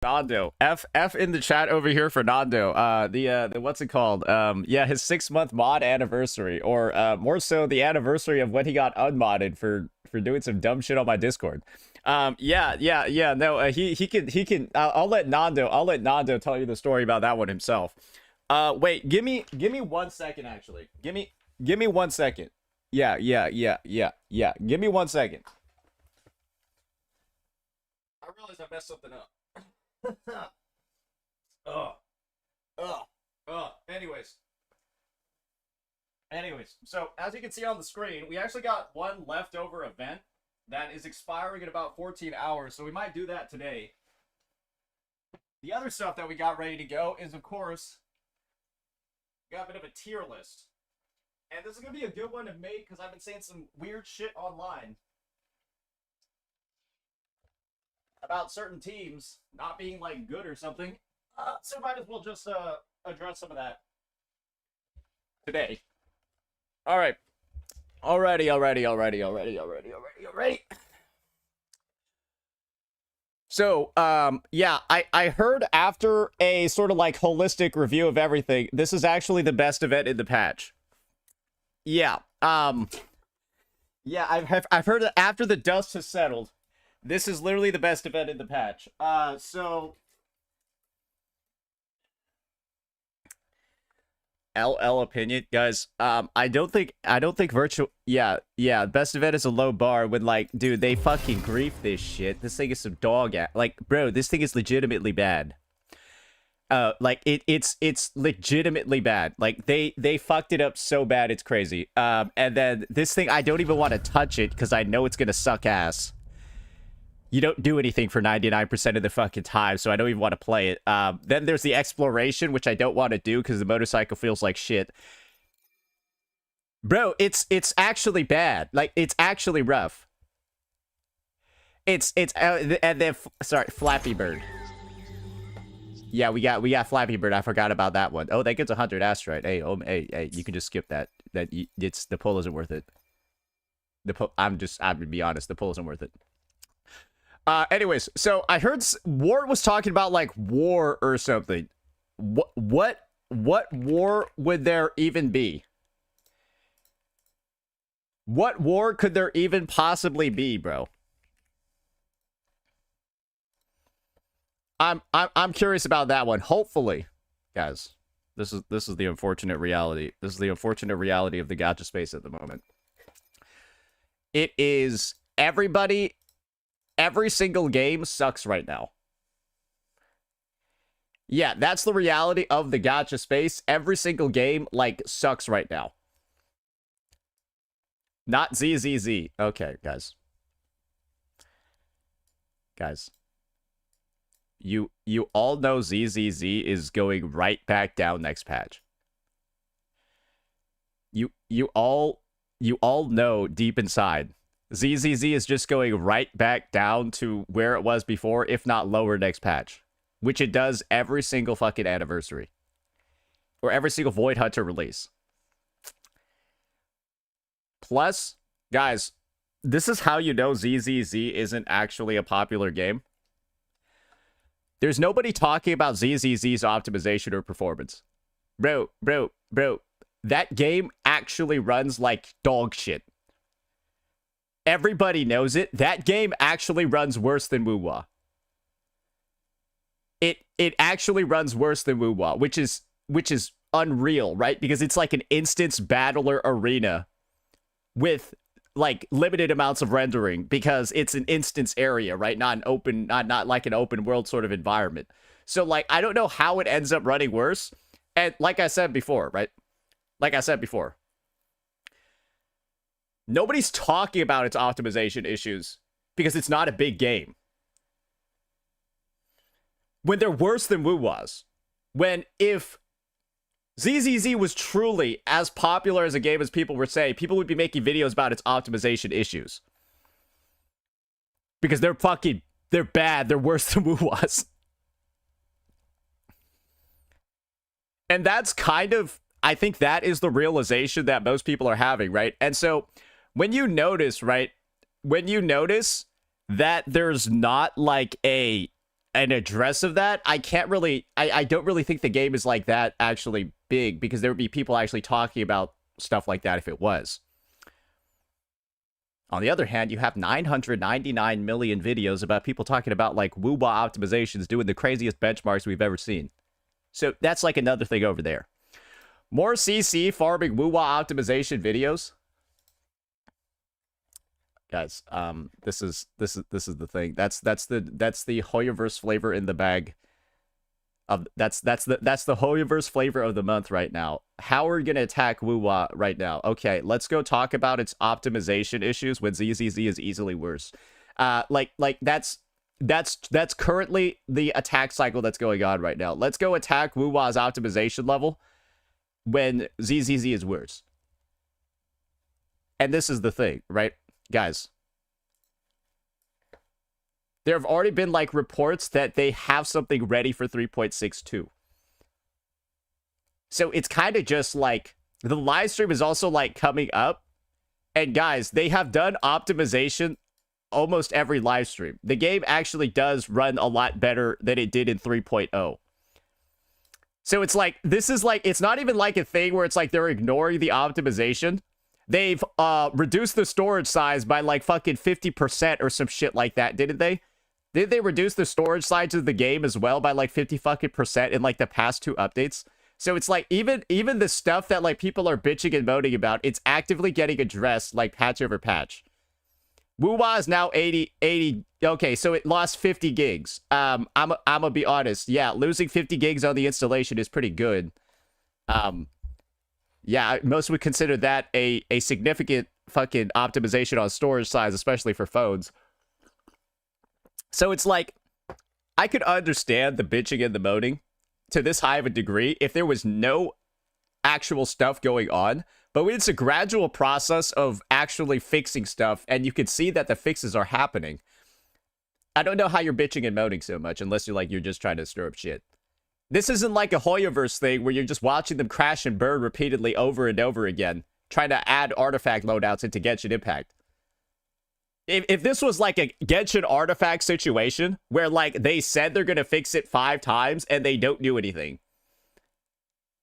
Nando. F in the chat over here for Nando. The what's it called? Yeah, his 6-month mod anniversary, or more so the anniversary of when he got unmodded for doing some dumb shit on my Discord. Yeah. No, he can. I'll let Nando tell you the story about that one himself. Wait, give me 1 second actually. Give me 1 second. Yeah. Give me 1 second. I realized I messed something up. Anyways, so as you can see on the screen, we actually got one leftover event that is expiring in about 14 hours, so we might do that today. The other stuff that we got ready to go is, of course, we got a bit of a tier list. And this is going to be a good one to make because I've been seeing some weird shit online about certain teams not being like good or something. So might as well just address some of that today. All right. Alrighty. So, yeah, I heard after a sort of like holistic review of everything, this is actually the best event in the patch. Yeah. Yeah, I've heard that after the dust has settled, this is literally the best event in the patch. So LL opinion, guys. I don't think virtual. Yeah. Best event is a low bar when like, dude, they fucking grief this shit. This thing is some dog ass. Like, bro, this thing is legitimately bad. Like it's legitimately bad. Like they fucked it up so bad it's crazy. And then this thing, I don't even want to touch it because I know it's gonna suck ass. You don't do anything for 99% of the fucking time, so I don't even want to play it. Then there's the exploration, which I don't want to do because the motorcycle feels like shit. Bro, it's actually bad. Like, it's actually rough. And then, sorry, Flappy Bird. Yeah, we got Flappy Bird. I forgot about that one. Oh, that gets 100 asteroid. Hey, you can just skip that. The pull isn't worth it. I'm gonna be honest, the pull isn't worth it. Anyways, so I heard Ward was talking about like war or something. What war would there even be? What war could there even possibly be, bro? I'm curious about that one. Hopefully, guys, this is the unfortunate reality. This is the unfortunate reality of the gacha space at the moment. It is everybody. Every single game sucks right now. Yeah, that's the reality of the gacha space. Every single game, like, sucks right now. Not ZZZ. Okay, guys. Guys. You all know ZZZ is going right back down next patch. You all know deep inside. ZZZ is just going right back down to where it was before, if not lower next patch. Which it does every single fucking anniversary. Or every single Void Hunter release. Plus, guys, this is how you know ZZZ isn't actually a popular game. There's nobody talking about ZZZ's optimization or performance. Bro. That game actually runs like dog shit. Everybody knows it. That game actually runs worse than Wuwa. It actually runs worse than Wuwa, which is unreal, right? Because it's like an instance battler arena with like limited amounts of rendering because it's an instance area, right? Not an open, not like an open world sort of environment. So like I don't know how it ends up running worse. And like I said before, right? Like I said before. Nobody's talking about its optimization issues because it's not a big game. when they're worse than Wuwa's. When if ZZZ was truly as popular as a game as people were saying, people would be making videos about its optimization issues. Because they're bad. They're worse than Wuwa's. And that's kind of, I think that is the realization that most people are having, right? And so when you notice, right, when you notice that there's not like an address of that, I don't really think the game is like that actually big, because there would be people actually talking about stuff like that if it was. On the other hand, you have 999 million videos about people talking about like Wuwa optimizations doing the craziest benchmarks we've ever seen. So that's like another thing over there. More CC farming Wuwa optimization videos. Guys, this is the thing. That's the Hoyoverse flavor in the bag. That's the Hoyoverse flavor of the month right now. How are we gonna attack Wuwa right now? Okay, let's go talk about its optimization issues when ZZZ is easily worse. That's currently the attack cycle that's going on right now. Let's go attack Wuwa's optimization level when ZZZ is worse. And this is the thing, right? Guys, there have already been like reports that they have something ready for 3.62. So it's kind of just like the live stream is also like coming up. And guys, they have done optimization almost every live stream. The game actually does run a lot better than it did in 3.0. So it's like, this is like, it's not even like a thing where it's like they're ignoring the optimization. They've reduced the storage size by like fucking 50% or some shit like that, didn't they? Did they reduce the storage size of the game as well by like 50 fucking percent in like the past 2 updates? So it's like even the stuff that like people are bitching and moaning about, it's actively getting addressed like patch over patch. Wuwa is now 80. Okay, so it lost 50 gigs. I'm gonna be honest. Yeah, losing 50 gigs on the installation is pretty good. Yeah, most would consider that a significant fucking optimization on storage size, especially for phones. So it's like, I could understand the bitching and the moaning to this high of a degree if there was no actual stuff going on. But when it's a gradual process of actually fixing stuff, and you can see that the fixes are happening, I don't know how you're bitching and moaning so much, unless you're just trying to stir up shit. This isn't like a Hoyoverse thing where you're just watching them crash and burn repeatedly over and over again, trying to add artifact loadouts into Genshin Impact. If this was like a Genshin artifact situation where like they said they're going to fix it 5 times and they don't do anything.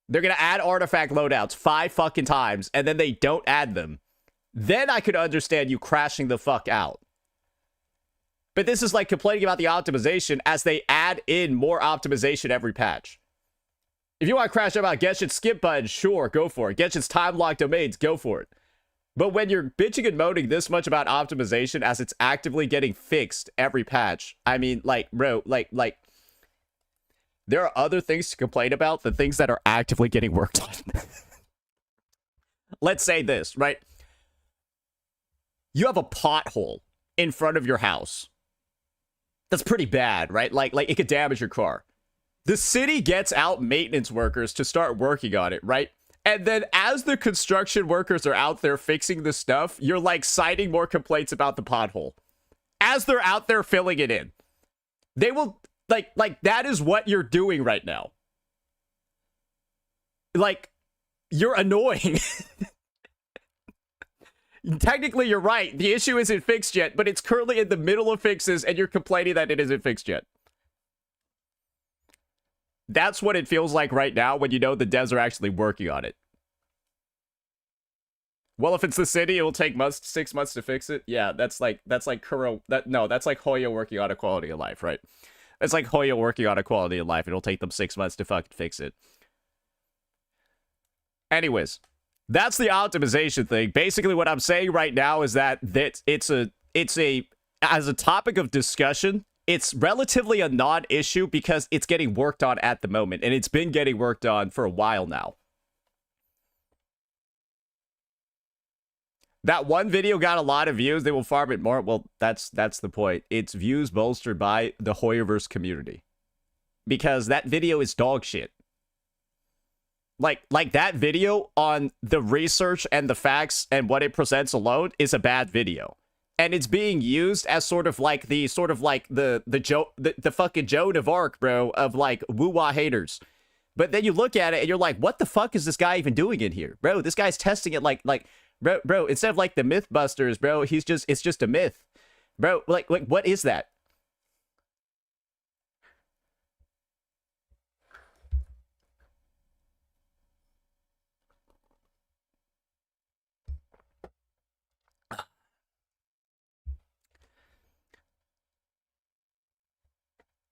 They're going to add artifact loadouts 5 fucking times and then they don't add them. Then I could understand you crashing the fuck out. But this is like complaining about the optimization as they add in more optimization every patch. If you want to crash about Genshin's skip button, sure, go for it. Genshin's time-locked domains, go for it. But when you're bitching and moaning this much about optimization as it's actively getting fixed every patch, I mean, like, bro, like, there are other things to complain about than things that are actively getting worked on. Let's say this, right? You have a pothole in front of your house. That's pretty bad, right? Like it could damage your car. The city gets out maintenance workers to start working on it, right? And then as the construction workers are out there fixing the stuff, you're like citing more complaints about the pothole. As they're out there filling it in. They will, like that is what you're doing right now. Like, you're annoying. Technically, you're right. The issue isn't fixed yet, but it's currently in the middle of fixes, and you're complaining that it isn't fixed yet. That's what it feels like right now when you know the devs are actually working on it. Well, if it's the city, it will take 6 months to fix it. Yeah, that's like Kuro. That's like Hoyo working on a quality of life, right? That's like Hoyo working on a quality of life. It'll take them 6 months to fucking fix it. Anyways. That's the optimization thing. Basically, what I'm saying right now is that it's as a topic of discussion, it's relatively a non-issue because it's getting worked on at the moment, and it's been getting worked on for a while now. That one video got a lot of views. They will farm it more. Well, that's the point. It's views bolstered by the Hoyoverse community. because that video is dog shit. Like that video on the research and the facts and what it presents alone is a bad video. And it's being used as sort of like the fucking Joan of Arc, bro, of like Wuwa haters. But then you look at it and you're like, what the fuck is this guy even doing in here? Bro, this guy's testing it like bro, instead of like the Mythbusters, bro, it's just a myth. Bro, like what is that?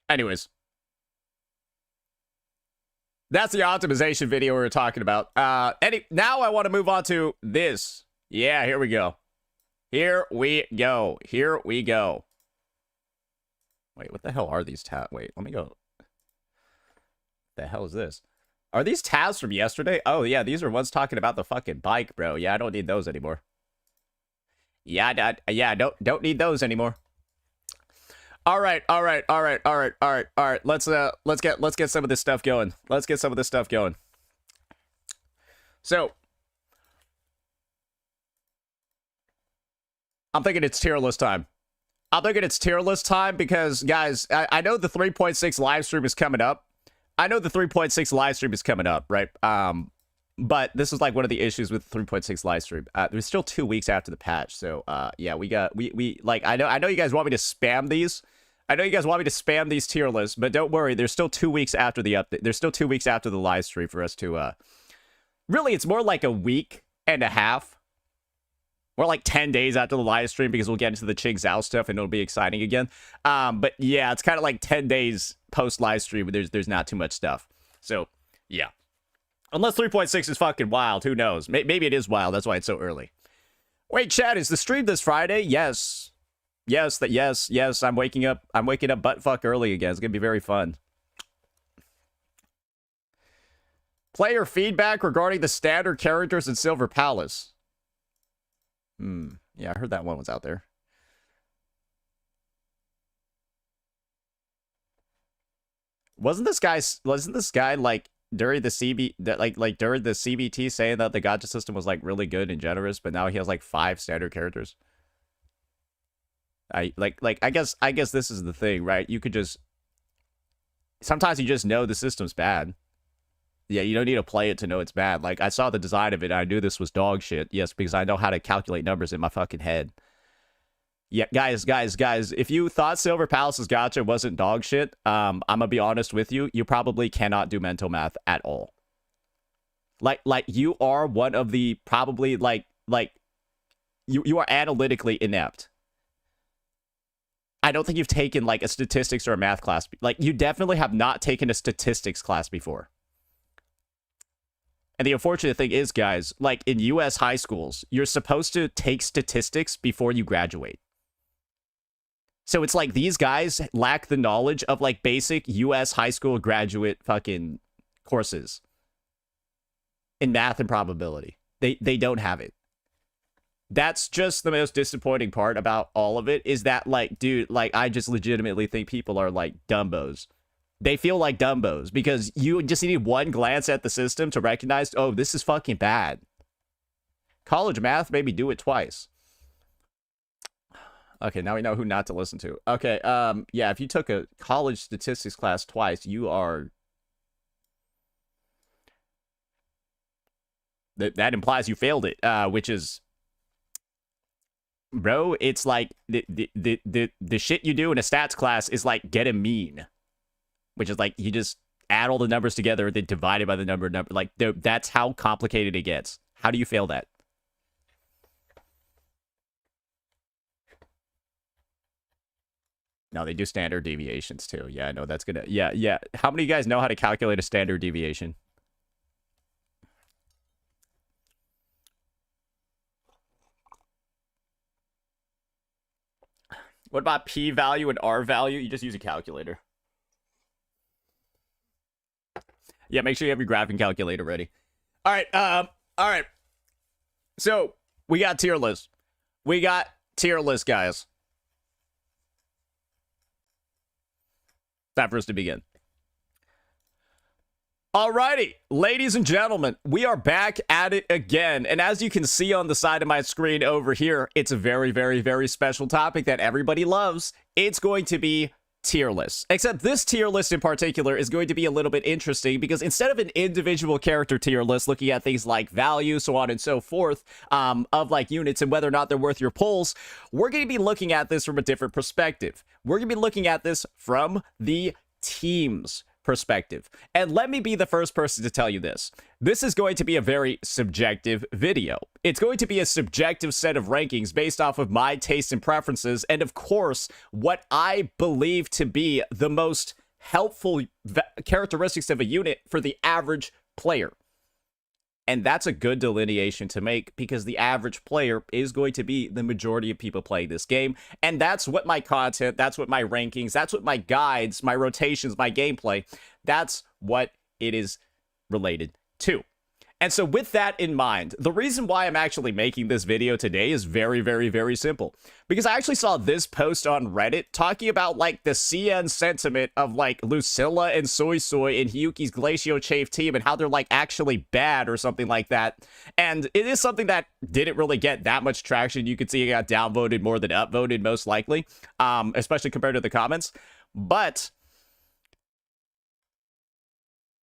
Anyways. That's the optimization video we were talking about. Now I want to move on to this. Yeah, here we go. Here we go. Here we go. Wait, what the hell are these tabs? Wait, let me go. The hell is this? Are these tabs from yesterday? Oh, yeah, these are ones talking about the fucking bike, bro. Yeah, I don't need those anymore. Yeah, don't need those anymore. All right. Let's get some of this stuff going. So, I'm thinking it's tier list time. Because, guys, I know the 3.6 live stream is coming up. Right? But this is like one of the issues with 3.6 live stream. There's still 2 weeks after the patch, so yeah, we like I know you guys want me to spam these. Tier lists, but don't worry, there's still 2 weeks after the update. There's still 2 weeks after the live stream for us to really, it's more like a week and a half. Or like 10 days after the live stream, because we'll get into the Ching Zhao stuff and it'll be exciting again. But yeah, it's kind of like 10 days post live stream, but there's not too much stuff. So yeah. Unless 3.6 is fucking wild, who knows? Maybe it is wild, that's why it's so early. Wait, chat, is the stream this Friday? Yes. Yes, I'm waking up butt fuck early again. It's gonna be very fun. Player feedback regarding the standard characters in Silver Palace. Yeah, I heard that one was out there. Wasn't this guy like during the during the CBT saying that the gacha system was like really good and generous, but now he has like 5 standard characters? I guess this is the thing, right? You could just sometimes you just know the system's bad. Yeah, you don't need to play it to know it's bad. Like, I saw the design of it, and I knew this was dog shit. Yes, because I know how to calculate numbers in my fucking head. Yeah, guys, if you thought Silver Palace's gacha wasn't dog shit, I'm gonna be honest with you, you probably cannot do mental math at all. Like you are one of the probably you are analytically inept. I don't think you've taken like a statistics or a math class. Like, you definitely have not taken a statistics class before. And the unfortunate thing is, guys, like in US high schools, you're supposed to take statistics before you graduate. So it's like these guys lack the knowledge of like basic US high school graduate fucking courses in math and probability. They don't have it. That's just the most disappointing part about all of it, is that, like, dude, like, I just legitimately think people are like Dumbos. They feel like Dumbos because you just need one glance at the system to recognize, oh, this is fucking bad. College math made me do it twice. Okay, now we know who not to listen to. Okay, yeah, if you took a college statistics class twice, you are... That implies you failed it, which is... Bro, it's like the shit you do in a stats class is like get a mean. Which is like, you just add all the numbers together and then divide it by the number. Like, that's how complicated it gets. How do you fail that? No, they do standard deviations too. Yeah, I know that's gonna... Yeah. How many of you guys know how to calculate a standard deviation? What about p-value and r-value? You just use a calculator. Yeah, make sure you have your graphing calculator ready. All right. So, we got tier list. Guys. Time for us to begin. Alrighty, ladies and gentlemen, we are back at it again. And as you can see on the side of my screen over here, it's a very, very, very special topic that everybody loves. It's going to be tier lists. Except this tier list in particular is going to be a little bit interesting because instead of an individual character tier list looking at things like value, so on and so forth, of like units and whether or not they're worth your pulls, we're going to be looking at this from a different perspective. We're going to be looking at this from the team's perspective. And let me be the first person to tell you this. This is going to be a very subjective video. It's going to be a subjective set of rankings based off of my tastes and preferences, and of course, what I believe to be the most helpful characteristics of a unit for the average player. And that's a good delineation to make because the average player is going to be the majority of people playing this game. And that's what my content, that's what my rankings, that's what my guides, my rotations, my gameplay, that's what it is related to. And so with that in mind, the reason why I'm actually making this video today is very, very, very simple. Because I actually saw this post on Reddit talking about like the CN sentiment of like Lucilla and Soy Soy and Hiyuki's Glacio Chafe team and how they're like actually bad or something like that. And it is something that didn't really get that much traction. You could see it got downvoted more than upvoted most likely, especially compared to the comments. But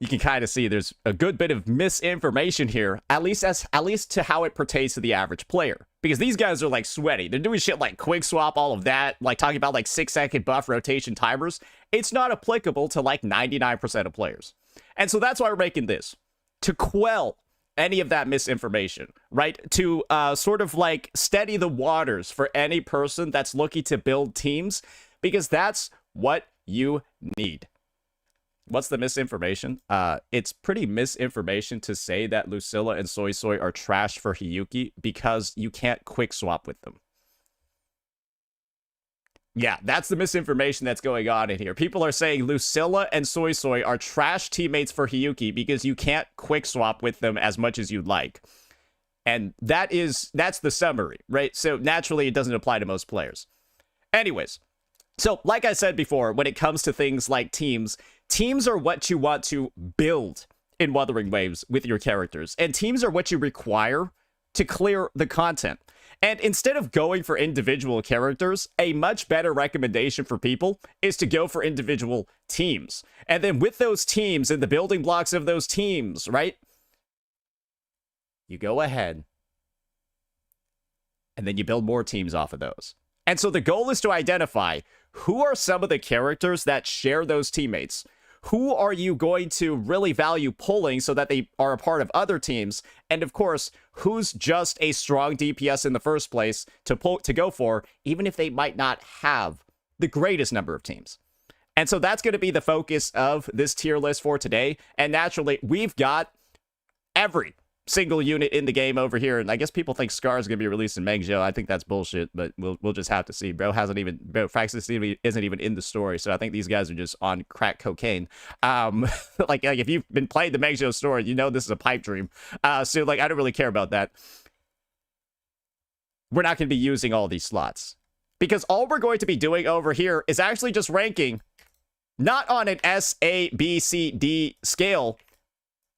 you can kind of see there's a good bit of misinformation here, at least to how it pertains to the average player. Because these guys are like sweaty. They're doing shit like quick swap, all of that, like talking about like 6-second buff rotation timers. It's not applicable to like 99% of players. And so that's why we're making this. To quell any of that misinformation, right? To sort of like steady the waters for any person that's looking to build teams, because that's what you need. What's the misinformation? It's pretty misinformation to say that Lucilla and Soy Soy are trash for Hiyuki because you can't quick swap with them. Yeah, that's the misinformation that's going on in here. People are saying Lucilla and Soy Soy are trash teammates for Hiyuki because you can't quick swap with them as much as you'd like. And that's the summary, right? So naturally, it doesn't apply to most players. Anyways, so like I said before, when it comes to things like teams are what you want to build in Wuthering Waves with your characters, and teams are what you require to clear the content. And instead of going for individual characters, a much better recommendation for people is to go for individual teams. And then with those teams and the building blocks of those teams, right? You go ahead and then you build more teams off of those. And so the goal is to identify who are some of the characters that share those teammates. Who are you going to really value pulling so that they are a part of other teams? And of course, who's just a strong DPS in the first place to go for, even if they might not have the greatest number of teams. And so that's going to be the focus of this tier list for today. And naturally, we've got every single unit in the game over here, and I guess people think Scar is gonna be released in Mengzhou. I think that's bullshit, but we'll just have to see. Fraxis isn't even in the story, so I think these guys are just on crack cocaine. Like if you've been playing the Mengzhou story, you know this is a pipe dream. So like I don't really care about that. We're not gonna be using all these slots because all we're going to be doing over here is actually just ranking, not on an S, A, B, C, D scale.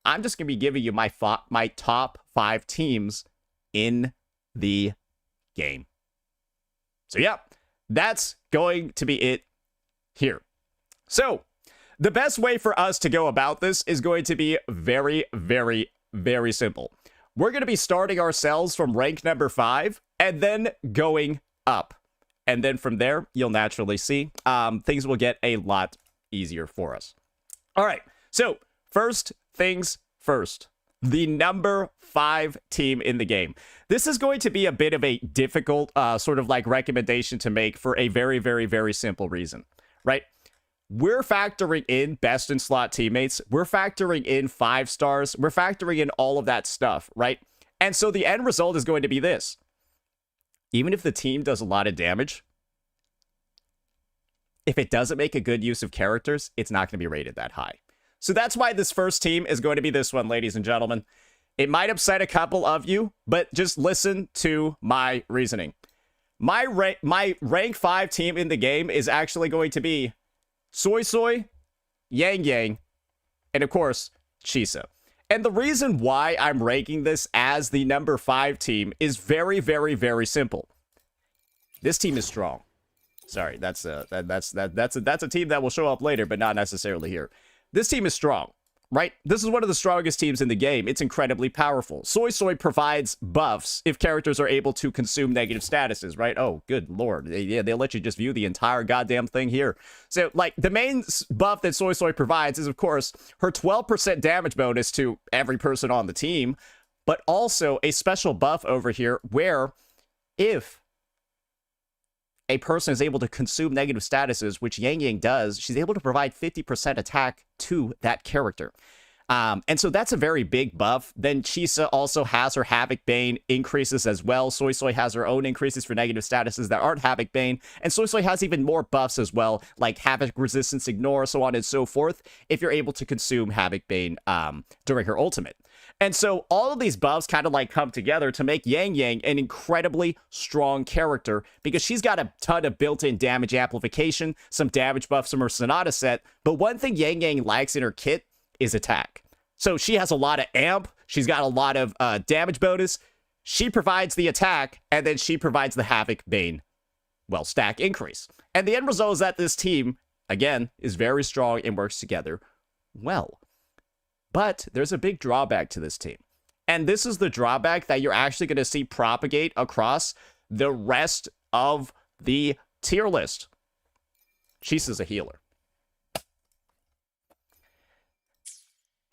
I'm just going to be giving you my top 5 teams in the game. So yeah, that's going to be it here. So the best way for us to go about this is going to be very, very, very simple. We're going to be starting ourselves from rank number 5 and then going up. And then from there, you'll naturally see things will get a lot easier for us. All right, so first things first, the number 5 team in the game. This is going to be a bit of a difficult sort of like recommendation to make for a very, very, very simple reason, right? We're factoring in best in slot teammates. We're factoring in 5 stars. We're factoring in all of that stuff, right? And so the end result is going to be this. Even if the team does a lot of damage, if it doesn't make a good use of characters, it's not going to be rated that high. So that's why this first team is going to be this one, ladies and gentlemen. It might upset a couple of you, but just listen to my reasoning. My rank 5 team in the game is actually going to be Soy Soy, Yang Yang, and of course, Chisa. And the reason why I'm ranking this as the number 5 team is very, very, very simple. This team is strong. Sorry, that's a team that will show up later, but not necessarily here. This team is strong, right? This is one of the strongest teams in the game. It's incredibly powerful. Soy Soy provides buffs if characters are able to consume negative statuses, right? Oh, good lord. Yeah, they'll let you just view the entire goddamn thing here. So, like, the main buff that Soy Soy provides is, of course, her 12% damage bonus to every person on the team, but also a special buff over here where if a person is able to consume negative statuses, which Yang Yang does, she's able to provide 50% attack to that character. And so that's a very big buff. Then Chisa also has her Havoc Bane increases as well. Soy Soy has her own increases for negative statuses that aren't Havoc Bane. And Soy Soy has even more buffs as well, like Havoc Resistance Ignore, so on and so forth, if you're able to consume Havoc Bane during her ultimate. And so all of these buffs kind of like come together to make Yang Yang an incredibly strong character because she's got a ton of built-in damage amplification, some damage buffs from her Sonata set. But one thing Yang Yang lacks in her kit is attack. So she has a lot of amp. She's got a lot of damage bonus. She provides the attack, and then she provides the Havoc Bane, well, stack increase. And the end result is that this team, again, is very strong and works together well. But there's a big drawback to this team. And this is the drawback that you're actually going to see propagate across the rest of the tier list. Chisa's a healer.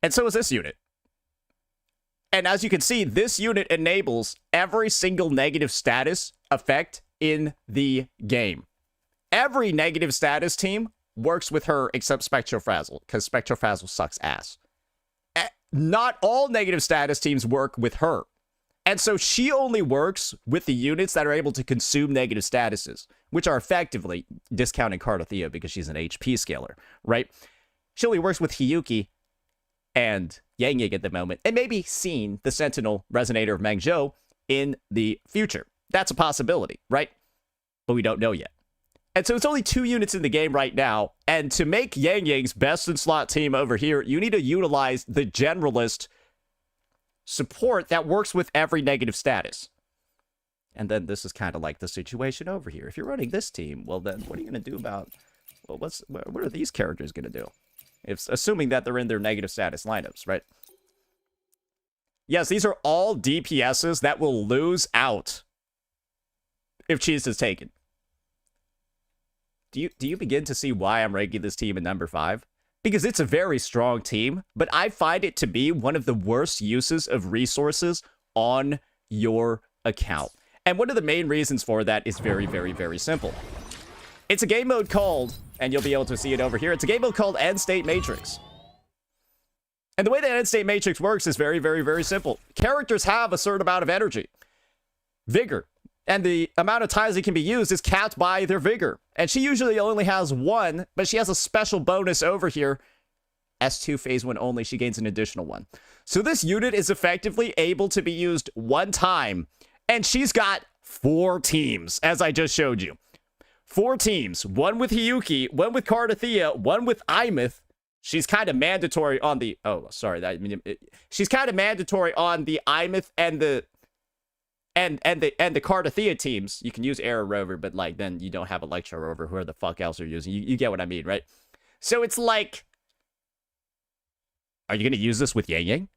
And so is this unit. And as you can see, this unit enables every single negative status effect in the game. Every negative status team works with her except Spectrofrazzle, because Spectrofrazzle sucks ass. Not all negative status teams work with her. And so she only works with the units that are able to consume negative statuses, which are effectively discounting Cardothea because she's an HP scaler, right? She only works with Hiyuki and Yang Yang at the moment, and maybe Scene, the Sentinel Resonator of Mangzhou, in the future. That's a possibility, right? But we don't know yet. And so it's only 2 units in the game right now, and to make Yang Yang's best in slot team over here, you need to utilize the generalist support that works with every negative status. And then this is kind of like the situation over here. If you're running this team, well then, what are you going to do about, well, what are these characters going to do? If, assuming that they're in their negative status lineups, right? Yes, these are all DPSs that will lose out if Cheese is taken. Do you begin to see why I'm ranking this team at number 5? Because it's a very strong team, but I find it to be one of the worst uses of resources on your account. And one of the main reasons for that is very, very, very simple. It's a game mode called, and you'll be able to see it over here, it's a game mode called End State Matrix. And the way that End State Matrix works is very, very, very simple. Characters have a certain amount of energy, vigor, and the amount of times it can be used is capped by their vigor. And she usually only has 1, but she has a special bonus over here. S2 phase 1 only, she gains an additional 1. So this unit is effectively able to be used 1 time, and she's got 4 teams, as I just showed you. 4 teams, 1 with Hiyuki, 1 with Cardothea, 1 with Imeth. She's kind of mandatory on the, she's kind of mandatory on the Imeth and the Cardothea teams. You can use Era Rover, but like then you don't have Electro Rover. Who the fuck else are using? You get what I mean, right? So it's like, are you gonna use this with Yang Yang?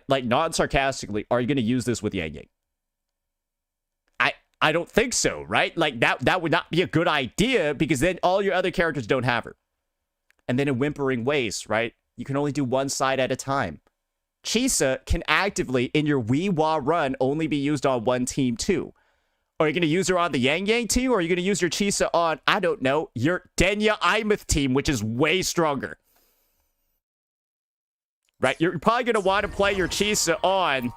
Like non-sarcastically, are you gonna use this with Yang Yang? I don't think so, right? Like that would not be a good idea because then all your other characters don't have her. And then in Whimpering Waste, right? You can only do 1 side at a time. Chisa can actively, in your Wuwa run, only be used on 1 team too. Are you going to use her on the Yang Yang team, or are you going to use your Chisa on, I don't know, your Denya Imeth team, which is way stronger? Right? You're probably going to want to play your Chisa on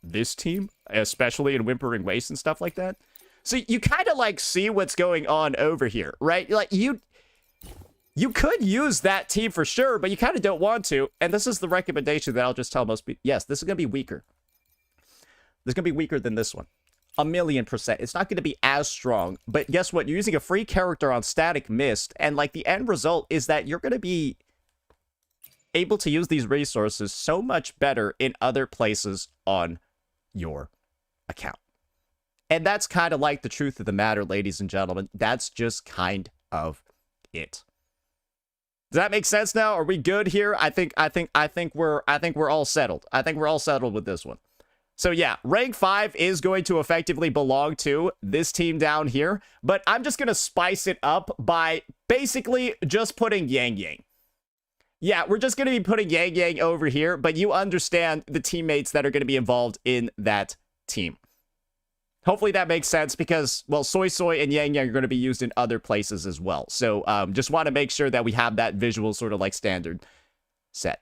this team, especially in Whimpering Waste and stuff like that. So you kind of like see what's going on over here, right? Like you could use that team for sure, but you kind of don't want to. And this is the recommendation that I'll just tell most people. Yes, this is going to be weaker. This is going to be weaker than this one. 1,000,000%. It's not going to be as strong. But guess what? You're using a free character on Static Mist, and like the end result is that you're going to be able to use these resources so much better in other places on your account. And that's kind of like the truth of the matter, ladies and gentlemen. That's just kind of it. Does that make sense now? Are we good here? I think we're all settled. I think we're all settled with this one. So yeah, rank 5 is going to effectively belong to this team down here, but I'm just going to spice it up by basically just putting Yang Yang. Yeah, we're just going to be putting Yang Yang over here, but you understand the teammates that are going to be involved in that team. Hopefully that makes sense because, well, Soy Soy and Yang Yang are going to be used in other places as well. So just want to make sure that we have that visual sort of like standard set.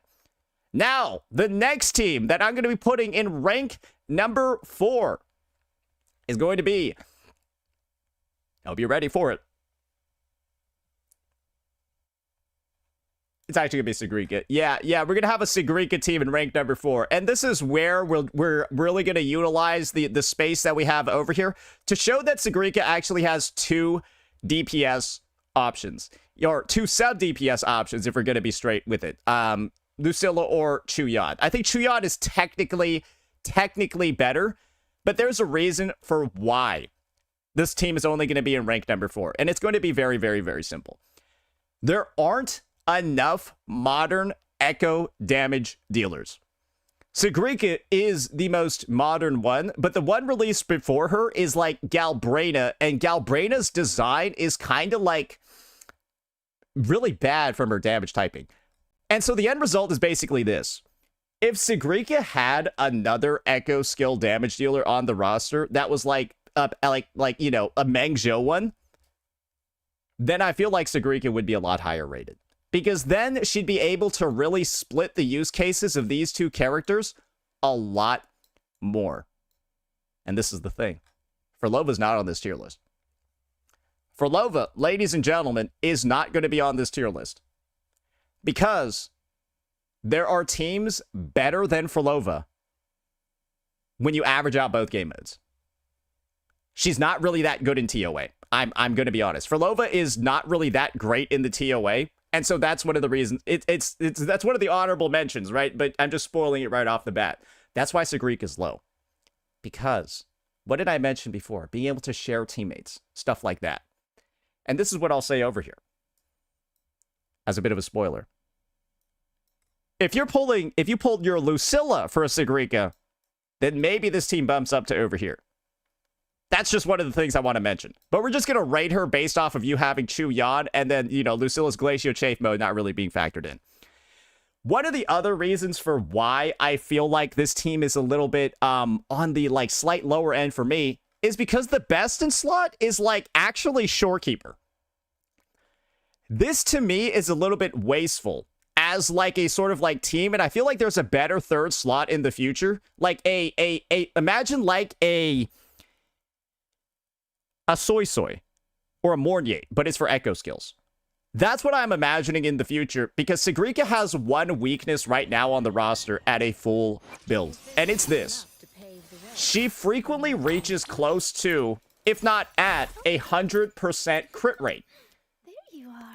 Now, the next team that I'm going to be putting in rank number 4 is going to be, I hope you're ready for it. It's actually going to be Sagrika. Yeah, we're going to have a Sagrika team in rank number 4. And this is where we're really going to utilize the space that we have over here to show that Sagrika actually has 2 DPS options. Or 2 sub-DPS options if we're going to be straight with it. Lucilla or Chuyan. I think Chuyan is technically better, but there's a reason for why this team is only going to be in rank number 4. And it's going to be very, very, very simple. There aren't enough modern echo damage dealers. Sagrika is the most modern one, but the one released before her is like Galbraina, and Galbraina's design is kind of like really bad from her damage typing. And so the end result is basically this. If Sagrika had another echo skill damage dealer on the roster that was like you know, a Meng Zhou one, then I feel like Sagrika would be a lot higher rated. Because then she'd be able to really split the use cases of these 2 characters a lot more. And this is the thing. Furlova's not on this tier list. Furlova, ladies and gentlemen, is not going to be on this tier list. Because there are teams better than Furlova when you average out both game modes. She's not really that good in TOA. I'm going to be honest. Furlova is not really that great in the TOA. And so that's one of the reasons. That's one of the honorable mentions, right? But I'm just spoiling it right off the bat. That's why Sagrika is low. Because, what did I mention before? Being able to share teammates. Stuff like that. And this is what I'll say over here. As a bit of a spoiler. If you pulled your Lucilla for a Sagrika, then maybe this team bumps up to over here. That's just one of the things I want to mention. But we're just going to rate her based off of you having Chuyan and then, you know, Lucilla's Glacio Chafe mode not really being factored in. One of the other reasons for why I feel like this team is a little bit on the like slight lower end for me is because the best in slot is like actually Shorekeeper. This to me is a little bit wasteful as like a sort of like team, and I feel like there's a better 3rd slot in the future. Like imagine like a Soy Soy or a Mornier, but it's for echo skills. That's what I'm imagining in the future because Sagrika has one weakness right now on the roster at a full build, and it's this. She frequently reaches close to, if not at, 100% crit rate.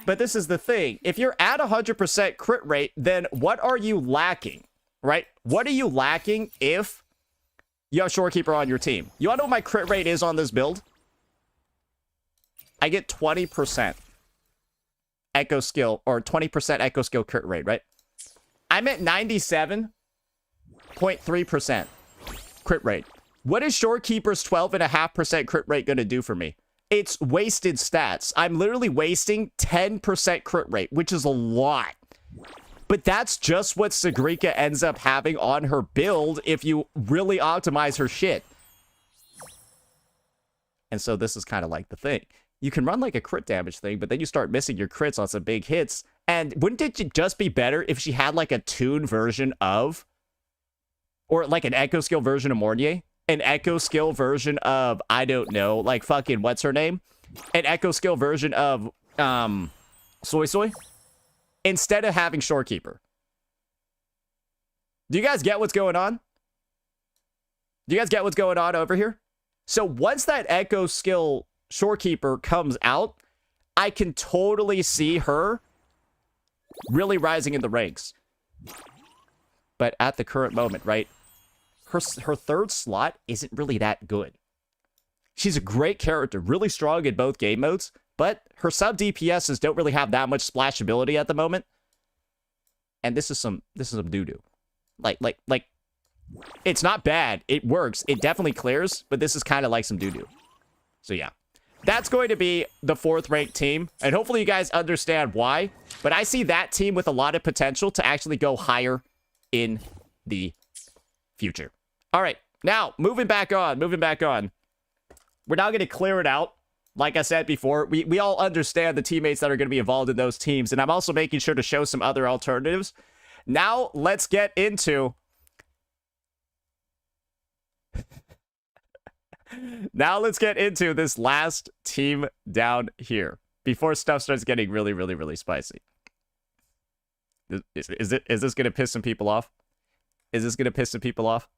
But this is the thing. If you're at 100% crit rate, then what are you lacking, right? What are you lacking if you have Shorekeeper on your team? You want to know what my crit rate is on this build? I get 20% echo skill, or 20% echo skill crit rate, right? I'm at 97.3% crit rate. What is Shorekeeper's 12.5% crit rate going to do for me? It's wasted stats. I'm literally wasting 10% crit rate, which is a lot. But that's just what Sagrika ends up having on her build if you really optimize her shit. And so this is kind of like the thing. You can run like a crit damage thing, but then you start missing your crits on some big hits. And wouldn't it just be better if she had like a tune version of, or like an echo skill version of Mornier? An echo skill version of, I don't know, like fucking, what's her name? An echo skill version of Soy Soy? Instead of having Shorekeeper. Do you guys get what's going on? Do you guys get what's going on over here? So once that Echo skill Shorekeeper comes out, I can totally see her really rising in the ranks. But at the current moment, right, her third slot isn't really that good. She's a great character, really strong in both game modes, but her sub DPSs don't really have that much splashability at the moment. And this is some doo-doo. Like, it's not bad. It works. It definitely clears, but this is kind of like some doo-doo. So yeah. That's going to be the 4th ranked team, and hopefully you guys understand why. But I see that team with a lot of potential to actually go higher in the future. All right, now, moving back on. We're now going to clear it out. Like I said before, we all understand the teammates that are going to be involved in those teams, and I'm also making sure to show some other alternatives. Now, let's get into... Now let's get into this last team down here before stuff starts getting really, really, really spicy. Is this going to piss some people off? Is this going to piss some people off?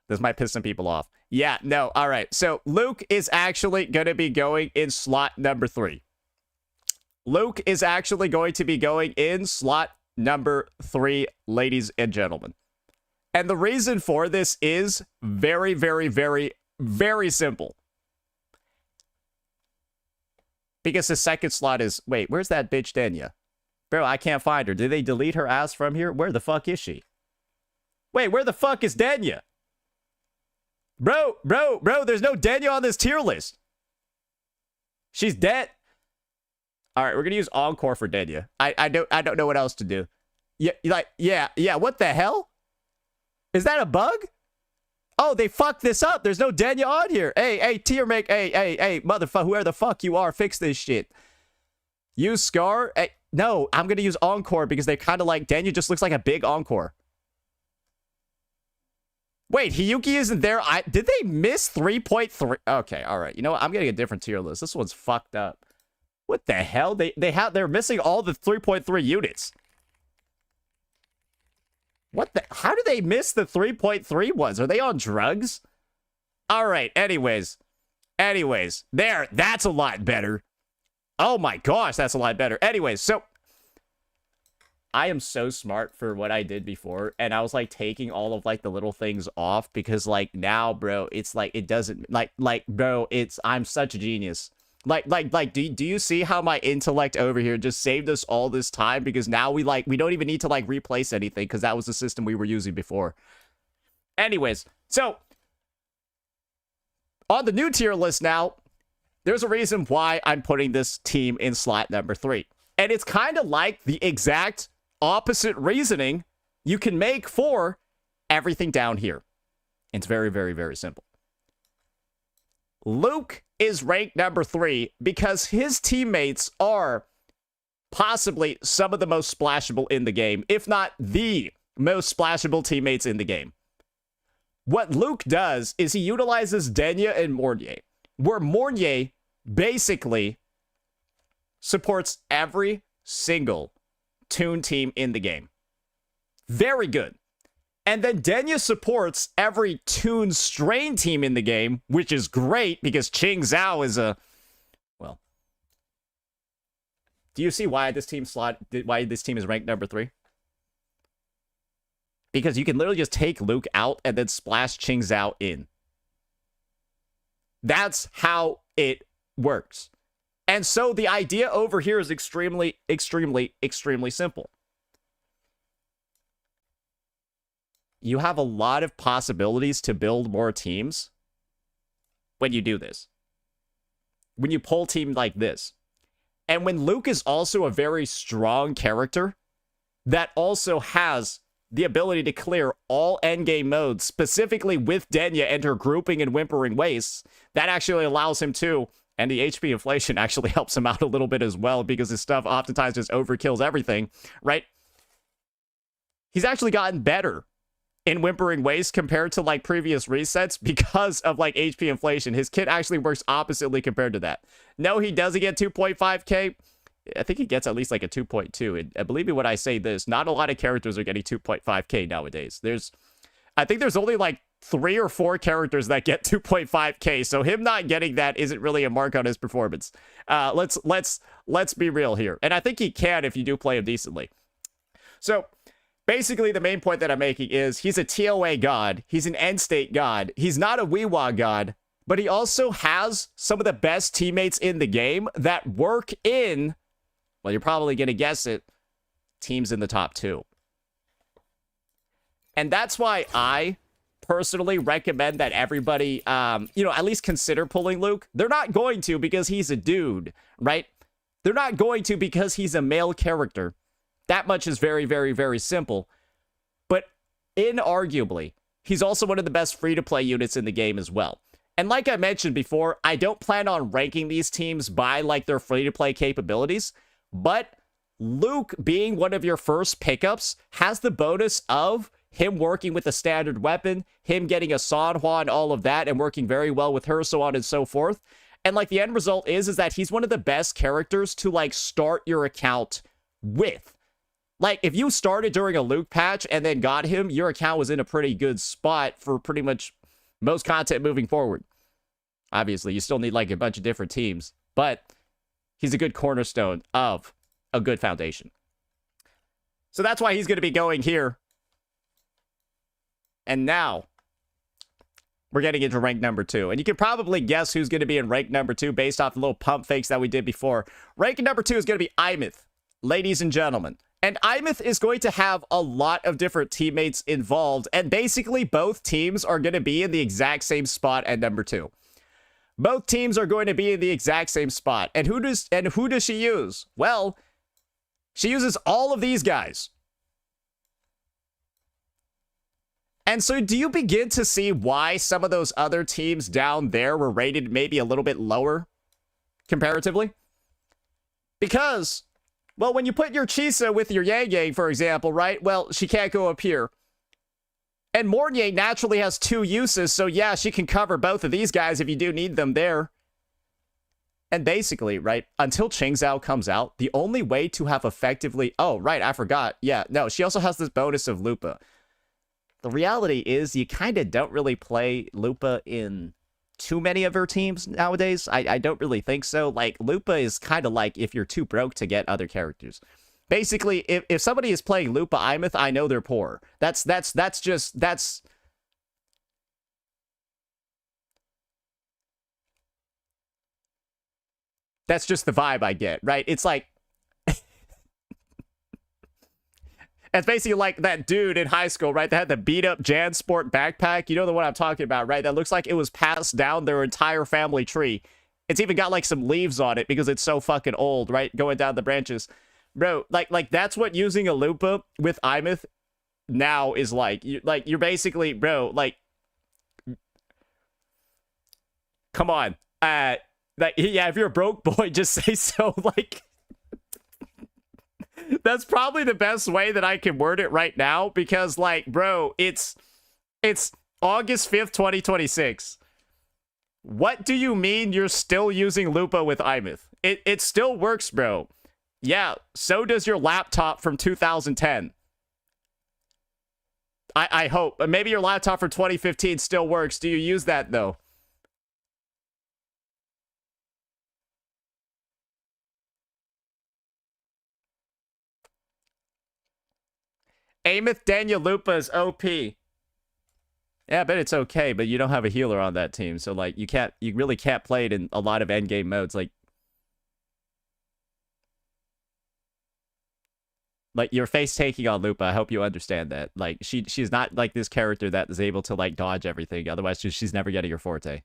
This might piss some people off. Yeah, no, all right. So Luke is actually going to be going in slot number 3. Luke is actually going to be going in slot number 3, ladies and gentlemen. And the reason for this is very, very, very, very simple. Because the second slot is... Wait, where's that bitch Denya? Bro, I can't find her. Did they delete her ass from here? Where the fuck is she? Wait, where the fuck is Denya? Bro, there's no Denya on this tier list. She's dead. All right, we're going to use Encore for Denya. I don't know what else to do. Yeah, what the hell? Is that a bug? Oh, they fucked this up. There's no Denya on here. Hey, tier make. Hey, motherfucker, whoever the fuck you are, fix this shit. Use Scar. Hey, no, I'm going to use Encore because they kind of like... Denya just looks like a big Encore. Wait, Hiyuki isn't there? Did they miss 3.3? Okay, all right. You know what? I'm getting a different tier list. This one's fucked up. What the hell? They're missing all the 3.3 units. What the... How do they miss the 3.3 ones? Are they on drugs? All right, anyways. There, that's a lot better. Oh my gosh, that's a lot better. Anyways, so... I am so smart for what I did before, and I was, like, taking all of, like, the little things off, because, like, now, bro, it's, like, it doesn't... Like, bro, it's... I'm such a genius. Like, do you see how my intellect over here just saved us all this time? Because now we don't even need to, like, replace anything, because that was the system we were using before. Anyways, so, on the new tier list now, there's a reason why I'm putting this team in slot number 3. And it's kind of like the exact opposite reasoning you can make for everything down here. It's very, very, very simple. Luke is ranked number 3 because his teammates are possibly some of the most splashable in the game, if not the most splashable teammates in the game. What Luke does is he utilizes Denya and Mornier, where Mornier basically supports every single Toon team in the game. Very good. And then Denya supports every Toon Strain team in the game, which is great because Ching Zhao is a... Well... Do you see why this team is ranked number 3? Because you can literally just take Luke out and then splash Ching Zhao in. That's how it works. And so the idea over here is extremely, extremely, extremely simple. You have a lot of possibilities to build more teams when you do this. When you pull team like this. And when Luke is also a very strong character that also has the ability to clear all endgame modes, specifically with Denya and her grouping and Whimpering Wastes, that actually allows him to... And the HP inflation actually helps him out a little bit as well because his stuff oftentimes just overkills everything, right? He's actually gotten better in Whimpering Waste compared to, like, previous resets because of, like, HP inflation. His kit actually works oppositely compared to that. No, he doesn't get 2.5k. I think he gets at least, like, a 2.2. And believe me when I say this, not a lot of characters are getting 2.5k nowadays. I think there's only, like, 3 or 4 characters that get 2.5k, so him not getting that isn't really a mark on his performance. Let's be real here, and I think he can if you do play him decently. So basically, the main point that I'm making is he's a TOA god, he's an end state god, he's not a Wuwa god, but he also has some of the best teammates in the game that work in, well, you're probably gonna guess it, teams in the top 2. And that's why I personally recommend that everybody, at least consider pulling Luke. They're not going to because he's a dude, right? They're not going to because he's a male character. That much is very, very, very simple. But inarguably, he's also one of the best free-to-play units in the game as well. And like I mentioned before, I don't plan on ranking these teams by, like, their free-to-play capabilities, but Luke being one of your first pickups has the bonus of him working with a standard weapon, him getting a Sanhua and all of that, and working very well with her, so on and so forth. And, like, the end result is that he's one of the best characters to, like, start your account with. Like, if you started during a Luke patch and then got him, your account was in a pretty good spot for pretty much most content moving forward. Obviously, you still need, like, a bunch of different teams, but he's a good cornerstone of a good foundation. So that's why he's going to be going here. And now, we're getting into rank number 2. And you can probably guess who's going to be in rank number 2 based off the little pump fakes that we did before. Rank number 2 is going to be Imeth, ladies and gentlemen. And Imeth is going to have a lot of different teammates involved. And basically, both teams are going to be in the exact same spot at number 2. Both teams are going to be in the exact same spot. And who does she use? Well, she uses all of these guys. And so do you begin to see why some of those other teams down there were rated maybe a little bit lower comparatively? Because, well, when you put your Chisa with your Yang Yang, for example, right? Well, she can't go up here. And Mornye naturally has 2 uses, so yeah, she can cover both of these guys if you do need them there. And basically, right, until Qingzhao comes out, the only way to have effectively... Oh, right, I forgot. Yeah, no, she also has this bonus of Lupa. The reality is you kind of don't really play Lupa in too many of her teams nowadays. I don't really think so. Like, Lupa is kind of like if you're too broke to get other characters. Basically, if somebody is playing Lupa Imeth, I know they're poor. That's just the vibe I get, right? It's like... It's basically like that dude in high school, right? That had the beat-up JanSport backpack. You know the one I'm talking about, right? That looks like it was passed down their entire family tree. It's even got, like, some leaves on it because it's so fucking old, right? Going down the branches. Bro, like that's what using a Lupa with Imeth now is like. You're basically, bro, like... Come on. Yeah, if you're a broke boy, just say so, like... That's probably the best way that I can word it right now because, like, bro, it's August 5th, 2026. What do you mean you're still using Lupa with Imeth? It still works, bro. Yeah, so does your laptop from 2010. I hope. Maybe your laptop from 2015 still works. Do you use that, though? Ameth Daniel Lupa is OP. Yeah, I bet it's okay, but you don't have a healer on that team, so like you really can't play it in a lot of endgame modes. Like your face taking on Lupa, I hope you understand that. Like she's not like this character that is able to like dodge everything. Otherwise, she's never getting her forte.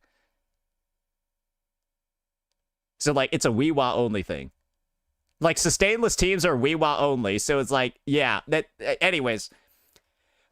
So like it's a Wuwa only thing. Like, sustainless teams are Wuwa only, so it's like, yeah, that... Anyways,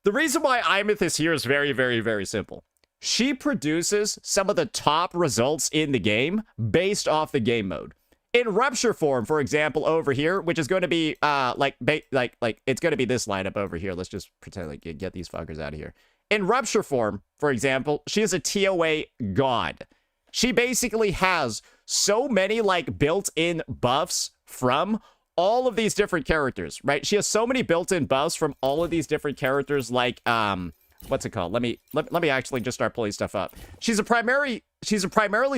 the reason why Imeth is here is very, very, very simple. She produces some of the top results in the game based off the game mode. In Rupture form, for example, over here, which is going to be, it's going to be this lineup over here. Let's just pretend like get these fuckers out of here. In Rupture form, for example, she is a TOA god. She basically has so many, like, built-in buffs from all of these different characters, right? She has so many built-in buffs from all of these different characters, like what's it called? Let me actually just start pulling stuff up. She's a primarily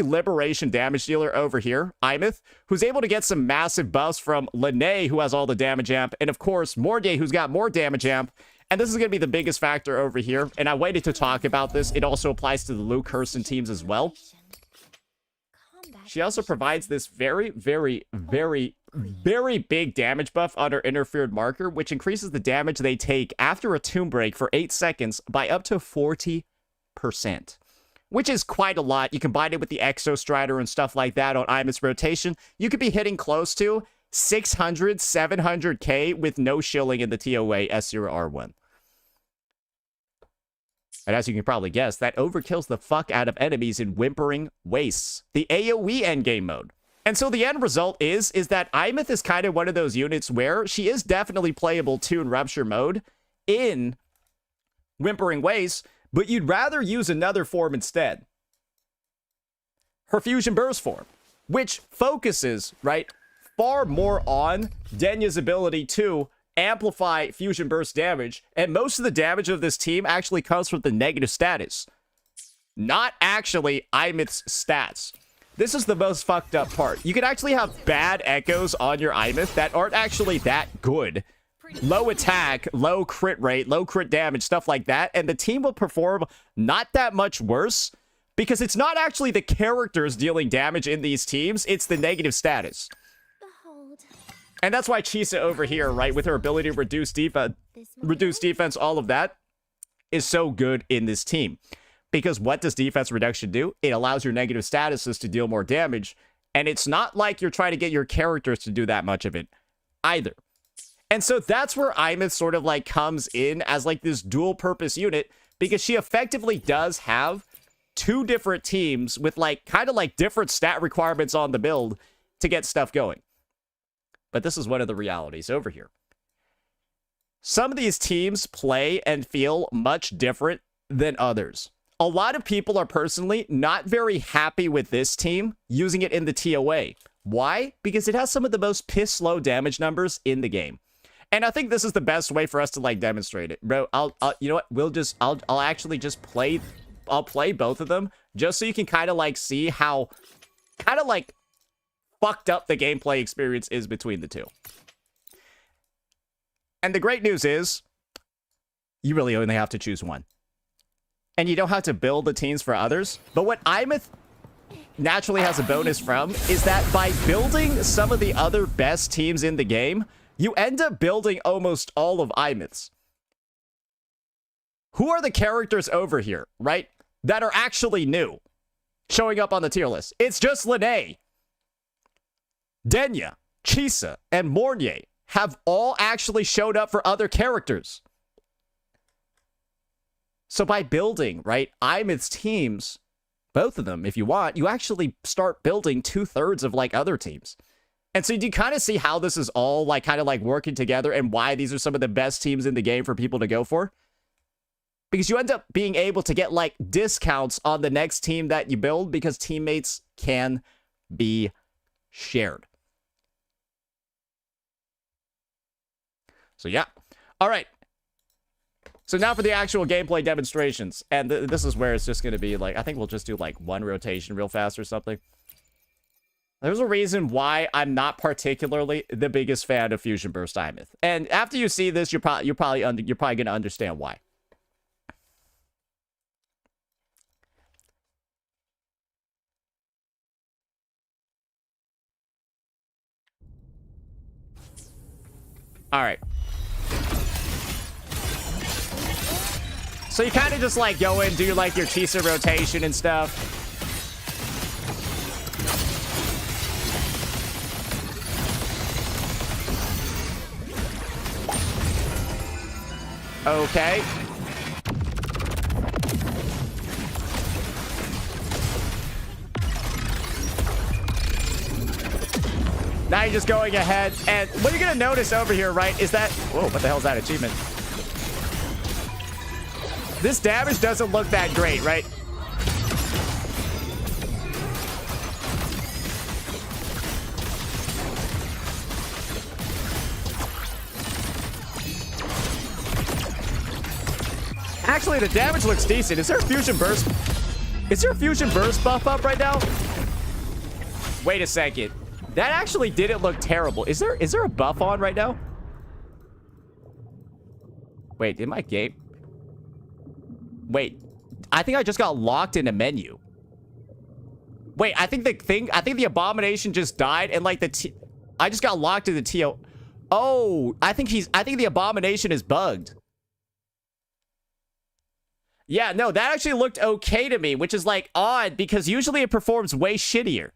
liberation damage dealer over here, Imeth, who's able to get some massive buffs from Lene, who has all the damage amp, and of course Mordier, who's got more damage amp. And this is going to be the biggest factor over here. And I waited to talk about this. It also applies to the Luke Kirsten teams as well. She also provides this very, very, very, very big damage buff on her interfered marker, which increases the damage they take after a tomb break for 8 seconds by up to 40%, which is quite a lot. You combine it with the Exo Strider and stuff like that on Imeth's rotation, you could be hitting close to 600, 700k with no shilling in the TOA S0R1. And as you can probably guess, that overkills the fuck out of enemies in Whimpering Wastes, the AoE endgame mode. And so the end result is that Imeth is kind of one of those units where she is definitely playable Toon Rupture mode in Whimpering Wastes, but you'd rather use another form instead. Her Fusion Burst form, which focuses, right, far more on Denya's ability to amplify Fusion Burst damage, and most of the damage of this team actually comes from the negative status, not actually Imeth's stats. This is the most fucked up part. You can actually have bad echoes on your Imeth that aren't actually that good. Low attack, low crit rate, low crit damage, stuff like that, and the team will perform not that much worse because it's not actually the characters dealing damage in these teams, it's the negative status. And that's why Chisa over here, right, with her ability to reduce defense, all of that, is so good in this team. Because what does defense reduction do? It allows your negative statuses to deal more damage, and it's not like you're trying to get your characters to do that much of it, either. And so that's where Imeth sort of, like, comes in as, like, this dual-purpose unit, because she effectively does have 2 different teams with, like, kind of, like, different stat requirements on the build to get stuff going. But this is one of the realities over here. Some of these teams play and feel much different than others. A lot of people are personally not very happy with this team using it in the TOA. Why? Because it has some of the most piss-low damage numbers in the game. And I think this is the best way for us to, like, demonstrate it. Bro, you know what? I'll actually just play, I'll play both of them just so you can kind of, like, see how, kind of, like, fucked up the gameplay experience is between the two. And the great news is, you really only have to choose one. And you don't have to build the teams for others. But what Imeth naturally has a bonus from is that by building some of the other best teams in the game, you end up building almost all of Imeth's. Who are the characters over here, right, that are actually new, showing up on the tier list? It's just Lene. Denya, Chisa, and Mornier have all actually showed up for other characters. So by building, right, Imeth's teams, both of them, if you want, you actually start building 2/3 of, like, other teams. And so you kind of see how this is all, like, kind of, like, working together and why these are some of the best teams in the game for people to go for. Because you end up being able to get, like, discounts on the next team that you build because teammates can be shared. So, yeah. All right. So now for the actual gameplay demonstrations. And this is where it's just going to be, like, I think we'll just do, like, one rotation real fast or something. There's a reason why I'm not particularly the biggest fan of Fusion Burst Imeth. And after you see this, you're probably going to understand why. All right. So you kind of just, like, go and do, like, your Chisa rotation and stuff. Okay. Now you're just going ahead, and what you're gonna notice over here, right, is that... Whoa, what the hell is that achievement? This damage doesn't look that great, right? Actually, the damage looks decent. Is there a fusion burst? Is there a fusion burst buff up right now? Wait a second. That actually didn't look terrible. Is there a buff on right now? Wait, did my game... Wait, I think I just got locked in a menu. Wait, I think the abomination just died and like I just got locked in the TO. Oh, I think the abomination is bugged. Yeah, no, that actually looked okay to me, which is like odd because usually it performs way shittier.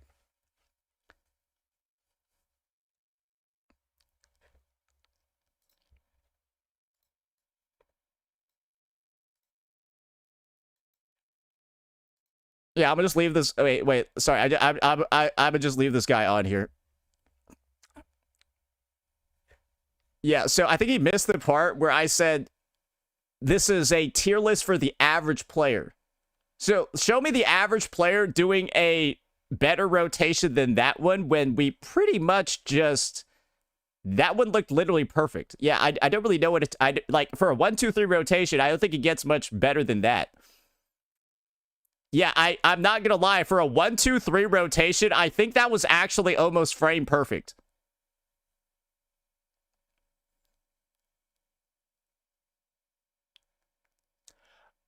Yeah, I'm gonna just leave this. Wait. Sorry, I'm gonna just leave this guy on here. Yeah, so I think he missed the part where I said this is a tier list for the average player. So show me the average player doing a better rotation than that one when we pretty much just... That one looked literally perfect. Yeah, I don't really know what it's... like, for a 1, 2, 3 rotation, I don't think it gets much better than that. Yeah, I'm not gonna lie. For a 1, 2, 3 rotation, I think that was actually almost frame perfect.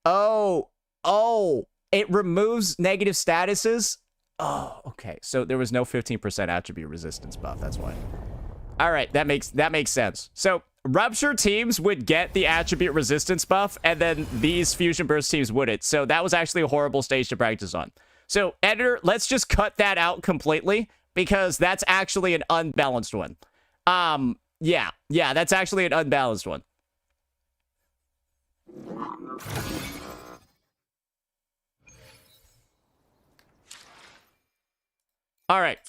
Oh, it removes negative statuses? Oh, okay. So there was no 15% attribute resistance buff. That's why. All right, that makes sense. So Rupture teams would get the attribute resistance buff, and then these Fusion Burst teams wouldn't. So that was actually a horrible stage to practice on. So, editor, let's just cut that out completely, because that's actually an unbalanced one. Yeah, that's actually an unbalanced one. All right.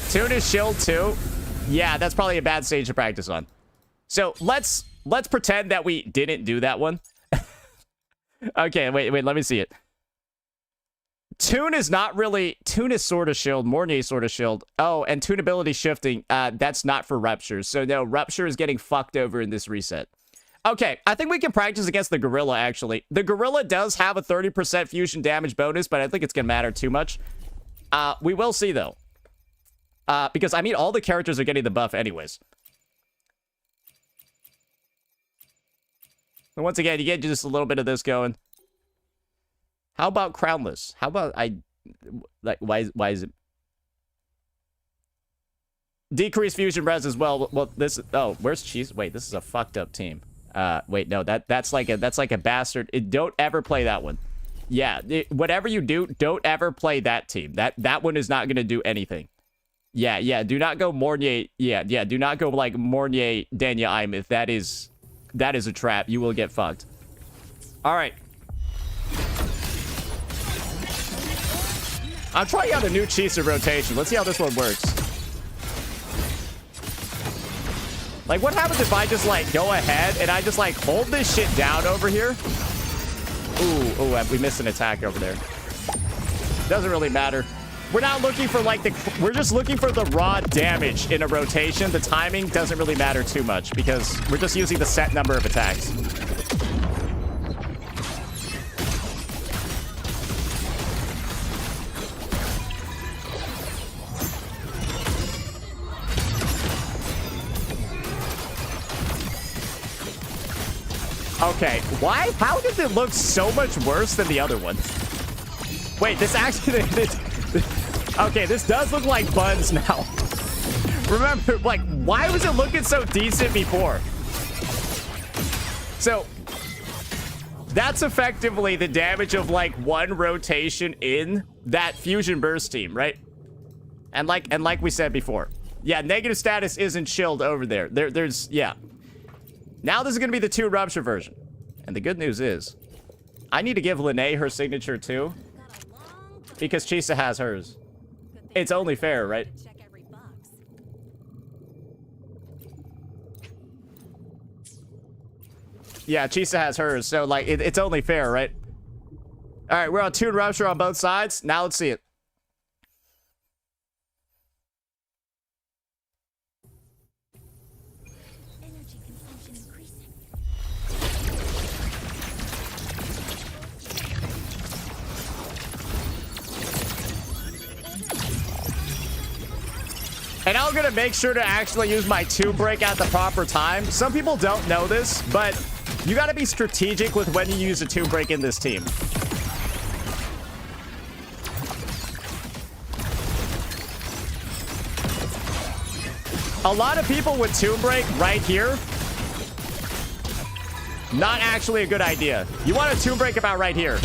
Tune is shield too. Yeah, that's probably a bad stage to practice on. So let's pretend that we didn't do that one. Okay, wait, let me see it. Tune is not really... Tune is sort of shield. Mornier sort of shield. Oh, and tune ability shifting. That's not for Rupture. So no, Rupture is getting fucked over in this reset. Okay, I think we can practice against the Gorilla, actually. The Gorilla does have a 30% fusion damage bonus, but I think it's going to matter too much. We will see, though. Because, I mean, all the characters are getting the buff anyways. And once again, you get just a little bit of this going. How about Crownless? How about why is it? Decrease fusion res as well. Well, this... Oh, where's Cheese? Wait, this is a fucked up team. Wait, no, that's like a bastard. Don't ever play that one. Yeah, whatever you do, don't ever play that team. That one is not going to do anything. Yeah, do not go Mornier. Yeah, do not go like Mornier, Danya Imith. That is a trap. You will get fucked. All right. I'm trying out a new Chisa rotation. Let's see how this one works. Like, what happens if I just, like, go ahead and I just, like, hold this shit down over here? Ooh, we missed an attack over there. Doesn't really matter. We're not looking for, like, we're just looking for the raw damage in a rotation. The timing doesn't really matter too much because we're just using the set number of attacks. Okay, why? How does it look so much worse than the other one? Wait, this actually... Okay, this does look like buns now. Remember, like, why was it looking so decent before? So, that's effectively the damage of, like, one rotation in that Fusion Burst team, right? And like we said before. Yeah, negative status isn't chilled over there. There's... Yeah. Now this is going to be the 2 Rupture version. And the good news is, I need to give Lene her signature too. Because Chisa has hers. It's only fair, right? Yeah, Chisa has hers, so like it's only fair, right? Alright, we're on 2 Rupture on both sides. Now let's see it. And I'm gonna make sure to actually use my Tomb Break at the proper time. Some people don't know this, but you gotta be strategic with when you use a Tomb Break in this team. A lot of people with Tomb Break right here, not actually a good idea. You want a Tomb Break about right here.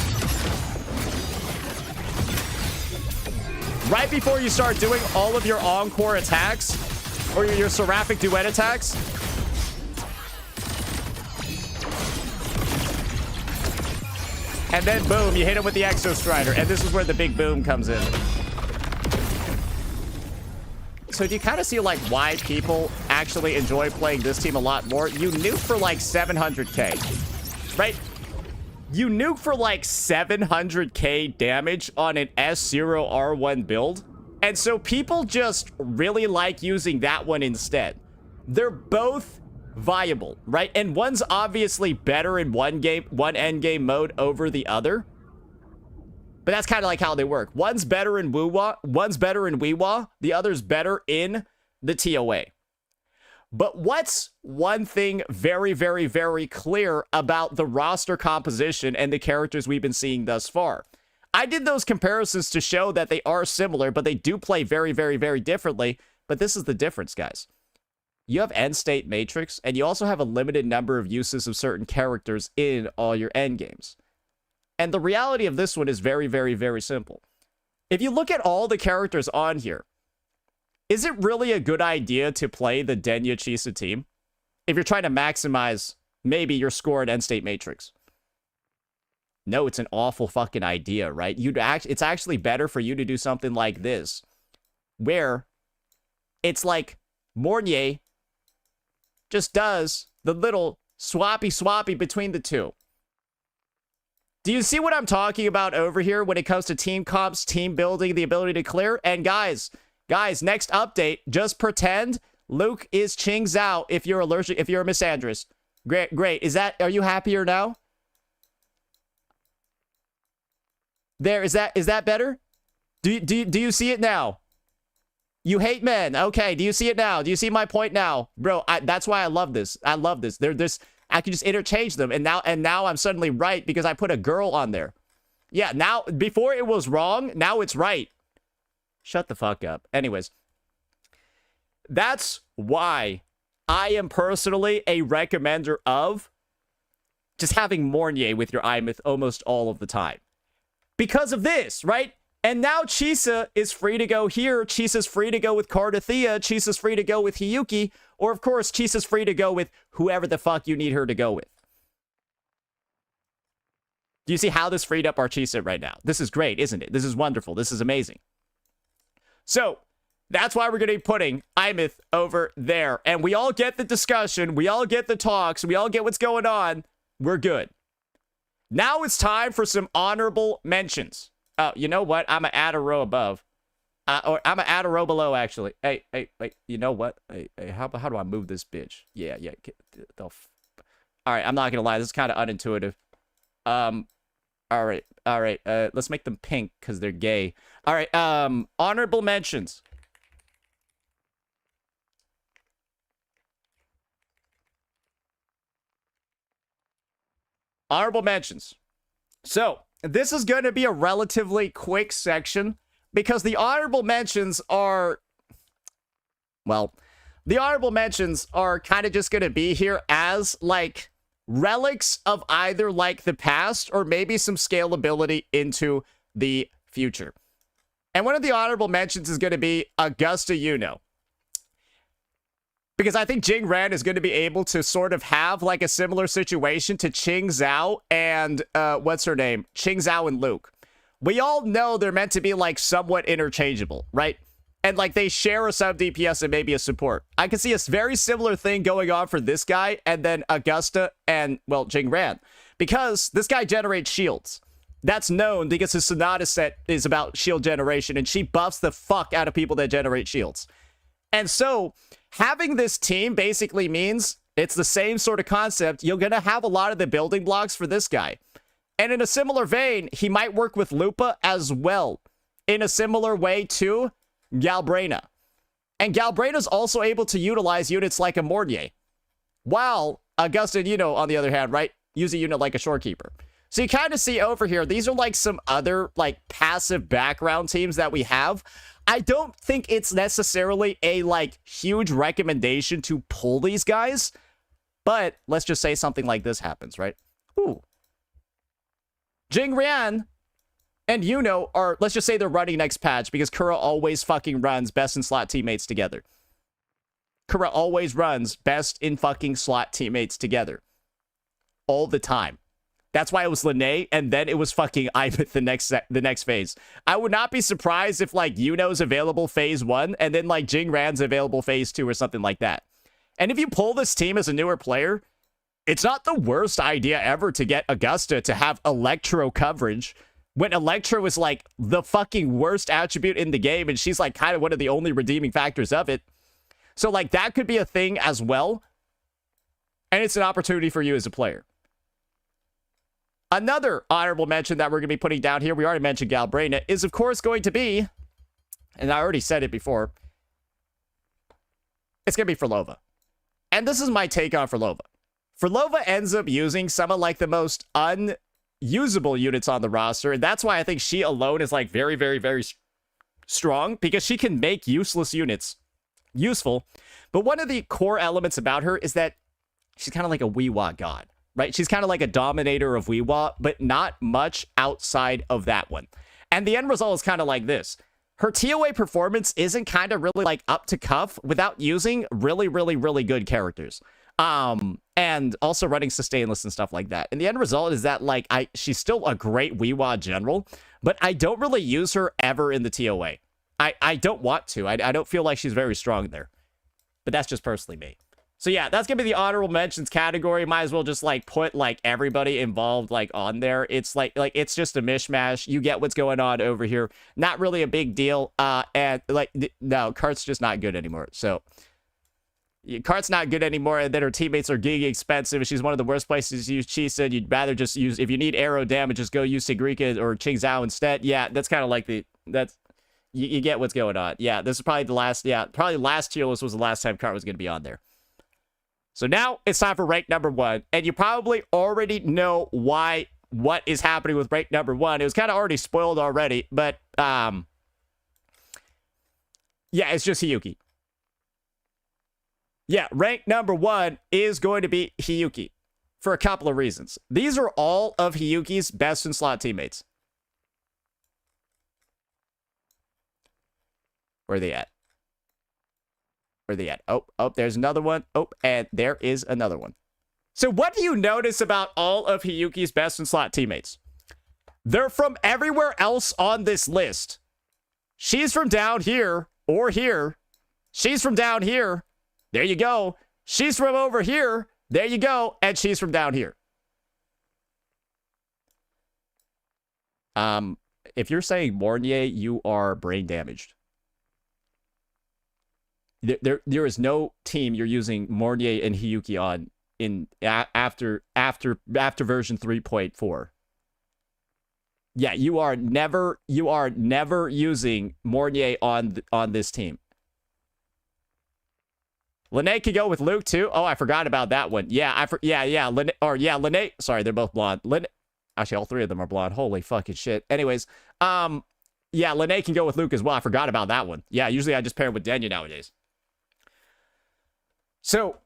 Right before you start doing all of your encore attacks, or your seraphic duet attacks. And then boom, you hit him with the Exo Strider, and this is where the big boom comes in. So do you kind of see like why people actually enjoy playing this team a lot more? You nuke for like 700k, right? You nuke for like 700k damage on an S0R1 build. And so people just really like using that one instead. They're both viable, right? And one's obviously better in one end game mode over the other. But that's kind of like how they work. One's better in Wuwa, one's better in Wuwa, the other's better in the TOA. But what's one thing very, very, very clear about the roster composition and the characters we've been seeing thus far? I did those comparisons to show that they are similar, but they do play very, very, very differently. But this is the difference, guys. You have end state matrix, and you also have a limited number of uses of certain characters in all your end games. And the reality of this one is very, very, very simple. If you look at all the characters on here, is it really a good idea to play the Denya Chisa team if you're trying to maximize maybe your score in end state matrix? No, it's an awful fucking idea, right? It's actually better for you to do something like this, where it's like Mornier just does the little swappy between the two. Do you see what I'm talking about over here when it comes to team comps, team building, the ability to clear? And guys, next update, just pretend Luke is Ching Zhao if you're allergic, if you're a misandrous. Great. Are you happier now? There, is that better? Do you see it now? You hate men. Okay, do you see it now? Do you see my point now? Bro, that's why I love this. I love this. I can just interchange them, and now I'm suddenly right because I put a girl on there. Yeah, now, before it was wrong, now it's right. Shut the fuck up. Anyways, that's why I am personally a recommender of just having Mornier with your Imyth almost all of the time. Because of this, right? And now Chisa is free to go here. Chisa's free to go with Cardathea. Chisa's free to go with Hiyuki. Or, of course, Chisa's free to go with whoever the fuck you need her to go with. Do you see how this freed up our Chisa right now? This is great, isn't it? This is wonderful. This is amazing. So, that's why we're going to be putting Imyth over there. And we all get the discussion. We all get the talks. We all get what's going on. We're good. Now it's time for some honorable mentions. Oh, you know what? I'm going to add a row above. Or I'm going to add a row below, actually. Hey, you know what? Hey, how do I move this bitch? Yeah. All right, I'm not going to lie. This is kind of unintuitive. All right. Let's make them pink because they're gay. All right, honorable mentions. Honorable mentions. So, this is going to be a relatively quick section because the honorable mentions are, well, the honorable mentions are kind of just going to be here as, like, relics of either, like, the past or maybe some scalability into the future. And one of the honorable mentions is going to be Augusta Yuno. Because I think Jing Ran is going to be able to sort of have, like, a similar situation to Ching Zhao and, what's her name? Ching Zhao and Luke. We all know they're meant to be, like, somewhat interchangeable, right? And, like, they share a sub DPS and maybe a support. I can see a very similar thing going on for this guy and then Augusta and, well, Jing Ran. Because this guy generates shields. That's known because his Sonata set is about shield generation, and she buffs the fuck out of people that generate shields. And so, having this team basically means it's the same sort of concept. You're going to have a lot of the building blocks for this guy. And in a similar vein, he might work with Lupa as well. In a similar way to Galbraina. And Galbraine's also able to utilize units like a Mornier. While Augusta and Yuno, on the other hand, right, use a unit like a Shorekeeper. So you kind of see over here, these are like some other like passive background teams that we have. I don't think it's necessarily a like huge recommendation to pull these guys, but let's just say something like this happens, right? Ooh. Jingrian and Yuno are, let's just say they're running next patch because Kuro always fucking runs best in slot teammates together. Kuro always runs best in fucking slot teammates together. All the time. That's why it was Lene, and then it was fucking Ibit the next phase. I would not be surprised if, like, Yuno's available phase 1, and then, like, Jingran's available phase 2 or something like that. And if you pull this team as a newer player, it's not the worst idea ever to get Augusta to have Electro coverage when Electro is, like, the fucking worst attribute in the game, and she's, like, kind of one of the only redeeming factors of it. So, like, that could be a thing as well, and it's an opportunity for you as a player. Another honorable mention that we're going to be putting down here, we already mentioned Galbraine, is of course going to be, and I already said it before, it's going to be Frolova. And this is my take on Frolova. Frolova ends up using some of like the most unusable units on the roster, and that's why I think she alone is like very, very, very strong, because she can make useless units useful. But one of the core elements about her is that she's kind of like a Wuwa god. Right? She's kind of like a dominator of Wuwa, but not much outside of that one. And the end result is kind of like this. Her TOA performance isn't kind of really like up to cuff without using really, really, really good characters. And also running sustainless and stuff like that. And the end result is that like she's still a great Wuwa general, but I don't really use her ever in the TOA. I don't want to. I don't feel like she's very strong there. But that's just personally me. So yeah, that's going to be the honorable mentions category. Might as well just like put like everybody involved like on there. It's like it's just a mishmash. You get what's going on over here. Not really a big deal. And like, no, Kart's just not good anymore. So Kart's not good anymore. And then her teammates are giga expensive. She's one of the worst places to use Chisa. You'd rather just use, if you need arrow damage, just go use Sigrika or Qing Zhao instead. Yeah, that's kind of like you get what's going on. Yeah, this is probably the last, probably last tier list was the last time Kart was going to be on there. So now it's time for rank number 1. And you probably already know what is happening with rank number 1. It was kind of already spoiled already, but yeah, it's just Hiyuki. Yeah, rank number 1 is going to be Hiyuki for a couple of reasons. These are all of Hiyuki's best in slot teammates. Where are they at? Where are they at? Oh, there's another one. Oh, and there is another one. So what do you notice about all of Hiyuki's best in slot teammates? They're from everywhere else on this list. She's from down here or here. She's from down here. There you go. She's from over here. There you go. And she's from down here. If you're saying Mornier, you are brain damaged. There is no team you're using Mornier and Hiyuki on after version 3.4. Yeah, you are never using Mornier on this team. Lene could go with Luke too. Oh, I forgot about that one. Yeah, Lene. Sorry, they're both blonde. Actually, all three of them are blonde. Holy fucking shit. Anyways, yeah, Lene can go with Luke as well. I forgot about that one. Yeah, usually I just pair him with Denya nowadays. So,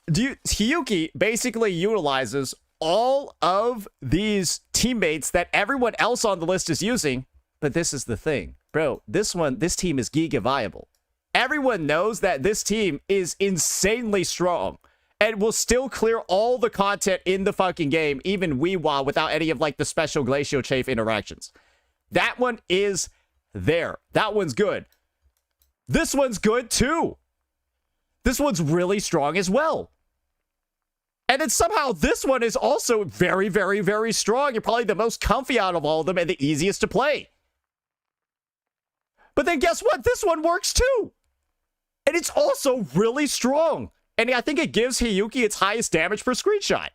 Hiyuki basically utilizes all of these teammates that everyone else on the list is using, but this is the thing. Bro, this team is giga viable. Everyone knows that this team is insanely strong and will still clear all the content in the fucking game, even Wuwa, without any of like the special Glacio Chafe interactions. That one is there. That one's good. This one's good too. This one's really strong as well. And then somehow this one is also very, very, very strong. You're probably the most comfy out of all of them and the easiest to play. But then guess what? This one works too. And it's also really strong. And I think it gives Hiyuki its highest damage per screenshot.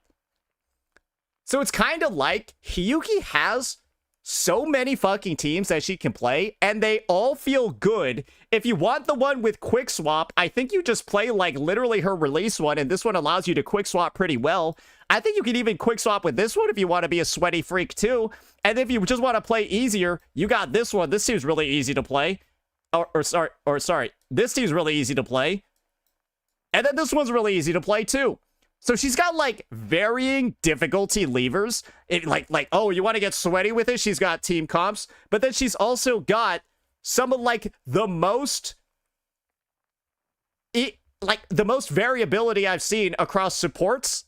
So it's kind of like Hiyuki has so many fucking teams that she can play, and they all feel good If you want the one with quick swap, I think you just play like literally her release one, and this one allows you to quick swap pretty well. I think you can even quick swap with this one if you want to be a sweaty freak too. And if you just want to play easier, you got this one. This seems really easy to play. Sorry, this seems really easy to play. And then this one's really easy to play too. So she's got like varying difficulty levers. Oh, you want to get sweaty with it? She's got team comps, but then she's also got some of like the most variability I've seen across supports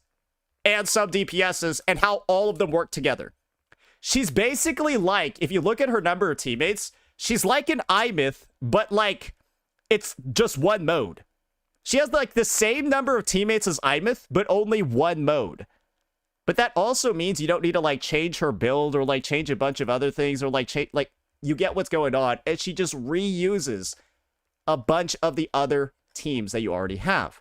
and sub DPSs and how all of them work together. She's basically like, if you look at her number of teammates, she's like an iMyth, but like it's just one mode. She has like the same number of teammates as iMyth, but only one mode. But that also means you don't need to like change her build or like change a bunch of other things or like change, like you get what's going on. And she just reuses a bunch of the other teams that you already have.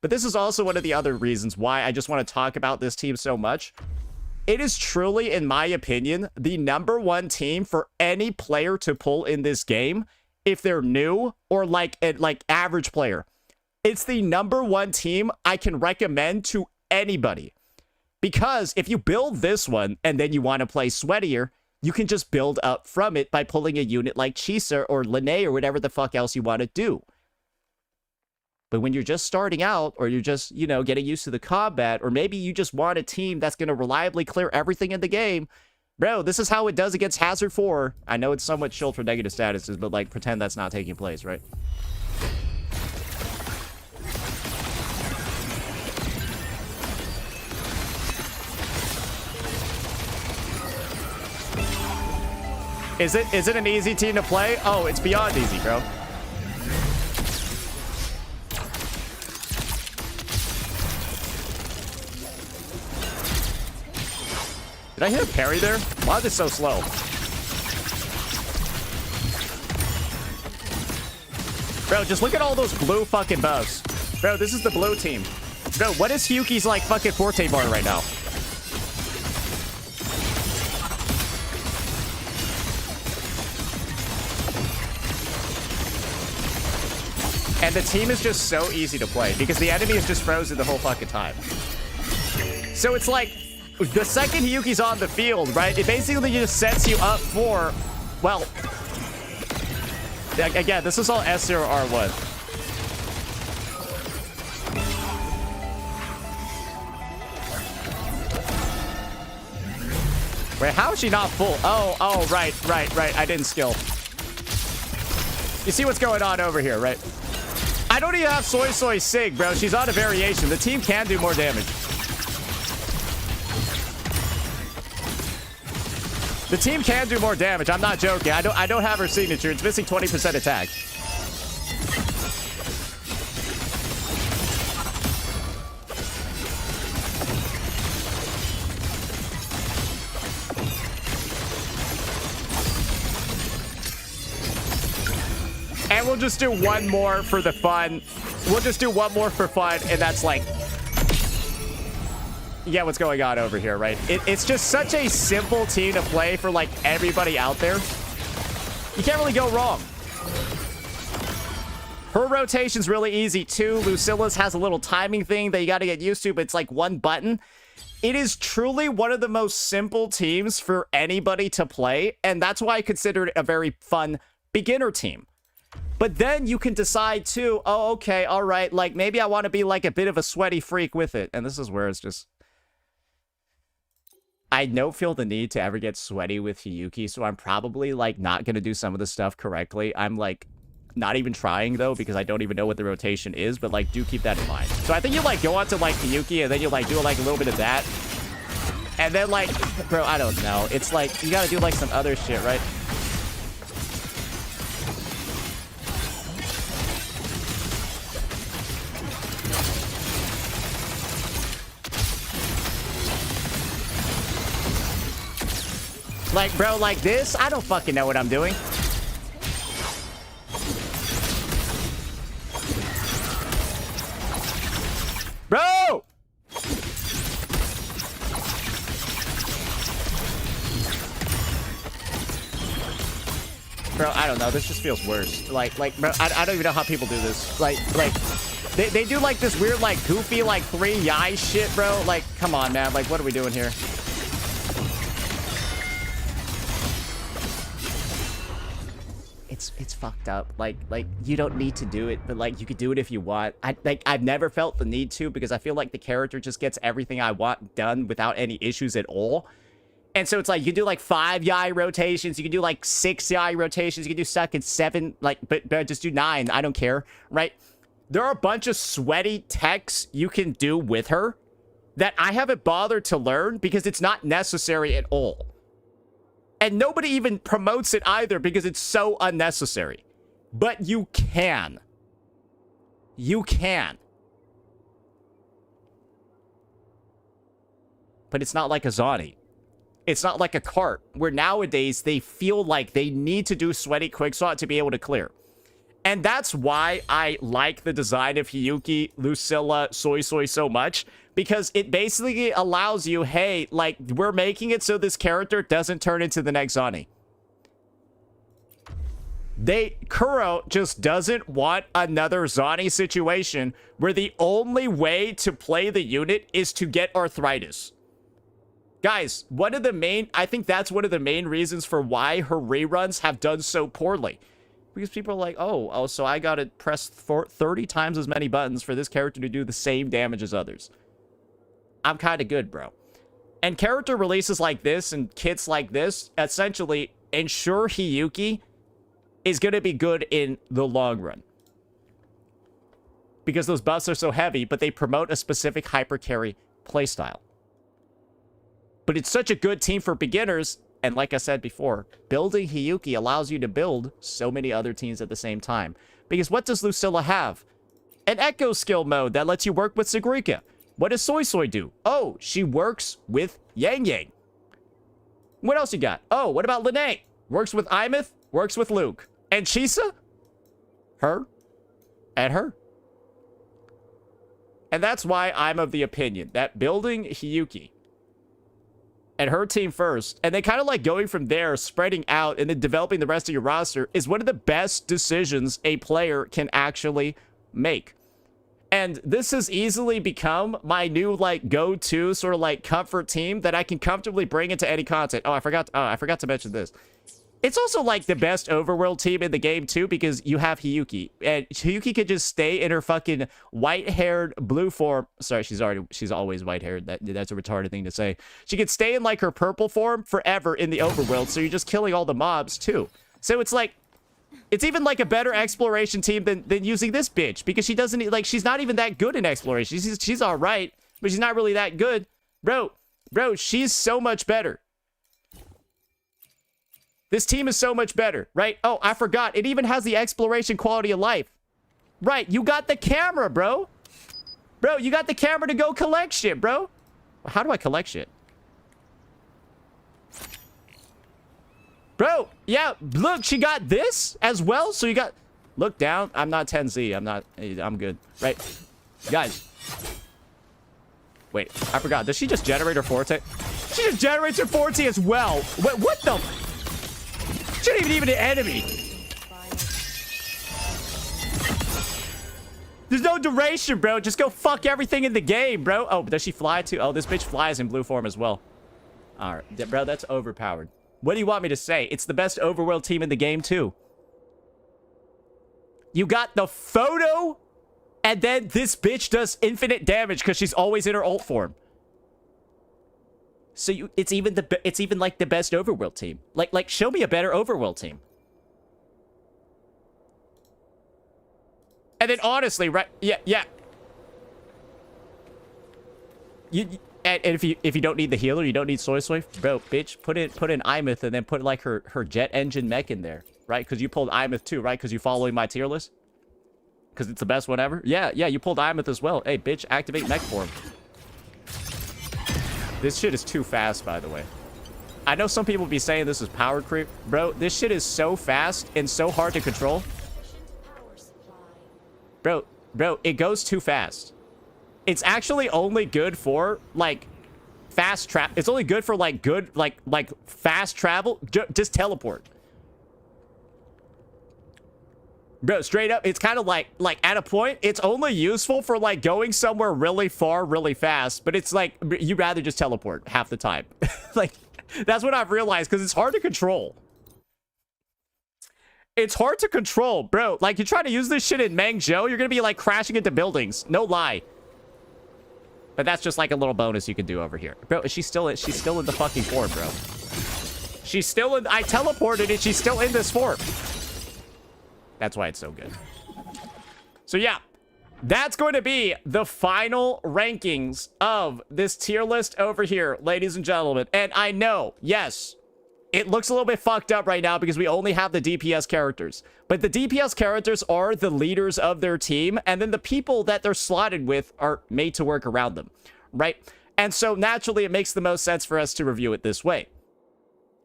But this is also one of the other reasons why I just want to talk about this team so much. It is truly, in my opinion, the #1 team for any player to pull in this game if they're new or like average player. It's the #1 team I can recommend to anybody. Because if you build this one and then you want to play sweatier, you can just build up from it by pulling a unit like Chisa or Lene or whatever the fuck else you want to do. But when you're just starting out, or you're just, you know, getting used to the combat, or maybe you just want a team that's going to reliably clear everything in the game, bro, this is how it does against Hazard 4. I know it's somewhat chilled for negative statuses, but like pretend that's not taking place, right? Is it an easy team to play? Oh, it's beyond easy, bro. Did I hit a parry there? Why is it so slow? Bro, just look at all those blue fucking buffs. Bro, this is the blue team. Bro, what is Hyuki's like fucking forte bar right now? And the team is just so easy to play because the enemy is just frozen the whole fucking time. So it's like, the second Hyuki's on the field, right, it basically just sets you up for, well, again, this is all S0 R1. Wait, how is she not full? Oh, right, I didn't skill. You see what's going on over here, right? I don't even have Soy Sig, bro. She's on a variation. The team can do more damage. The team can do more damage. I'm not joking. I don't have her signature. It's missing 20% attack. And we'll just do one more for the fun. We'll just do one more for fun, and that's like, yeah, what's going on over here, right? It's just such a simple team to play for like everybody out there. You can't really go wrong. Her rotation's really easy too. Lucilla's has a little timing thing that you got to get used to, but it's like one button. It is truly one of the most simple teams for anybody to play, and that's why I consider it a very fun beginner team. But then you can decide too, oh, okay, all right, like maybe I want to be like a bit of a sweaty freak with it. And this is where it's just, I don't feel the need to ever get sweaty with Hyuki, so I'm probably like not going to do some of the stuff correctly. I'm like not even trying though, because I don't even know what the rotation is, but like do keep that in mind. So I think you like go on to like Hyuki and then you like do like a little bit of that. And then like, bro, I don't know. It's like, you got to do like some other shit, right? Like, bro, like this? I don't fucking know what I'm doing. Bro! Bro, bro, I don't know. This just feels worse. Like, bro, I don't even know how people do this. Like, they do, like, this weird, like, goofy, like, 3 yai shit, bro. Like, come on, man. Like, what are we doing here? It's fucked up. Like, you don't need to do it, but, like, you could do it if you want. I've never felt the need to, because I feel like the character just gets everything I want done without any issues at all. And so it's like, you can do, like, 5 yai rotations, you can do, like, 6 yai rotations, you can do second 7, like, but just do 9, I don't care, right? There are a bunch of sweaty techs you can do with her that I haven't bothered to learn because it's not necessary at all. And nobody even promotes it either because it's so unnecessary. But you can. You can. But it's not like a Zani. It's not like a cart, where nowadays they feel like they need to do sweaty quicksort to be able to clear. And that's why I like the design of Hiyuki, Lucilla, Soy so much. Because it basically allows you, hey, like, we're making it so this character doesn't turn into the next Zani. Kuro just doesn't want another Zani situation where the only way to play the unit is to get arthritis. Guys, I think that's one of the main reasons for why her reruns have done so poorly. Because people are like, oh, so I gotta press 30 times as many buttons for this character to do the same damage as others. I'm kind of good, bro. And character releases like this and kits like this essentially ensure Hiyuki is going to be good in the long run. Because those buffs are so heavy, but they promote a specific hypercarry playstyle. But it's such a good team for beginners, and like I said before, building Hiyuki allows you to build so many other teams at the same time. Because what does Lucilla have? An Echo skill mode that lets you work with Sagrika. What does Soy do? Oh, she works with Yang Yang. What else you got? Oh, what about Lene? Works with Imeth, works with Luke. And Chisa? Her. And her. And that's why I'm of the opinion that building Hiyuki and her team first, and then kind of like going from there, spreading out, and then developing the rest of your roster is one of the best decisions a player can actually make. And this has easily become my new, like, go-to sort of, like, comfort team that I can comfortably bring into any content. Oh, I forgot to mention this. It's also, like, the best overworld team in the game, too, because you have Hiyuki. And Hiyuki could just stay in her fucking white-haired blue form. Sorry, she's always white-haired. That's a retarded thing to say. She could stay in, like, her purple form forever in the overworld, so you're just killing all the mobs, too. So it's, like, it's even, like, a better exploration team than using this bitch. Because she doesn't, like, she's not even that good in exploration. She's all right, but she's not really that good. Bro, she's so much better. This team is so much better, right? Oh, I forgot. It even has the exploration quality of life. Right, you got the camera, bro. Bro, you got the camera to go collect shit, bro. How do I collect shit? Bro, yeah, look, she got this as well. So you got... Look down. I'm not 10Z. I'm good. Right? Guys. Wait, I forgot. Does she just generate her forte? She just generates her forte as well. What the... She didn't even an enemy. There's no duration, bro. Just go fuck everything in the game, bro. Oh, does she fly too? Oh, this bitch flies in blue form as well. All right, bro, that's overpowered. What do you want me to say? It's the best overworld team in the game, too. You got the photo, and then this bitch does infinite damage because she's always in her ult form. So it's even like the best overworld team. Like show me a better overworld team. And then honestly, right? Yeah. And if you don't need the healer, you don't need Soy, bro, bitch, put in Imeth and then put like her jet engine mech in there, right? Because you pulled Imeth too, right? Because you following my tier list. Because it's the best one ever. Yeah, you pulled Imeth as well. Hey, bitch, activate mech form. This shit is too fast, by the way. I know some people be saying this is power creep. Bro, this shit is so fast and so hard to control. Bro, it goes too fast. It's actually only good for, like, fast travel. It's only good for, like, good, like fast travel. Just teleport. Bro, straight up, it's kind of like at a point, it's only useful for like going somewhere really far, really fast. But it's like, you'd rather just teleport half the time. Like, that's what I've realized, because it's hard to control. It's hard to control, bro. Like, you try to use this shit in Mangzhou, you're gonna be like crashing into buildings. No lie. But that's just like a little bonus you can do over here. Bro, she's still in the fucking form, bro. She's still in, I teleported and she's still in this form. That's why it's so good. So yeah, that's going to be the final rankings of this tier list over here, ladies and gentlemen. And I know, yes, it looks a little bit fucked up right now because we only have the DPS characters. But the DPS characters are the leaders of their team, and then the people that they're slotted with are made to work around them, right? And so naturally, it makes the most sense for us to review it this way.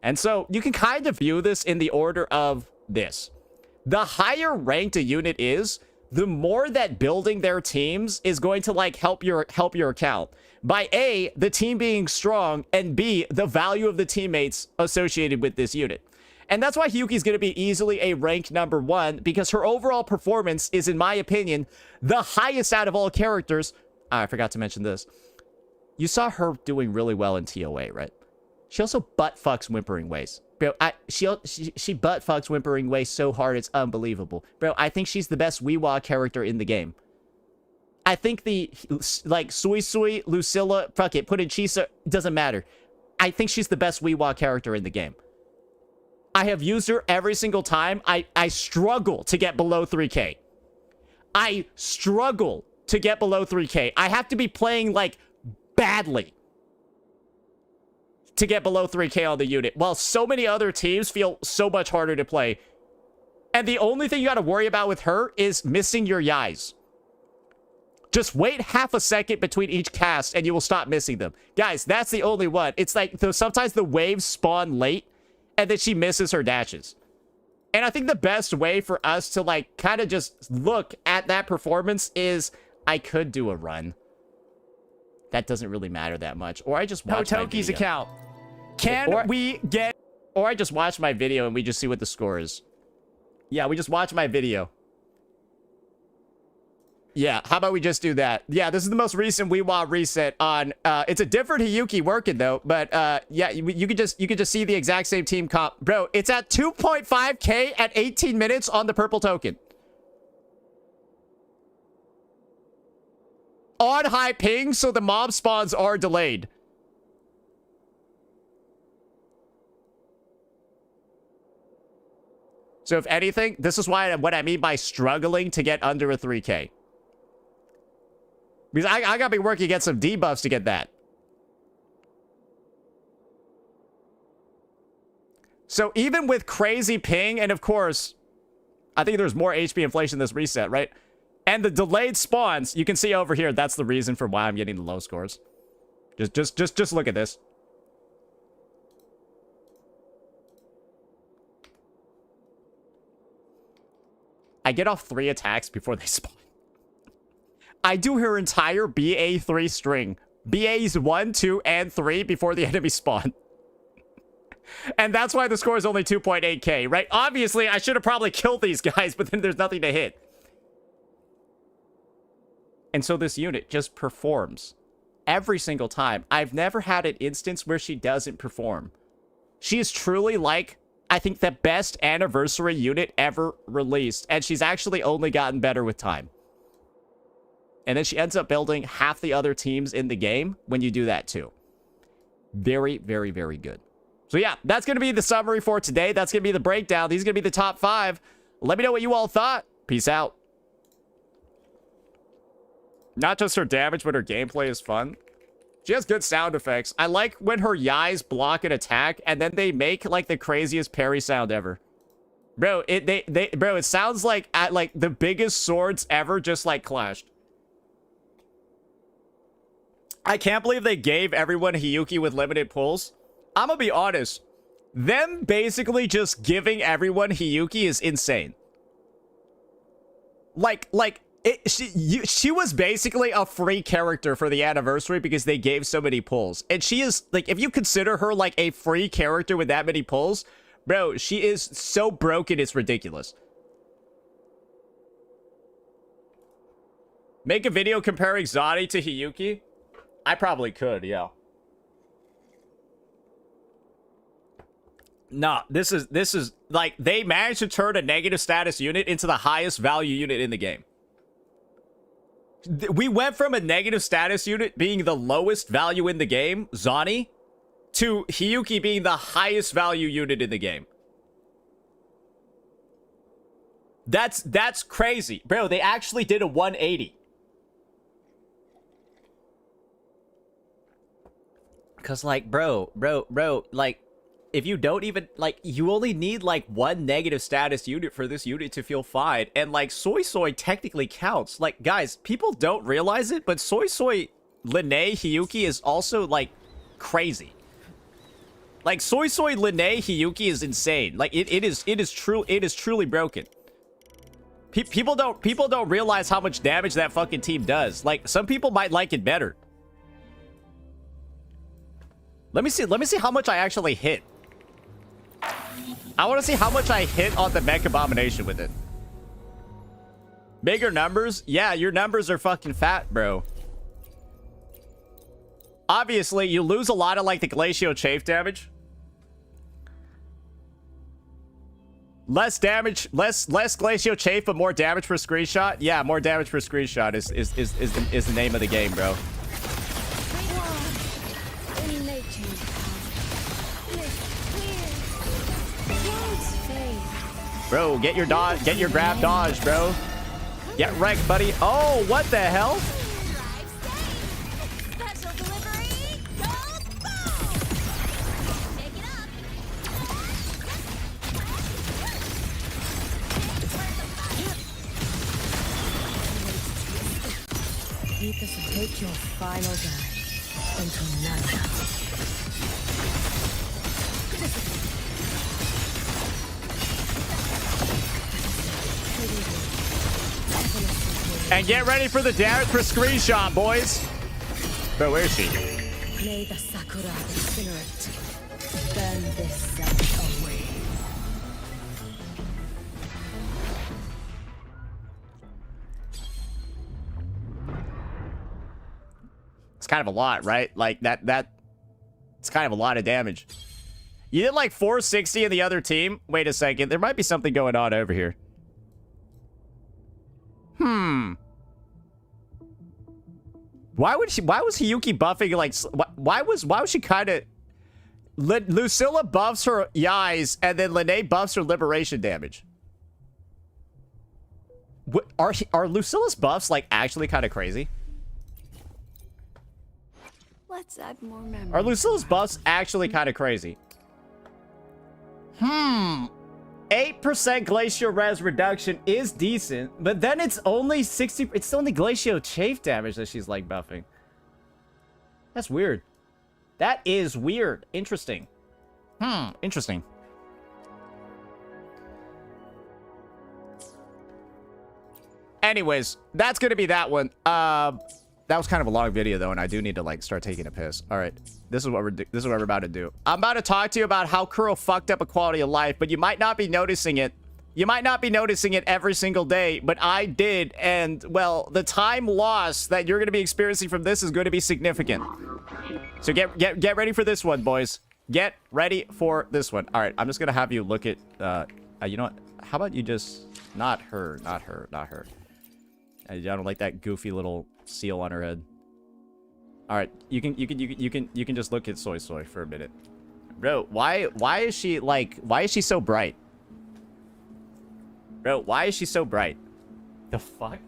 And so you can kind of view this in the order of this. The higher ranked a unit is, the more that building their teams is going to like help your account. By A, the team being strong, and B, the value of the teammates associated with this unit. And that's why Hyuki's going to be easily a ranked number 1, because her overall performance is, in my opinion, the highest out of all characters. I forgot to mention this. You saw her doing really well in TOA, right? She also butt fucks Whimpering Ways. Bro, she butt fucks Whimpering Ways so hard, it's unbelievable. Bro, I think she's the best Wuwa character in the game. I think the, like, Sui Sui, Lucilla, fuck it, put in Chisa, doesn't matter. I think she's the best Wuwa character in the game. I have used her every single time. I struggle to get below 3K. I struggle to get below 3K. I have to be playing, like, badly to get below 3K on the unit, while so many other teams feel so much harder to play. And the only thing you gotta worry about with her is missing your Yais. Just wait half a second between each cast and you will stop missing them. Guys, that's the only one. It's like, sometimes the waves spawn late and then she misses her dashes. And I think the best way for us to like kind of just look at that performance is, I could do a run. That doesn't really matter that much. Or I just watch my video. Account. Can we get... Or I just watch my video and we just see what the score is. Yeah, we just watch my video. Yeah, how about we just do that? Yeah, this is the most recent Wuwa reset on... it's a different Hyuki working, though. But, yeah, you could just see the exact same team comp. Bro, it's at 2.5K at 18 minutes on the purple token. On high ping, so the mob spawns are delayed. So if anything, this is what I mean by struggling to get under a 3K. Because I gotta be working against some debuffs to get that. So even with crazy ping, and of course, I think there's more HP inflation this reset, right? And the delayed spawns, you can see over here, that's the reason for why I'm getting the low scores. Just look at this. I get off 3 attacks before they spawn. I do her entire BA3 string. BAs 1, 2, and 3 before the enemy spawn. And that's why the score is only 2.8K, right? Obviously, I should have probably killed these guys, but then there's nothing to hit. And so this unit just performs every single time. I've never had an instance where she doesn't perform. She is truly like, I think, the best anniversary unit ever released. And she's actually only gotten better with time. And then she ends up building half the other teams in the game when you do that too. Very, very, very good. So yeah, that's going to be the summary for today. That's going to be the breakdown. These are going to be the top 5. Let me know what you all thought. Peace out. Not just her damage, but her gameplay is fun. She has good sound effects. I like when her Yais block an attack, and then they make, like, the craziest parry sound ever. Bro, it sounds like, the biggest swords ever just, like, clashed. I can't believe they gave everyone Hyuki with limited pulls. I'm gonna be honest. Them basically just giving everyone Hyuki is insane. She was basically a free character for the anniversary because they gave so many pulls. And she is, like, if you consider her, like, a free character with that many pulls, bro, she is so broken, it's ridiculous. Make a video comparing Zani to Hiyuki? I probably could, yeah. Nah, this is like they managed to turn a negative status unit into the highest value unit in the game. We went from a negative status unit being the lowest value in the game, Zani, to Hiyuki being the highest value unit in the game. That's crazy. Bro, they actually did a 180. Cause like, bro, like, if you don't even, like, you only need, like, one negative status unit for this unit to feel fine. And, like, Soy Soy technically counts. Like, guys, people don't realize it, but Soy Soy Linne Hiyuki is also, like, crazy. Like, Soy Soy Linne Hiyuki is insane. Like, it is truly broken. People don't realize how much damage that fucking team does. Like, some people might like it better. Let me see how much I actually hit. I want to see how much I hit on the Mech Abomination with it. Bigger numbers? Yeah, your numbers are fucking fat, bro. Obviously, you lose a lot of, like, the Glacio Chafe damage. Less damage, less Glacio Chafe, but more damage per screenshot. Yeah, more damage per screenshot is the name of the game, bro. Bro, get your dodge, get your grab dodge, bro. Get wrecked, buddy. Oh, what the hell? Take your final dive into none. And get ready for the damage per screenshot, boys. Bro, where is she? May the Sakura incinerate. Burn this self away. It's kind of a lot, right? Like, it's kind of a lot of damage. You did like 460 in the other team? Wait a second. There might be something going on over here. Why was Hiyuki buffing, like, why was she kind of... Lucilla buffs her Yais, and then Linne buffs her liberation damage. What, are Lucilla's buffs, like, actually kind of crazy? Let's add more memory. Are Lucilla's buffs actually kind of crazy? 8% Glacial Res reduction is decent, but then it's only 60... It's only Glacial Chafe damage that she's, like, buffing. That's weird. That is weird. Interesting. Interesting. Anyways, that's gonna be that one. That was kind of a long video, though, and I do need to, like, start taking a piss. All right, this is what we're about to do. I'm about to talk to you about how Kuro fucked up a quality of life, but you might not be noticing it. You might not be noticing it every single day, but I did, and, well, the time loss that you're going to be experiencing from this is going to be significant. So get ready for this one, boys. Get ready for this one. All right, I'm just going to have you look at, you know what? How about you just... Not her. I don't like that goofy little seal on her head. All right, you can just look at Soy Soy for a minute, bro. Why is she like? Why is she so bright, bro? Why is she so bright? The fuck?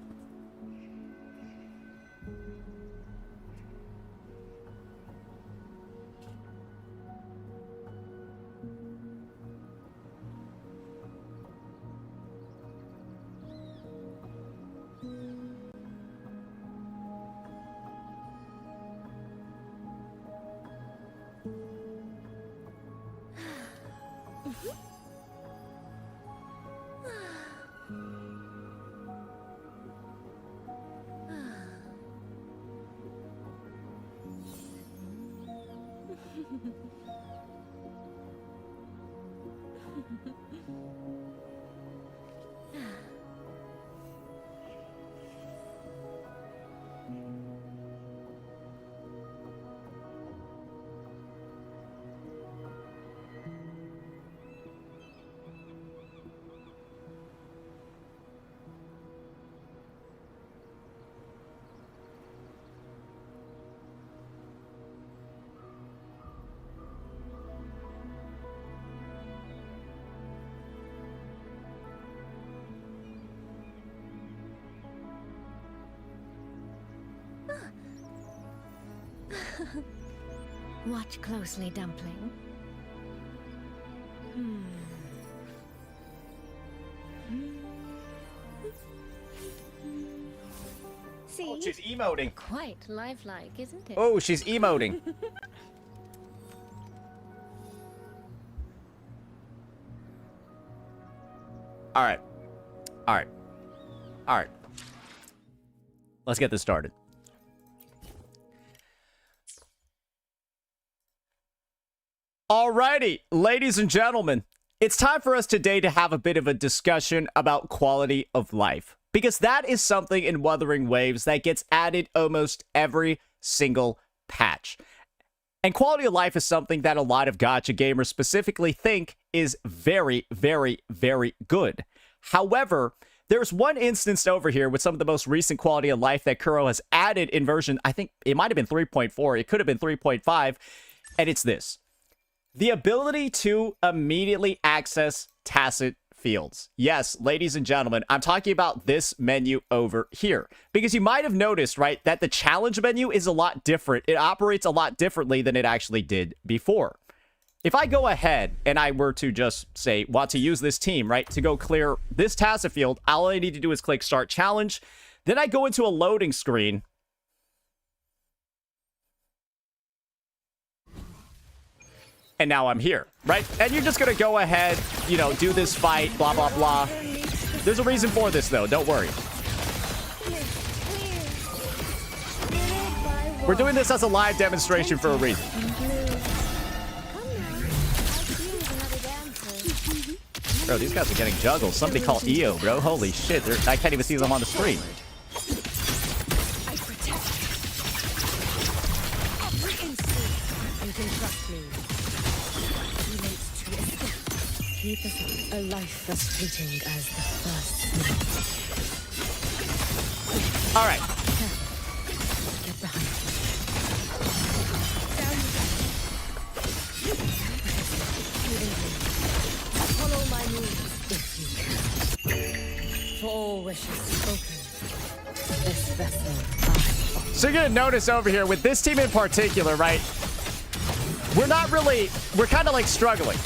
Watch closely, Dumpling. See? Oh, she's emoting. Quite lifelike, isn't it? Oh, she's emoting. All right. All right. All right. Let's get this started. Alrighty, ladies and gentlemen, it's time for us today to have a bit of a discussion about quality of life, because that is something in Wuthering Waves that gets added almost every single patch. And quality of life is something that a lot of gacha gamers specifically think is very, very, very good. However, there's one instance over here with some of the most recent quality of life that Kuro has added in version, I think it might have been 3.4, it could have been 3.5, and it's this. The ability to immediately access tacit fields. Yes, ladies and gentlemen, I'm talking about this menu over here. Because you might have noticed, right, that the challenge menu is a lot different. It operates a lot differently than it actually did before. If I go ahead and I were to just say, want to use this team, right, to go clear this tacit field, all I need to do is click Start Challenge. Then I go into a loading screen. And now I'm here, right? And you're just going to go ahead, you know, do this fight, blah, blah, blah. There's a reason for this, though. Don't worry. We're doing this as a live demonstration for a reason. Bro, these guys are getting juggled. Somebody call EO, bro. Holy shit. I can't even see them on the screen. You can trust me. Keep us a life as fleeting as the first night. All right. Get behind me. Follow my moves if you can. For all wishes spoken, this vessel I... So you're going to notice over here with this team in particular, right? We're kind of like struggling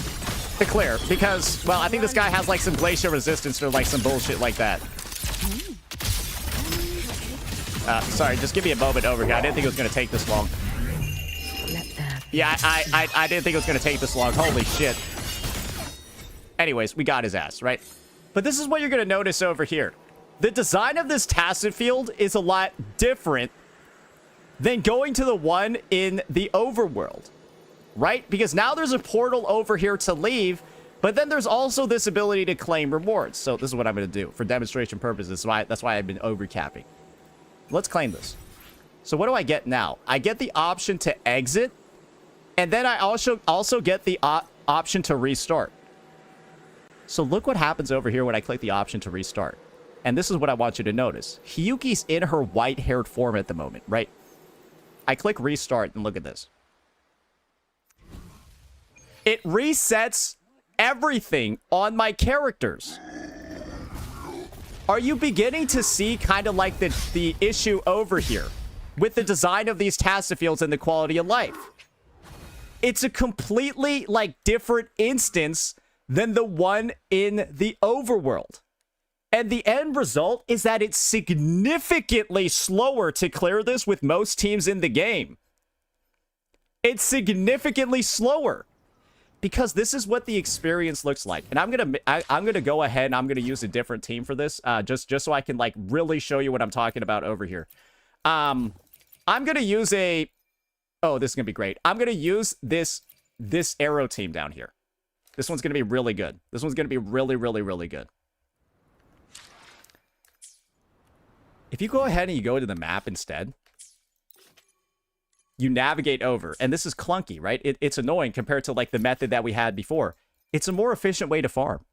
to clear because, well, I think this guy has like some glacier resistance or like some bullshit like that. Sorry, just give me a moment over here. I didn't think it was going to take this long. Yeah, I didn't think it was going to take this long. Holy shit. Anyways, we got his ass, right? But this is what you're going to notice over here. The design of this tacit field is a lot different than going to the one in the overworld. Right? Because now there's a portal over here to leave, but then there's also this ability to claim rewards. So this is what I'm going to do for demonstration purposes. That's why I've been overcapping. Let's claim this. So what do I get now? I get the option to exit, and then I also get the option to restart. So look what happens over here when I click the option to restart. And this is what I want you to notice. Hiyuki's in her white-haired form at the moment, right? I click restart, and look at this. It resets everything on my characters. Are you beginning to see kind of like the issue over here with the design of these tacit fields and the quality of life? It's a completely like different instance than the one in the overworld. And the end result is that it's significantly slower to clear this with most teams in the game. It's significantly slower. Because this is what the experience looks like. And I'm gonna go ahead and I'm gonna use a different team for this. Just so I can like really show you what I'm talking about over here. I'm gonna use a... Oh, this is gonna be great. I'm gonna use this arrow team down here. This one's gonna be really good. This one's gonna be really, really, really good. If you go ahead and you go to the map instead, you navigate over, and this is clunky, right? It's annoying compared to like the method that we had before. It's a more efficient way to farm.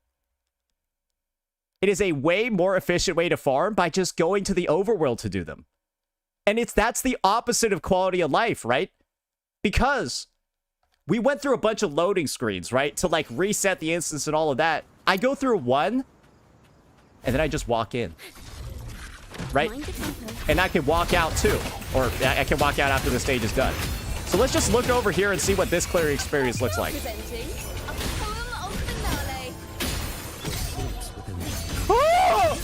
It is a way more efficient way to farm by just going to the overworld to do them. And that's the opposite of quality of life, right? Because we went through a bunch of loading screens, right? To like reset the instance and all of that. I go through one, and then I just walk in. Right? And I can walk out too. Or I can walk out after the stage is done. So let's just look over here and see what this clearing experience looks like. Presenting a full finale. Oh!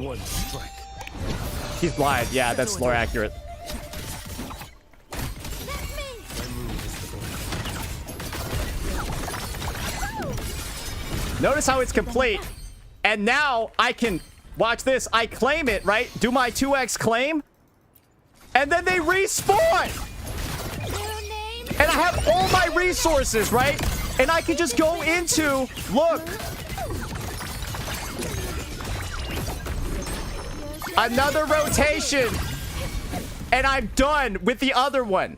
One strike. He's blind. Yeah, that's more accurate. Notice how it's complete. And now I can... Watch this. I claim it, right? Do my 2x claim. And then they respawn. And I have all my resources, right? And I can just go into... Look. Another rotation. And I'm done with the other one.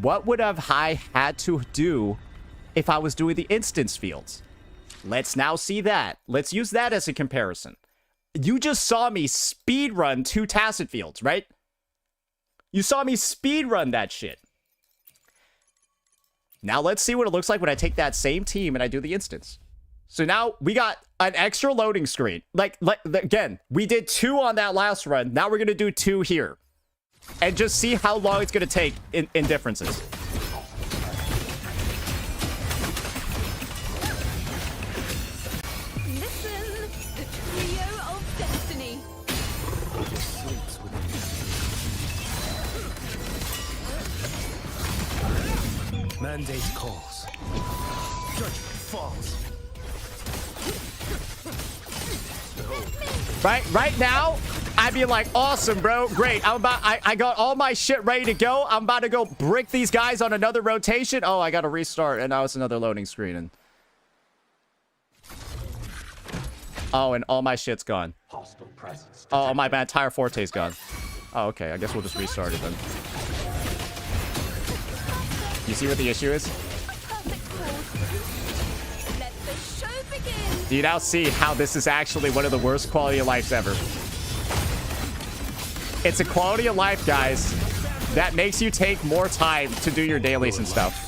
What would have I had to do if I was doing the instance fields? Let's now see that. Let's use that as a comparison. You just saw me speedrun 2 tacit fields, right? You saw me speedrun that shit. Now let's see what it looks like when I take that same team and I do the instance. So now we got an extra loading screen. Like again, we did 2 on that last run. Now we're going to do 2 here. And just see how long it's going to take in differences. Mandate calls. Judgment falls. Right now, I'd be like, awesome, bro. Great. I got all my shit ready to go. I'm about to go brick these guys on another rotation. Oh, I got to restart. And now it's another loading screen. And oh, and all my shit's gone. Oh, my entire forte's gone. Oh, okay. I guess we'll just restart it then. You see what the issue is? Do you now see how this is actually one of the worst quality of lives ever? It's a quality of life, guys, that makes you take more time to do your dailies and stuff.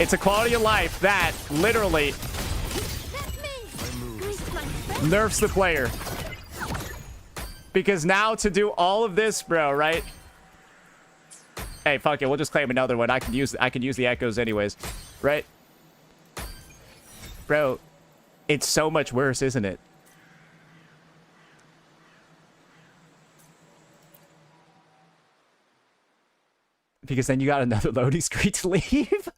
It's a quality of life that literally nerfs the player. Because now to do all of this, bro, right? Hey, fuck it. We'll just claim another one. I can use the echoes anyways, right? Bro, it's so much worse, isn't it? Because then you got another loading screen to leave.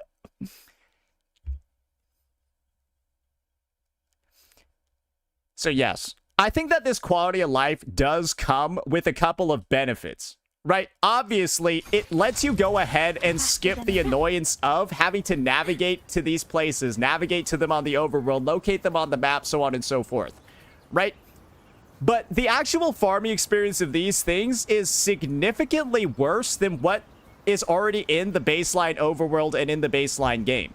So yes, I think that this quality of life does come with a couple of benefits. Right? Obviously, it lets you go ahead and skip the annoyance of having to navigate to these places, navigate to them on the overworld, locate them on the map, so on and so forth. Right? But the actual farming experience of these things is significantly worse than what is already in the baseline overworld and in the baseline game.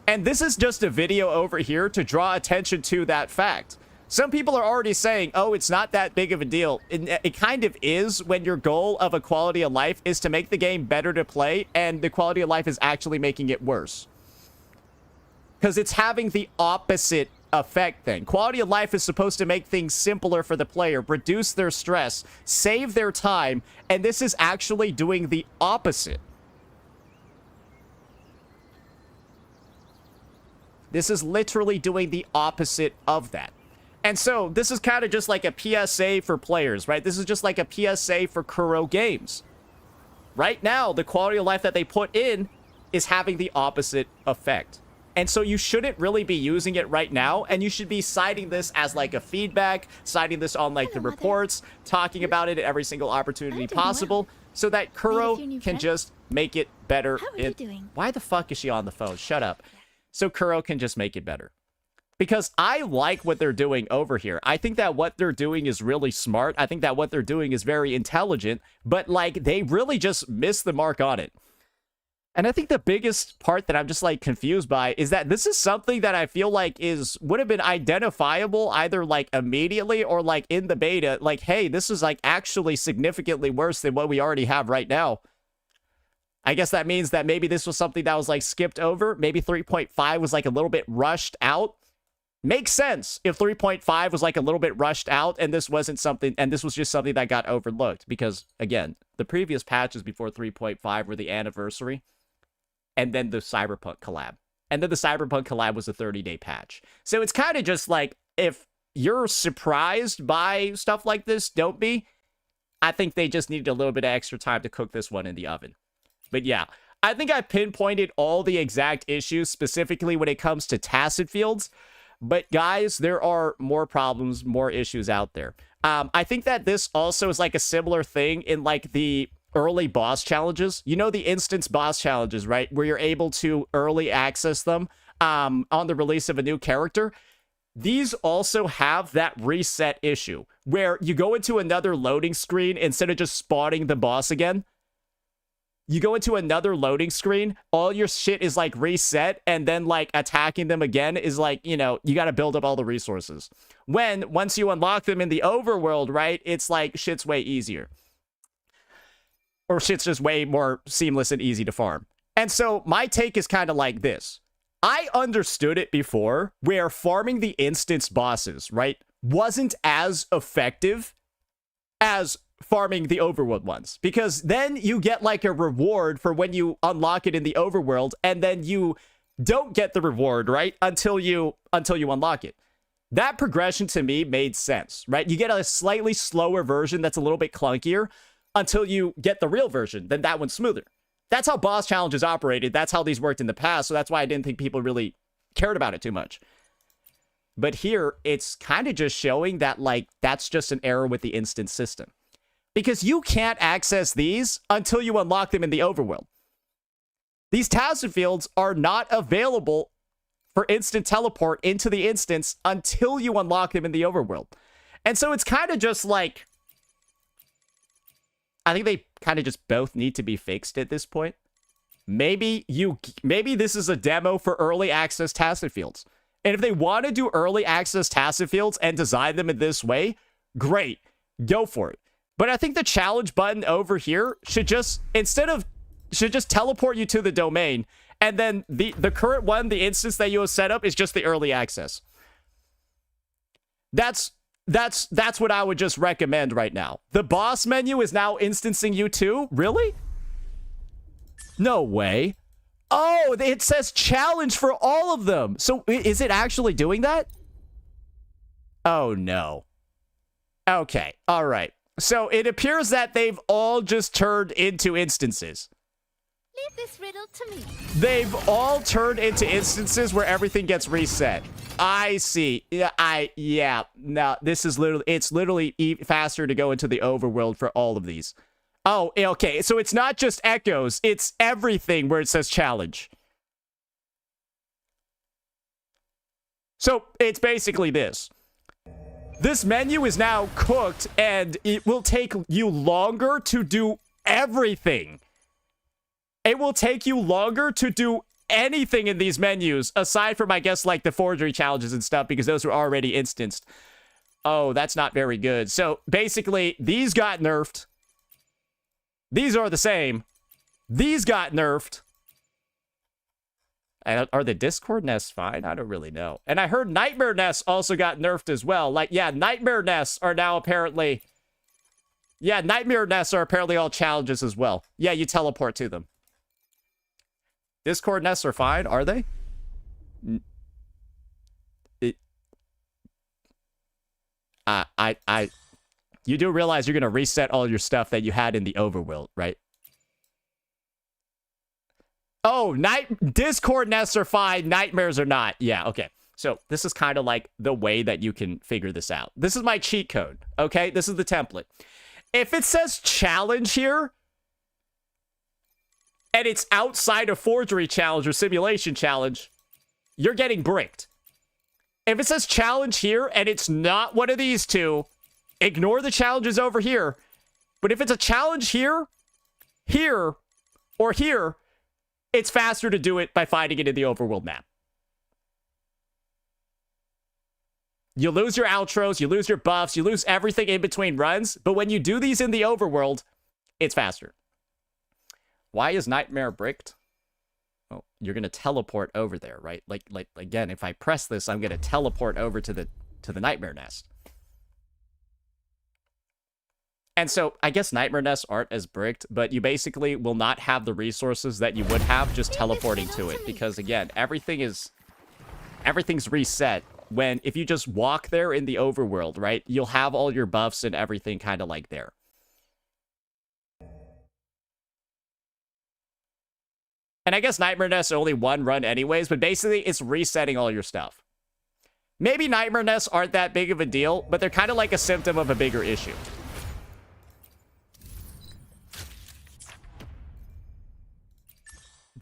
And this is just a video over here to draw attention to that fact. Some people are already saying, oh, it's not that big of a deal. It kind of is when your goal of a quality of life is to make the game better to play, and the quality of life is actually making it worse. Because it's having the opposite effect then. Quality of life is supposed to make things simpler for the player, reduce their stress, save their time, and this is actually doing the opposite. This is literally doing the opposite of that. And so, this is kind of just like a PSA for players, right? This is just like a PSA for Kuro games. Right now, the quality of life that they put in is having the opposite effect. And so you shouldn't really be using it right now, and you should be citing this as like a feedback, citing this on like the reports, talking about it at every single opportunity possible, so that Kuro can just make it better. How are you doing? Why the fuck is she on the phone? Shut up. So Kuro can just make it better. Because I like what they're doing over here. I think that what they're doing is really smart. I think that what they're doing is very intelligent. But, like, they really just missed the mark on it. And I think the biggest part that I'm just, like, confused by is that this is something that I feel like would have been identifiable either, like, immediately or, like, in the beta. Like, hey, this is, like, actually significantly worse than what we already have right now. I guess that means that maybe this was something that was like skipped over. Maybe 3.5 was like a little bit rushed out. Makes sense if 3.5 was like a little bit rushed out and this wasn't something, and this was just something that got overlooked because, again, the previous patches before 3.5 were the anniversary and then the Cyberpunk collab. And then the Cyberpunk collab was a 30-day patch. So it's kind of just like, if you're surprised by stuff like this, don't be. I think they just needed a little bit of extra time to cook this one in the oven. But yeah, I think I pinpointed all the exact issues, specifically when it comes to tacit fields. But guys, there are more problems, more issues out there. I think that this also is like a similar thing in like the early boss challenges. You know, the instance boss challenges, right? Where you're able to early access them on the release of a new character. These also have that reset issue where you go into another loading screen instead of just spawning the boss again. You go into another loading screen, all your shit is like reset, and then like attacking them again is like, you know, you got to build up all the resources. Once you unlock them in the overworld, right, it's like shit's way easier. Or shit's just way more seamless and easy to farm. And so my take is kind of like this. I understood it before where farming the instance bosses, right, wasn't as effective as farming the overworld ones, because then you get like a reward for when you unlock it in the overworld, and then you don't get the reward, right, until you unlock it. That progression to me made sense, right? You get a slightly slower version that's a little bit clunkier until you get the real version, then that one's smoother. That's how boss challenges operated. That's how these worked in the past, so that's why I didn't think people really cared about it too much. But here, it's kind of just showing that, like, that's just an error with the instance system. Because you can't access these until you unlock them in the overworld. These tacit fields are not available for instant teleport into the instance until you unlock them in the overworld. And so it's kind of just like, I think they kind of just both need to be fixed at this point. Maybe this is a demo for early access tacit fields. And if they want to do early access tacit fields and design them in this way, great, go for it. But I think the challenge button over here should just, should just teleport you to the domain. And then the current one, the instance that you have set up, is just the early access. That's what I would just recommend right now. The boss menu is now instancing you too? Really? No way. Oh, it says challenge for all of them. So is it actually doing that? Oh, no. Okay. All right. So it appears that they've all just turned into instances. Leave this riddle to me. They've all turned into instances where everything gets reset. I see. Yeah. No, this is literally, it's literally faster to go into the overworld for all of these. Oh, okay. So it's not just echoes. It's everything where it says challenge. So it's basically this. This menu is now cooked, and it will take you longer to do everything. It will take you longer to do anything in these menus, aside from, I guess, like the forgery challenges and stuff, because those were already instanced. Oh, that's not very good. So basically, these got nerfed. These are the same. These got nerfed. Are the Discord nests fine? I don't really know. And I heard Nightmare nests also got nerfed as well. Like, yeah, Nightmare nests are now apparently... Yeah, Nightmare nests are apparently all challenges as well. Yeah, you teleport to them. Discord nests are fine, are they? You do realize you're going to reset all your stuff that you had in the overworld, right? Oh, Discord nests are fine. Nightmares are not. Yeah, okay. So this is kind of like the way that you can figure this out. This is my cheat code, okay? This is the template. If it says challenge here, and it's outside of forgery challenge or simulation challenge, you're getting bricked. If it says challenge here, and it's not one of these two, ignore the challenges over here. But if it's a challenge here, here, or here, it's faster to do it by finding it in the overworld map. You lose your outros, you lose your buffs, you lose everything in between runs, but when you do these in the overworld, it's faster. Why is Nightmare bricked? Oh, you're gonna teleport over there, right? Like again, if I press this, I'm gonna teleport over to the Nightmare Nest. And so I guess Nightmare Nests aren't as bricked, but you basically will not have the resources that you would have just teleporting to it, because again, everything's reset. When if you just walk there in the overworld, right, you'll have all your buffs and everything kind of like there. And I guess Nightmare Nests are only one run anyways, but basically it's resetting all your stuff. Maybe Nightmare Nests aren't that big of a deal, but they're kind of like a symptom of a bigger issue.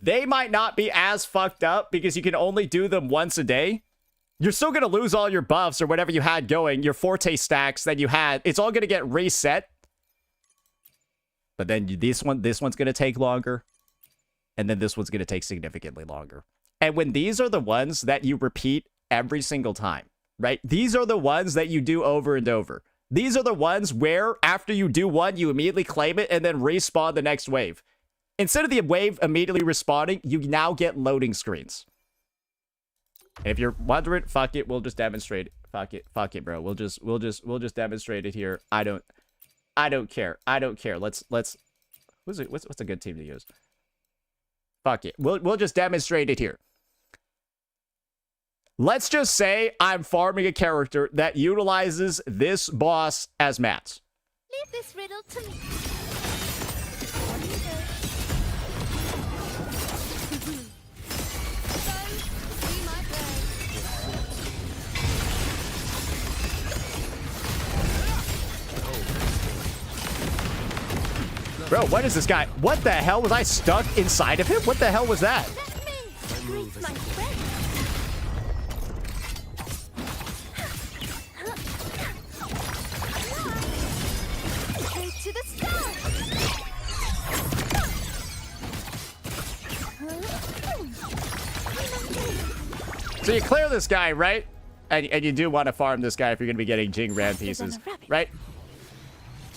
They might not be as fucked up because you can only do them once a day. You're still going to lose all your buffs or whatever you had going, your forte stacks that you had. It's all going to get reset. But then this one's going to take longer. And then this one's going to take significantly longer. And when these are the ones that you repeat every single time, right? These are the ones that you do over and over. These are the ones where after you do one, you immediately claim it and then respawn the next wave. Instead of the wave immediately respawning, you now get loading screens. And if you're wondering, fuck it, we'll just demonstrate it. Fuck it, bro. We'll just demonstrate it here. I don't care. Let's what's a good team to use? Fuck it. We'll just demonstrate it here. Let's just say I'm farming a character that utilizes this boss as mats. Leave this riddle to me. Bro, what is this guy? What the hell? Was I stuck inside of him? What the hell was that? So you clear this guy, right? And you do want to farm this guy if you're going to be getting Jing Ram pieces, right?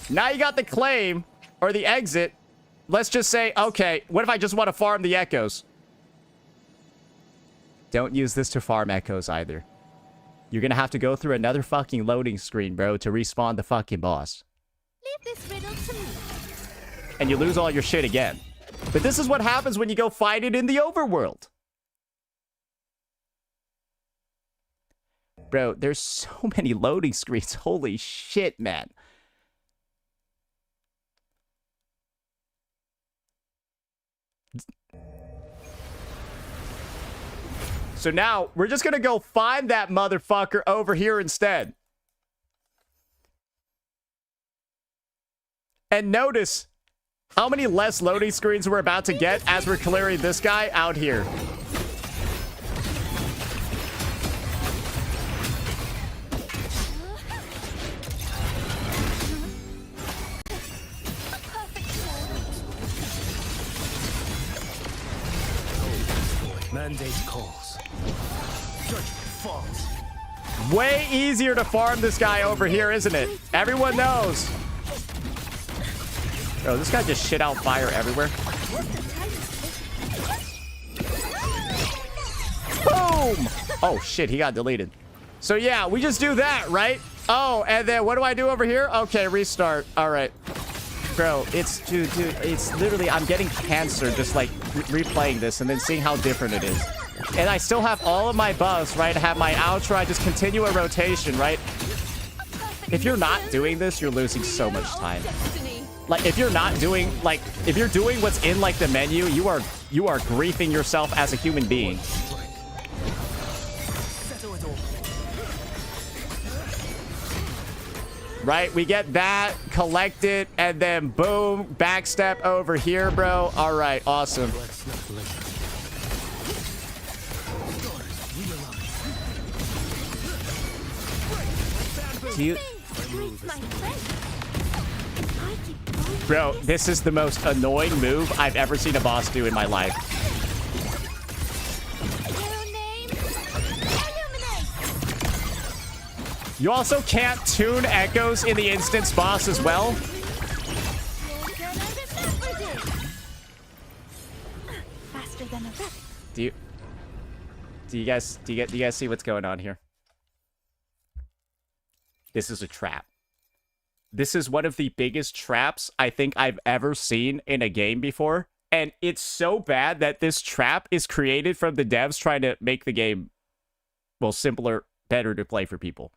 Now you got the claim. Or the exit. Let's just say, okay, what if I just want to farm the echoes? Don't use this to farm echoes either. You're gonna have to go through another fucking loading screen, bro, to respawn the fucking boss. Leave this riddle to me. And you lose all your shit again. But this is what happens when you go fight it in the overworld. Bro, there's so many loading screens. Holy shit, man. So now, we're just gonna go find that motherfucker over here instead. And notice how many less loading screens we're about to get as we're clearing this guy out here. Mandate calls. Judgment falls. Way easier to farm this guy over here, isn't it? Everyone knows. Bro, this guy just shit out fire everywhere. Boom! Oh, shit, he got deleted. So, yeah, we just do that, right? Oh, and then what do I do over here? Okay, restart. All right. Bro, it's, dude, it's literally, I'm getting cancer just, like, replaying this and then seeing how different it is. And I still have all of my buffs, right? I have my outro. I just continue a rotation, right? If you're not doing this, you're losing so much time. Like, if you're not doing, like, if you're doing what's in, like, the menu, you are griefing yourself as a human being. Right, we get that, collect it, and then boom, backstep over here, bro. All right, awesome. Do you... Bro, this is the most annoying move I've ever seen a boss do in my life. You also can't tune echoes in the instance boss as well. faster than a rabbit. Do you guys see what's going on here? This is a trap. This is one of the biggest traps I think I've ever seen in a game before. And it's so bad that this trap is created from the devs trying to make the game, well, simpler, better to play for people.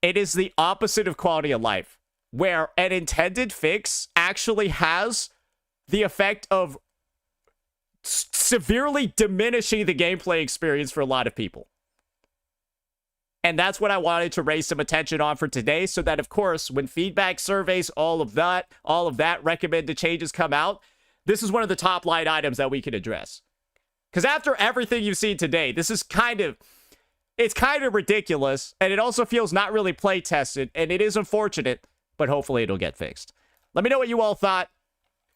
It is the opposite of quality of life, where an intended fix actually has the effect of severely diminishing the gameplay experience for a lot of people. And that's what I wanted to raise some attention on for today, so that, of course, when feedback surveys, all of that recommended changes come out, this is one of the top line items that we can address. Because after everything you've seen today, this is it's kind of ridiculous, and it also feels not really play tested, and it is unfortunate, but hopefully it'll get fixed. Let me know what you all thought.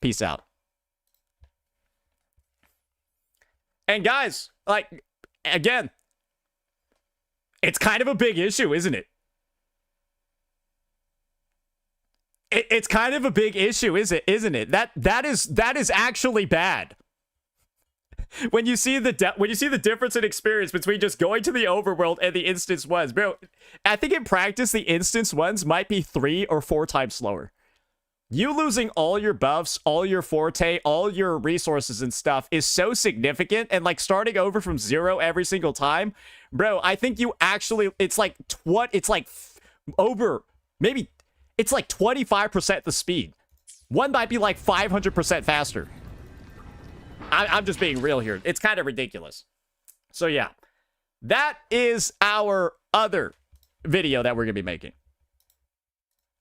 Peace out. And guys, like, again, it's kind of a big issue, isn't it? It's kind of a big issue, isn't it? That is actually bad. When you see the difference in experience between just going to the overworld and the instance ones, bro, I think in practice the instance ones might be 3 or 4 times slower. You losing all your buffs, all your forte, all your resources and stuff is so significant, and like starting over from 0 every single time, bro, I think you actually, it's like over, maybe it's like 25% the speed. One might be like 500% faster. I'm just being real here. It's kind of ridiculous. So yeah, that is our other video that we're going to be making.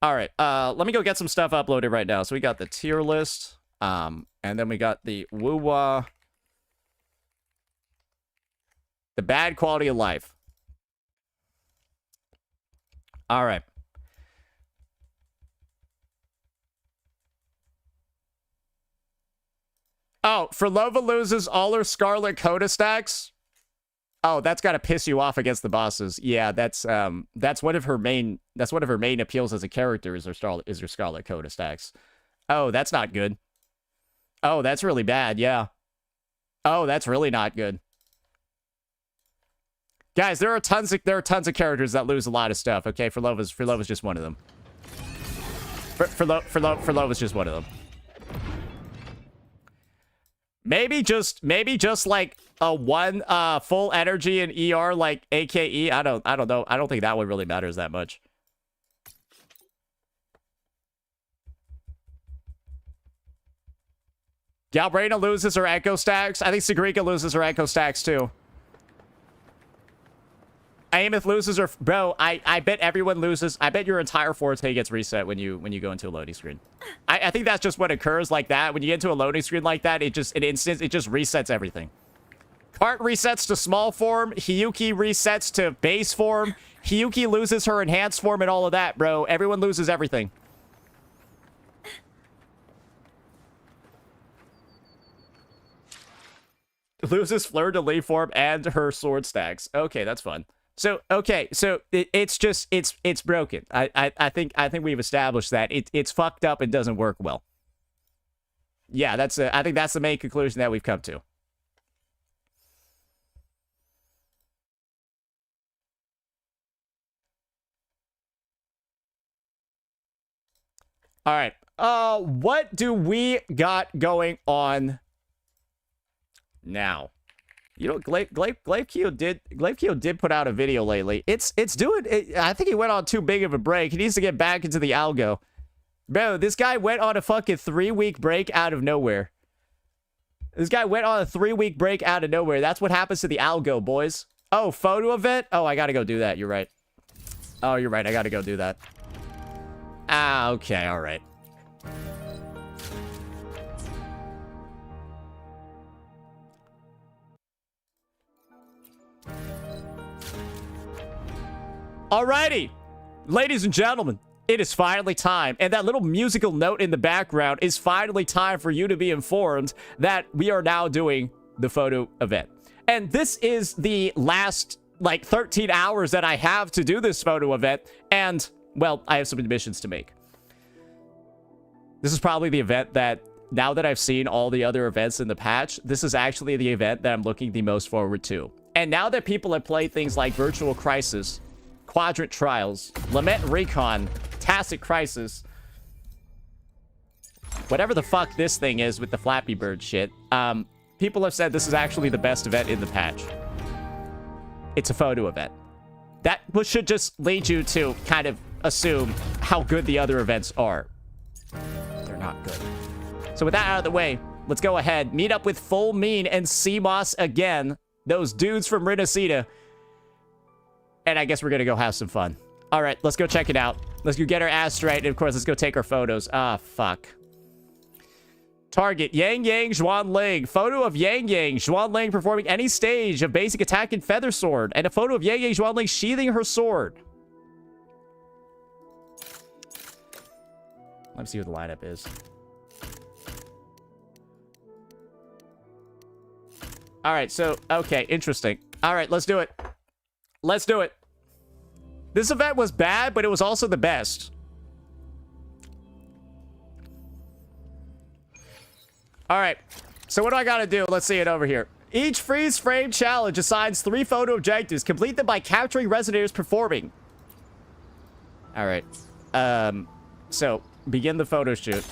All right, let me go get some stuff uploaded right now. So we got the tier list, and then we got the Wuwa, the bad quality of life. All right. Oh, Frolova loses all her Scarlet Coda stacks. Oh, that's got to piss you off against the bosses. Yeah, that's one of her main appeals as a character is her Scarlet Coda stacks. Oh, that's not good. Oh, that's really bad. Yeah. Oh, that's really not good. Guys, there are tons of characters that lose a lot of stuff. Okay, Frolova's just one of them. Frolova's just one of them. Maybe just like a 1 full energy in ER like AKE. I don't know. I don't think that one really matters that much. Galbrina loses her Echo stacks. I think Sigrika loses her Echo stacks too. Aemith loses her... Bro, I bet everyone loses... I bet your entire forte gets reset when you go into a loading screen. I think that's just what occurs like that. When you get into a loading screen like that, it just resets everything. Cart resets to small form. Hiyuki resets to base form. Hiyuki loses her enhanced form and all of that, bro. Everyone loses everything. Loses fleur-de-lis form and her sword stacks. Okay, that's fun. So, okay, so it's broken. I think we've established that it's fucked up and doesn't work well. Yeah, I think that's the main conclusion that we've come to. All right. What do we got going on now? You know, Glaive did put out a video lately. It's doing... I think he went on too big of a break. He needs to get back into the algo. Bro, this guy went on a fucking 3-week break out of nowhere. This guy went on a 3-week break out of nowhere. That's what happens to the algo, boys. Oh, photo event? Oh, I gotta go do that. You're right. Oh, you're right. I gotta go do that. Ah, okay. All right. Alrighty, ladies and gentlemen, it is finally time, and that little musical note in the background is finally time for you to be informed that we are now doing the photo event. And this is the last, like, 13 hours that I have to do this photo event, and, well, I have some admissions to make. This is probably the event that now that I've seen all the other events in the patch, this is actually the event that I'm looking the most forward to. And now that people have played things like Virtual Crisis, Quadrant Trials, Lament Recon, Tacit Crisis, whatever the fuck this thing is with the Flappy Bird shit, people have said this is actually the best event in the patch. It's a photo event. That should just lead you to kind of assume how good the other events are. They're not good. So with that out of the way, let's go ahead, meet up with Full Mean and CMOS again. Those dudes from Rinasita. And I guess we're gonna go have some fun. All right, let's go check it out. Let's go get our ass straight. And of course, let's go take our photos. Ah, fuck. Target, Yang Yang Zhuan Ling. Photo of Yang Yang Zhuan Ling performing any stage of basic attack in Feather Sword. And a photo of Yang Yang Zhuan Ling sheathing her sword. Let me see what the lineup is. All right, so, okay, interesting. All right, let's do it. Let's do it. This event was bad, but it was also the best. All right, so what do I gotta do? Let's see it over here. Each freeze frame challenge assigns 3 photo objectives. Complete them by capturing resonators performing. All right, so begin the photo shoot.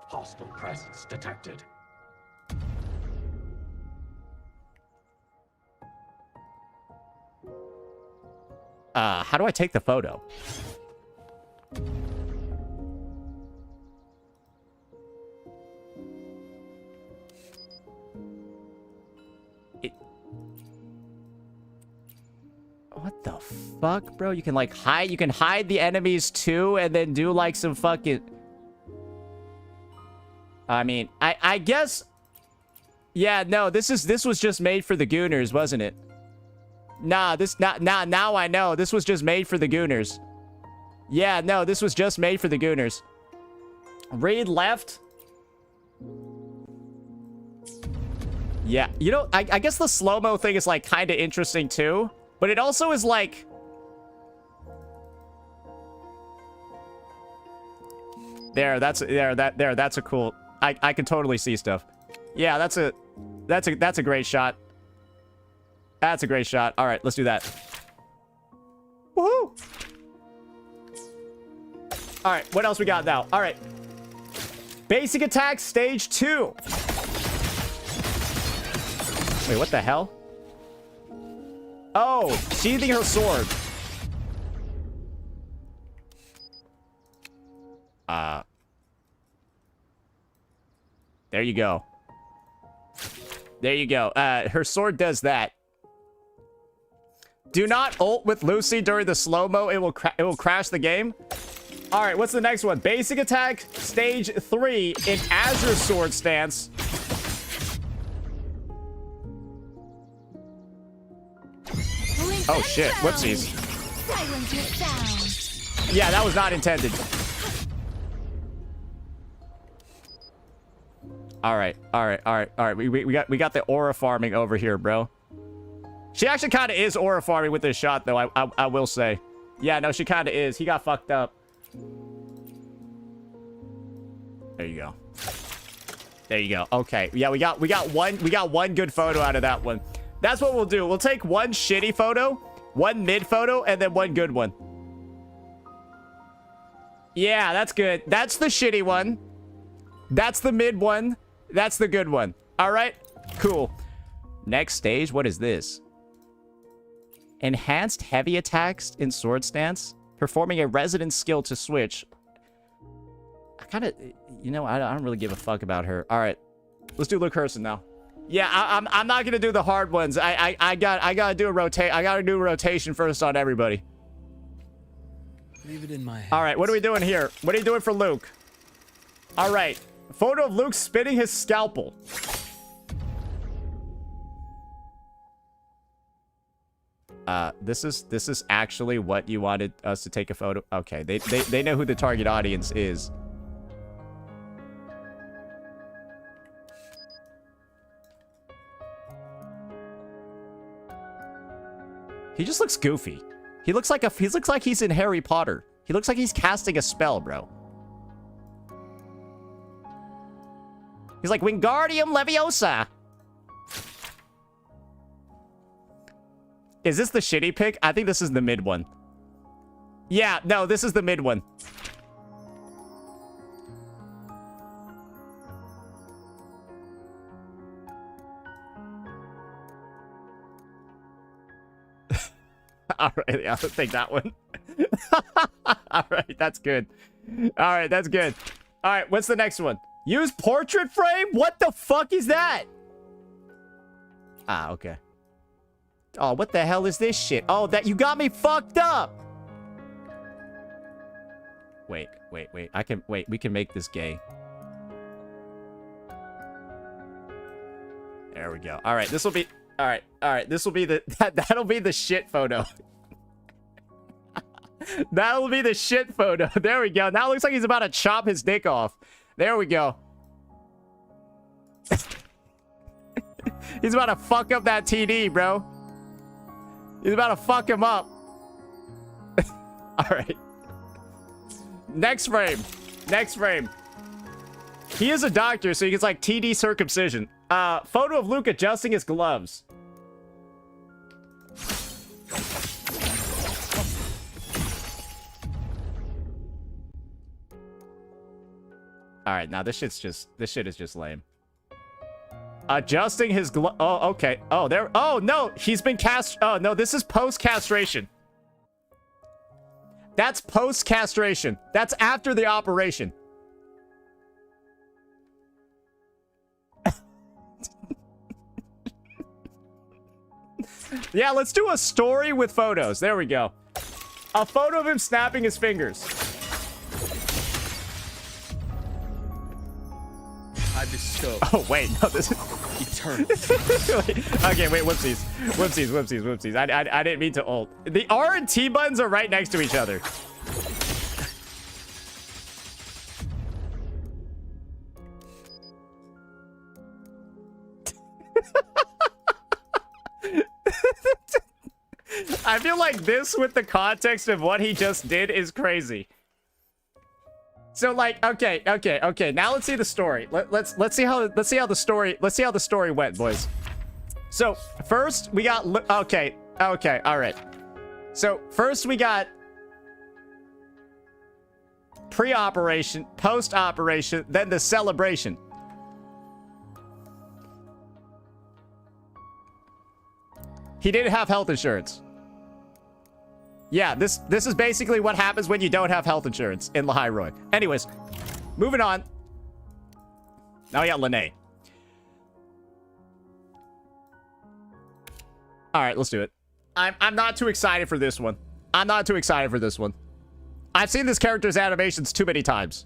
Hostile presence detected. How do I take the photo? What the fuck, bro? You can like hide, you can hide the enemies too, and then do like some fucking... I mean, I guess... Yeah, no, this was just made for the Gooners, wasn't it? Nah, now I know. This was just made for the Gooners. Yeah, no, this was just made for the Gooners. Read left. Yeah, you know, I guess the slow-mo thing is like kind of interesting too. But it also is like... That's a cool... I can totally see stuff. Yeah, that's a great shot. That's a great shot. All right, let's do that. Woohoo! All right, what else we got now? All right. Basic attack stage 2. Wait, what the hell? Oh, sheathing her sword. There you go. There you go. Her sword does that. Do not ult with Lucy during the slow-mo. It will crash the game. All right, what's the next one? Basic attack stage 3 in Azure sword stance. Oh shit, whoopsies. Silence your sound. Yeah, that was not intended. All right. We got the aura farming over here, bro. She actually kind of is aura farming with this shot, though. I will say. Yeah, no, she kind of is. He got fucked up. There you go. There you go. Okay. Yeah, we got one good photo out of that one. That's what we'll do. We'll take one shitty photo, one mid photo, and then one good one. Yeah, that's good. That's the shitty one. That's the mid one. That's the good one. All right, cool. Next stage, what is this? Enhanced heavy attacks in sword stance. Performing a resident skill to switch. I kind of, you know, I don't really give a fuck about her. All right, let's do Luke Herson now. Yeah, I'm not gonna do the hard ones. I gotta do a rotation first on everybody. Leave it in my hands. All right, what are we doing here? What are you doing for Luke? All right, photo of Luke spinning his scalpel. This is actually what you wanted us to take a photo. Okay, they know who the target audience is. He just looks goofy. He looks like he's in Harry Potter. He looks like he's casting a spell, bro. He's like, Wingardium Leviosa. Is this the shitty pick? I think this is the mid one. Yeah, no, this is the mid one. All right, yeah, I'll take that one. All right, that's good. All right, that's good. All right, what's the next one? Use portrait frame? What the fuck is that? Ah, okay. Oh, what the hell is this shit? Oh, that you got me fucked up. Wait. We can make this gay. There we go. All right, this will be... All right, this will be the... That'll be the shit photo. That'll be the shit photo. There we go. Now it looks like he's about to chop his dick off. There we go. He's about to fuck up that TD, bro. He's about to fuck him up. All right. Next frame. Next frame. He is a doctor, so he gets like TD circumcision. Photo of Luke adjusting his gloves. All right, now this shit is just lame. Adjusting his glove. Oh, okay. Oh, there. Oh, no, he's been cast. Oh, no, this is post-castration. That's post-castration. That's after the operation. Yeah, let's do a story with photos. There we go. A photo of him snapping his fingers. I bestow. Oh, wait. No, this is... Eternal. Okay, wait. Whoopsies. Whoopsies. I didn't mean to ult. The R and T buttons are right next to each other. I feel like this, with the context of what he just did, is crazy. So, like, okay. Now let's see the story. Let's see how the story went, boys. So first we got okay, all right. So first we got pre-operation, post-operation, then the celebration. He didn't have health insurance. Yeah, this is basically what happens when you don't have health insurance in Lahai-Roi. Anyways, moving on. Now we got Lene. All right, let's do it. I'm not too excited for this one. I've seen this character's animations too many times.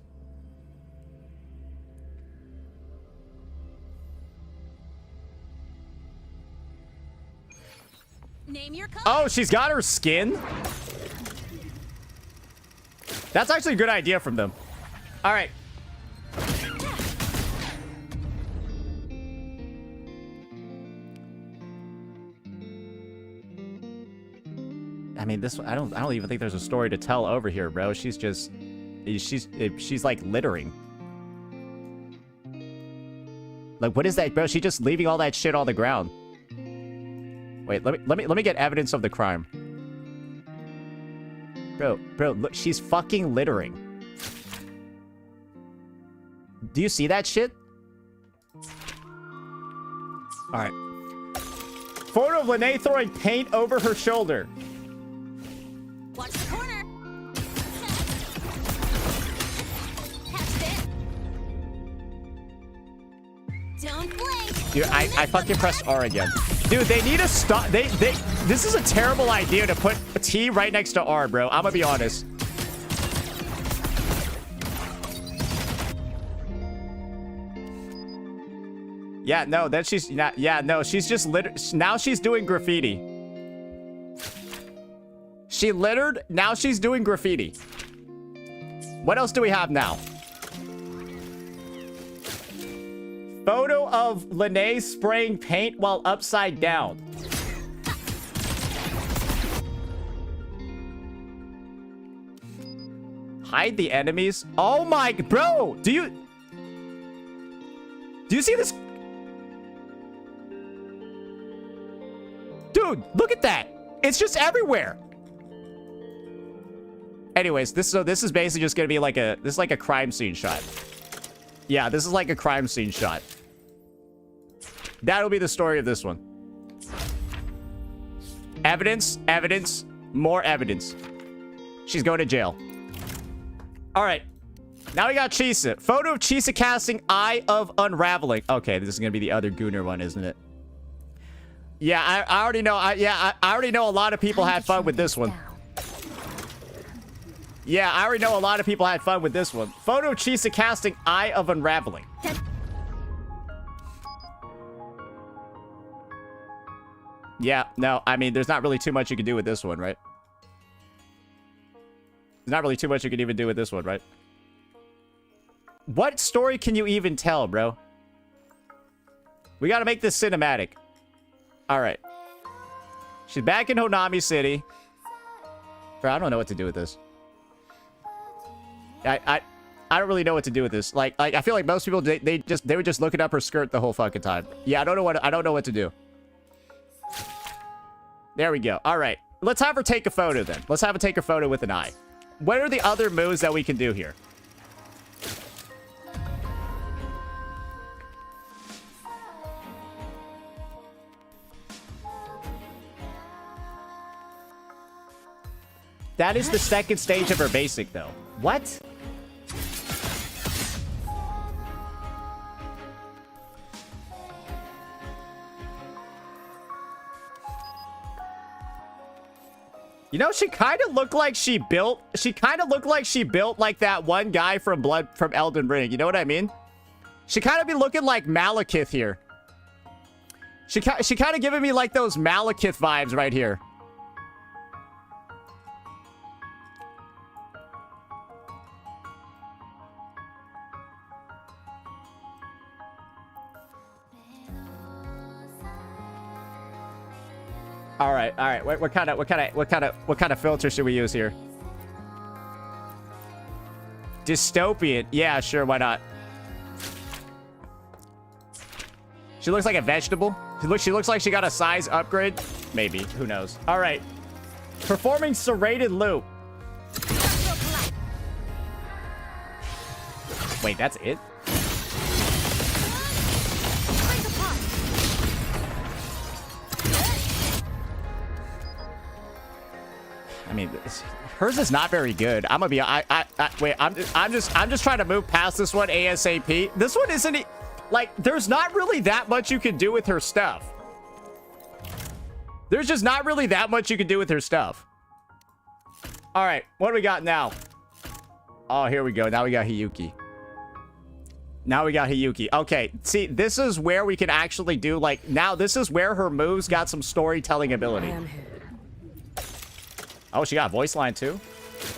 Name your color. Oh, she's got her skin? That's actually a good idea from them. All right. I mean, this I don't even think there's a story to tell over here, bro. She's like littering. Like, what is that, bro? She's just leaving all that shit on the ground. Wait, let me get evidence of the crime. Bro, look, she's fucking littering. Do you see that shit? All right. Photo of Lene throwing paint over her shoulder. Watch the corner. Catch it. Don't blink. Dude, I fucking pressed R again. Dude, they need to stop. This is a terrible idea to put a T right next to R, bro. I'm gonna be honest. Yeah, no, then she's not. Yeah, no, she's just now she's doing graffiti. She littered. Now she's doing graffiti. What else do we have now? Photo of Lene spraying paint while upside down. Hide the enemies. Oh my, bro, do you... Do you see this? Dude, look at that. It's just everywhere. Anyways, this is basically just gonna be like this is like a crime scene shot. Yeah, this is like a crime scene shot. That'll be the story of this one. Evidence, evidence, more evidence. She's going to jail. All right. Now we got Chisa. Photo of Chisa casting Eye of Unraveling. Okay, this is going to be the other Gooner one, isn't it? Yeah, I already know. I already know a lot of people had fun with this one. Yeah, I already know a lot of people had fun with this one. Photo of Chisa casting Eye of Unraveling. Yeah, no, I mean, there's not really too much you can do with this one, right? There's not really too much you can even do with this one, right? What story can you even tell, bro? We gotta make this cinematic. Alright. She's back in Honami City. Bro, I don't know what to do with this. I don't really know what to do with this. Like I feel like most people they were just looking up her skirt the whole fucking time. Yeah, I don't know what to do. There we go. All right. Let's have her take a photo then. Let's have her take a photo with an eye. What are the other moves that we can do here? That is the second stage of her basic, though. What? You know, she kind of looked like she built like that one guy from Elden Ring. You know what I mean? She kind of be looking like Malekith here. She kind of giving me like those Malekith vibes right here. All right. What kind of filter should we use here? Dystopian. Yeah, sure. Why not? She looks like a vegetable. She looks like she got a size upgrade. Maybe. Who knows? All right. Performing serrated loop. Wait, that's it? I mean, hers is not very good. I'm gonna be. Wait. I'm just trying to move past this one ASAP. This one isn't like. There's not really that much you can do with her stuff. There's just not really that much you can do with her stuff. All right, what do we got now? Oh, here we go. Now we got Hiyuki. Okay, see, this is where we can actually do like. Now this is where her moves got some storytelling ability. Oh, she got a voice line too?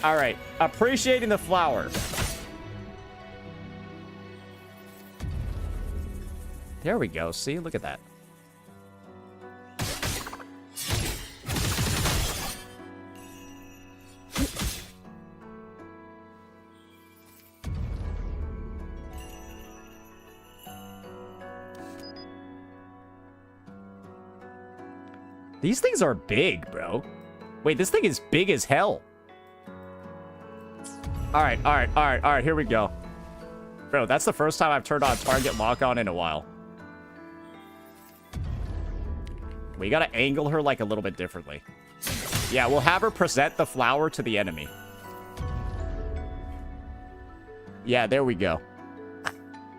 All right. Appreciating the flower. There we go. See? Look at that. These things are big, bro. Wait, this thing is big as hell. All right, here we go. Bro, that's the first time I've turned on target lock-on in a while. We gotta angle her like a little bit differently. Yeah, we'll have her present the flower to the enemy. Yeah, there we go.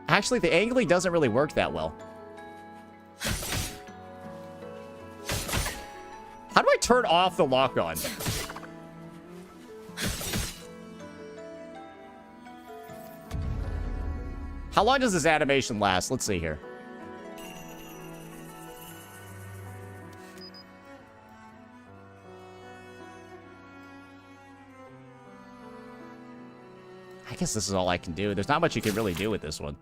Actually, the angling doesn't really work that well. How do I turn off the lock-on? How long does this animation last? Let's see here. I guess this is all I can do. There's not much you can really do with this one.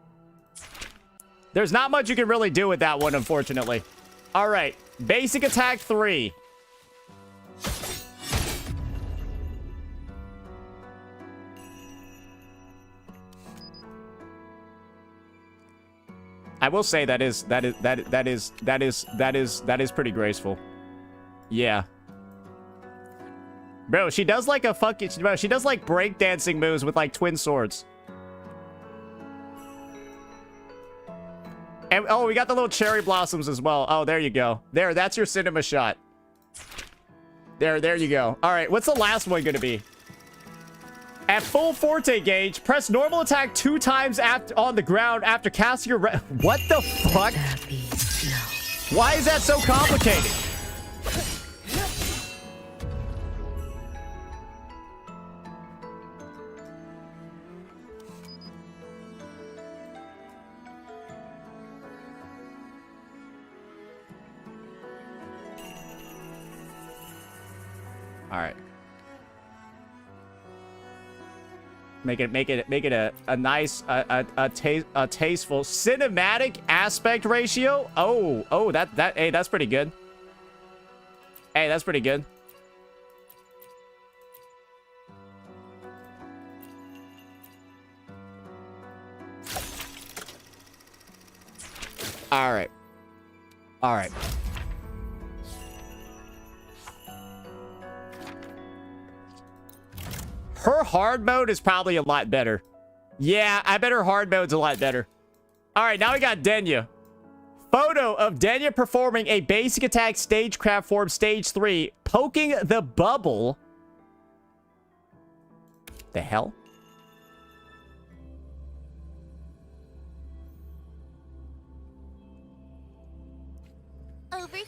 There's not much you can really do with that one, unfortunately. All right. Basic attack 3. I will say that is pretty graceful. Yeah. Bro, she does like a fucking... Bro, she does like breakdancing moves with like twin swords. And, oh, we got the little cherry blossoms as well. Oh, there you go. There, that's your cinema shot. There you go. All right, what's the last one gonna be? At full forte gauge, press normal attack 2 times on the ground after casting your... What the fuck? Why is that so complicated? All right. Make it a nice tasteful cinematic aspect ratio. Oh, hey, that's pretty good. Hey, that's pretty good. All right. All right. Her hard mode is probably a lot better. Yeah, I bet her hard mode's a lot better. All right, now we got Denya. Photo of Denya performing a basic attack stagecraft form stage 3, poking the bubble. The hell? Over here.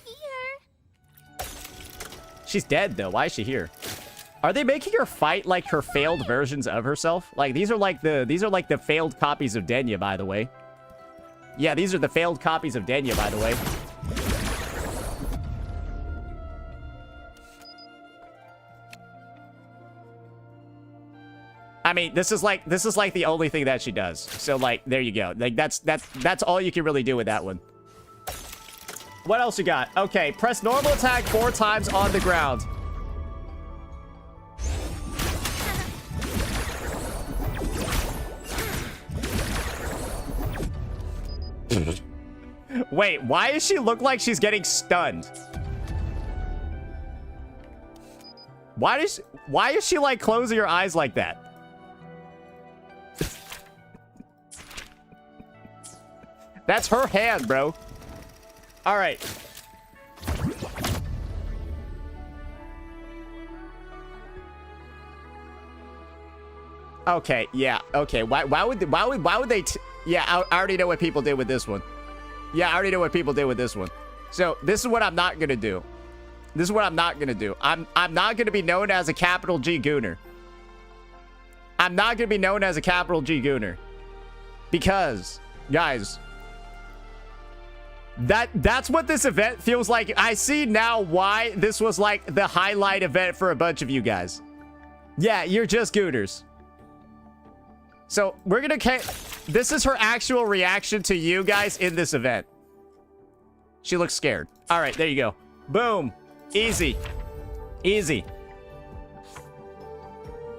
She's dead though. Why is she here? Are they making her fight like her failed versions of herself? Like these are like the failed copies of Denya, by the way. Yeah, these are the failed copies of Denya, by the way. I mean, this is like the only thing that she does. So like, there you go. Like that's all you can really do with that one. What else you got? Okay, press normal attack 4 times on the ground. Wait, why does she look like she's getting stunned? Why is she like closing her eyes like that? That's her hand, bro. All right. Okay, yeah. Okay, why would they yeah, I already know what people did with this one. Yeah, I already know what people did with this one. So, this is what I'm not going to do. This is what I'm not going to do. I'm not going to be known as a capital G Gooner. I'm not going to be known as a capital G Gooner. Because, guys, that's what this event feels like. I see now why this was like the highlight event for a bunch of you guys. Yeah, you're just Gooners. So, we're going to... This is her actual reaction to you guys in this event. She looks scared. All right, there you go. Boom. Easy. Easy.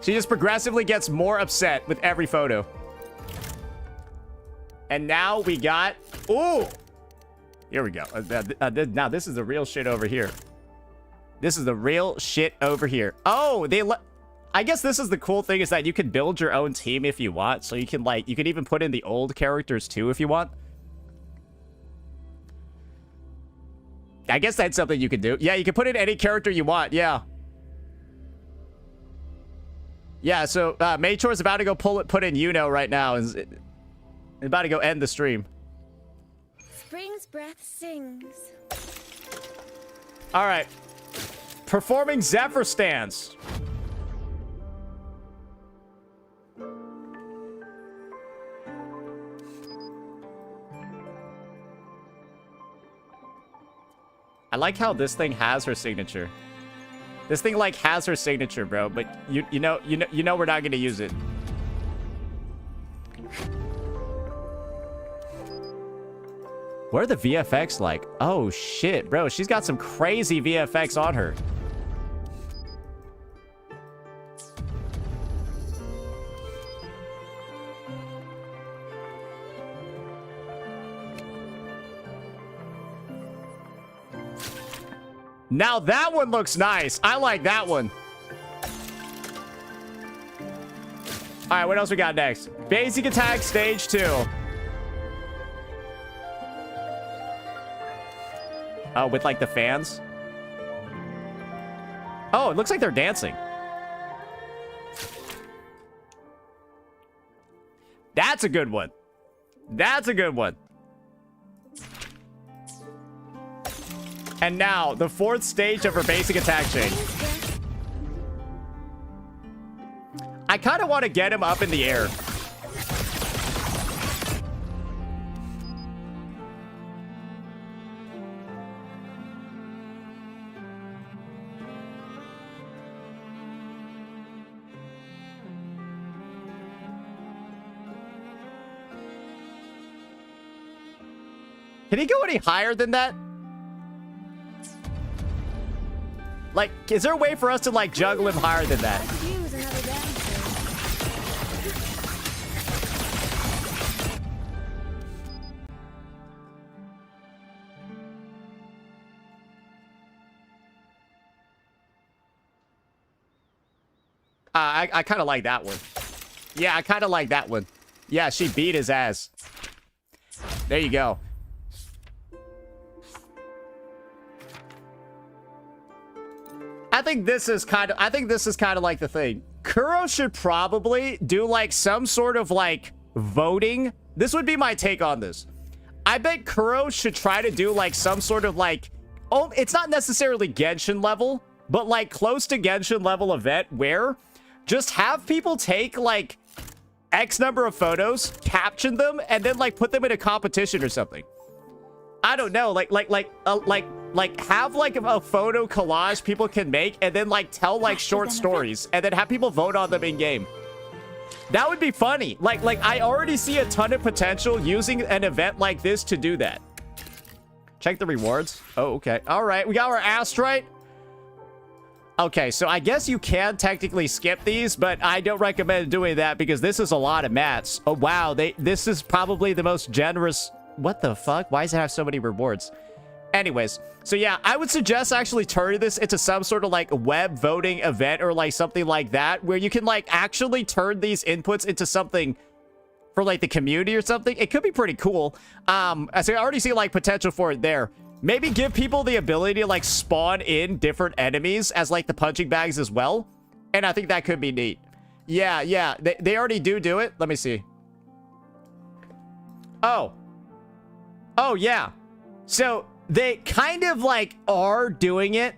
She just progressively gets more upset with every photo. And now we got... Ooh! Here we go. Now, this is the real shit over here. This is the real shit over here. Oh, I guess this is the cool thing is that you can build your own team if you want. So you can even put in the old characters too if you want. I guess that's something you can do. Yeah, you can put in any character you want. Yeah. Yeah, so Maytor's about to go put in Yuno right now. Is about to go end the stream. Spring's breath sings. All right. Performing Zephyr stance. I like how this thing has her signature. This thing like has her signature, bro. But you know we're not gonna use it. What are the VFX like? Oh shit, bro. She's got some crazy VFX on her. Now that one looks nice. I like that one. All right, what else we got next? Basic attack stage 2. Oh, with like the fans. Oh, it looks like they're dancing. That's a good one. That's a good one. And now, the 4th stage of her basic attack change. I kind of want to get him up in the air. Can he go any higher than that? Like, is there a way for us to, like, juggle him higher than that? I could use another dancer. I kind of like that one. Yeah, I kind of like that one. Yeah, she beat his ass. There you go. I think this is kind of like the thing. Kuro should probably do like some sort of like voting. This would be my take on this. I bet Kuro should try to do like some sort of like, oh, it's not necessarily Genshin level, but like close to Genshin level event where just have people take like X number of photos, caption them, and then like put them in a competition or something. I don't know, like have like a photo collage people can make and then like tell like short stories and then have people vote on them in game. That would be funny. Like I already see a ton of potential using an event like this to do that. Check the rewards. Oh, okay. All right, we got our astrite. Okay, so I guess you can technically skip these, but I don't recommend doing that because this is a lot of mats. Oh wow, this is probably the most generous. What the fuck? Why does it have so many rewards? Anyways, so yeah, I would suggest actually turning this into some sort of like web voting event or like something like that where you can like actually turn these inputs into something for like the community or something. It could be pretty cool. As I already see like potential for it there. Maybe give people the ability to like spawn in different enemies as like the punching bags as well. And I think that could be neat. Yeah, they already do it. Let me see. Oh, yeah. So they kind of like are doing it.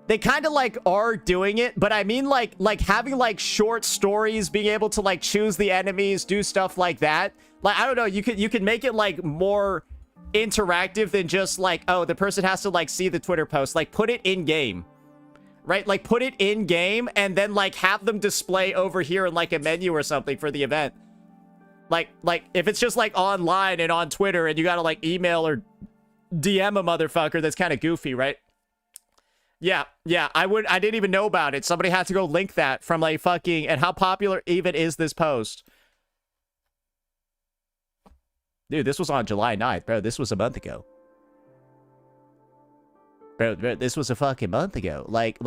They kind of like are doing it, but I mean like having like short stories, being able to like choose the enemies, do stuff like that. Like, I don't know, you could make it like more interactive than just like, oh, the person has to like see the Twitter post. Like put it in game, right? Like put it in game and then like have them display over here in like a menu or something for the event. Like if it's just like online and on Twitter and you gotta like email or DM a motherfucker, that's kind of goofy, right? Yeah, I didn't even know about it. Somebody had to go link that from like fucking, and how popular even is this post? Dude, this was on July 9th, bro. This was a month ago. Bro, this was a fucking month ago. Like,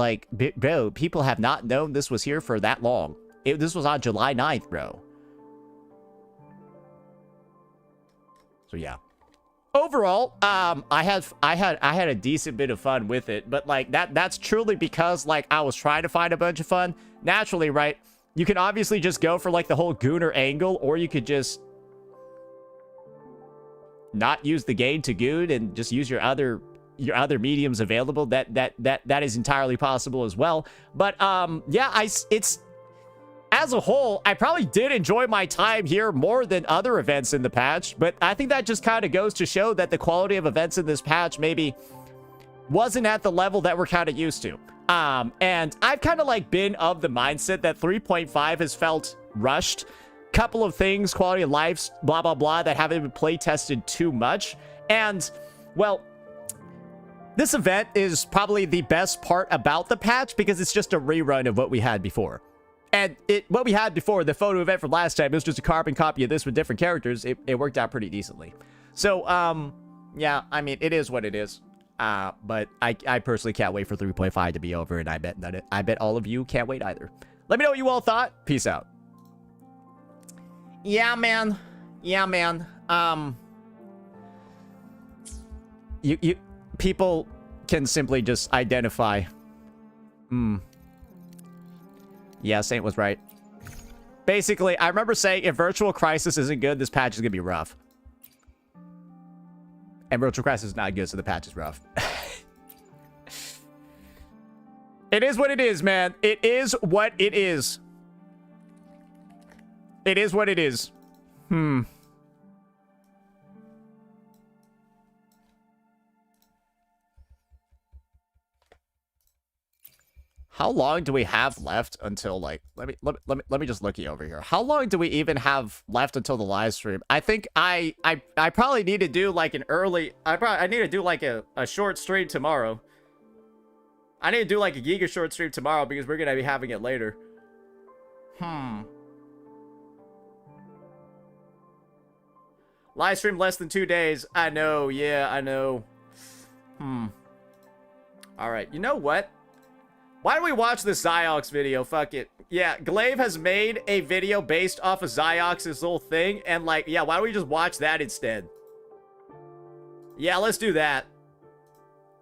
bro, people have not known this was here for that long. This was on July 9th, bro. So yeah. Overall, I had a decent bit of fun with it, but like that's truly because like I was trying to find a bunch of fun. Naturally, right? You can obviously just go for like the whole gooner angle, or you could just not use the game to goon and just use your other mediums available. That is entirely possible as well. But yeah, it's as a whole, I probably did enjoy my time here more than other events in the patch, but I think that just kind of goes to show that the quality of events in this patch maybe wasn't at the level that we're kind of used to. And I've kind of like been of the mindset that 3.5 has felt rushed. Couple of things, quality of life, blah, blah, blah, that haven't been play tested too much. And, well, this event is probably the best part about the patch because it's just a rerun of what we had before. And what we had before, the photo event from last time, it was just a carbon copy of this with different characters. It worked out pretty decently. So, yeah, I mean, it is what it is. But I personally can't wait for 3.5 to be over, and I bet all of you can't wait either. Let me know what you all thought. Peace out. Yeah, man. Yeah, man. You people can simply just identify. Yeah, Saint was right. Basically, I remember saying if Virtual Crisis isn't good, this patch is gonna be rough. And Virtual Crisis is not good, so the patch is rough. It is what it is, man. It is what it is. It is what it is. How long do we have left until, like, let me just look over here. How long do we even have left until the live stream? I think I probably need to do like an early, I need to do like a short stream tomorrow. I need to do like a giga short stream tomorrow because we're gonna be having it later. Live stream less than 2 days. I know, yeah, I know. Alright, you know what? Why don't we watch this Ziox video? Fuck it. Yeah, Glaive has made a video based off of Ziox's whole thing. And like, yeah, why don't we just watch that instead? Yeah, let's do that.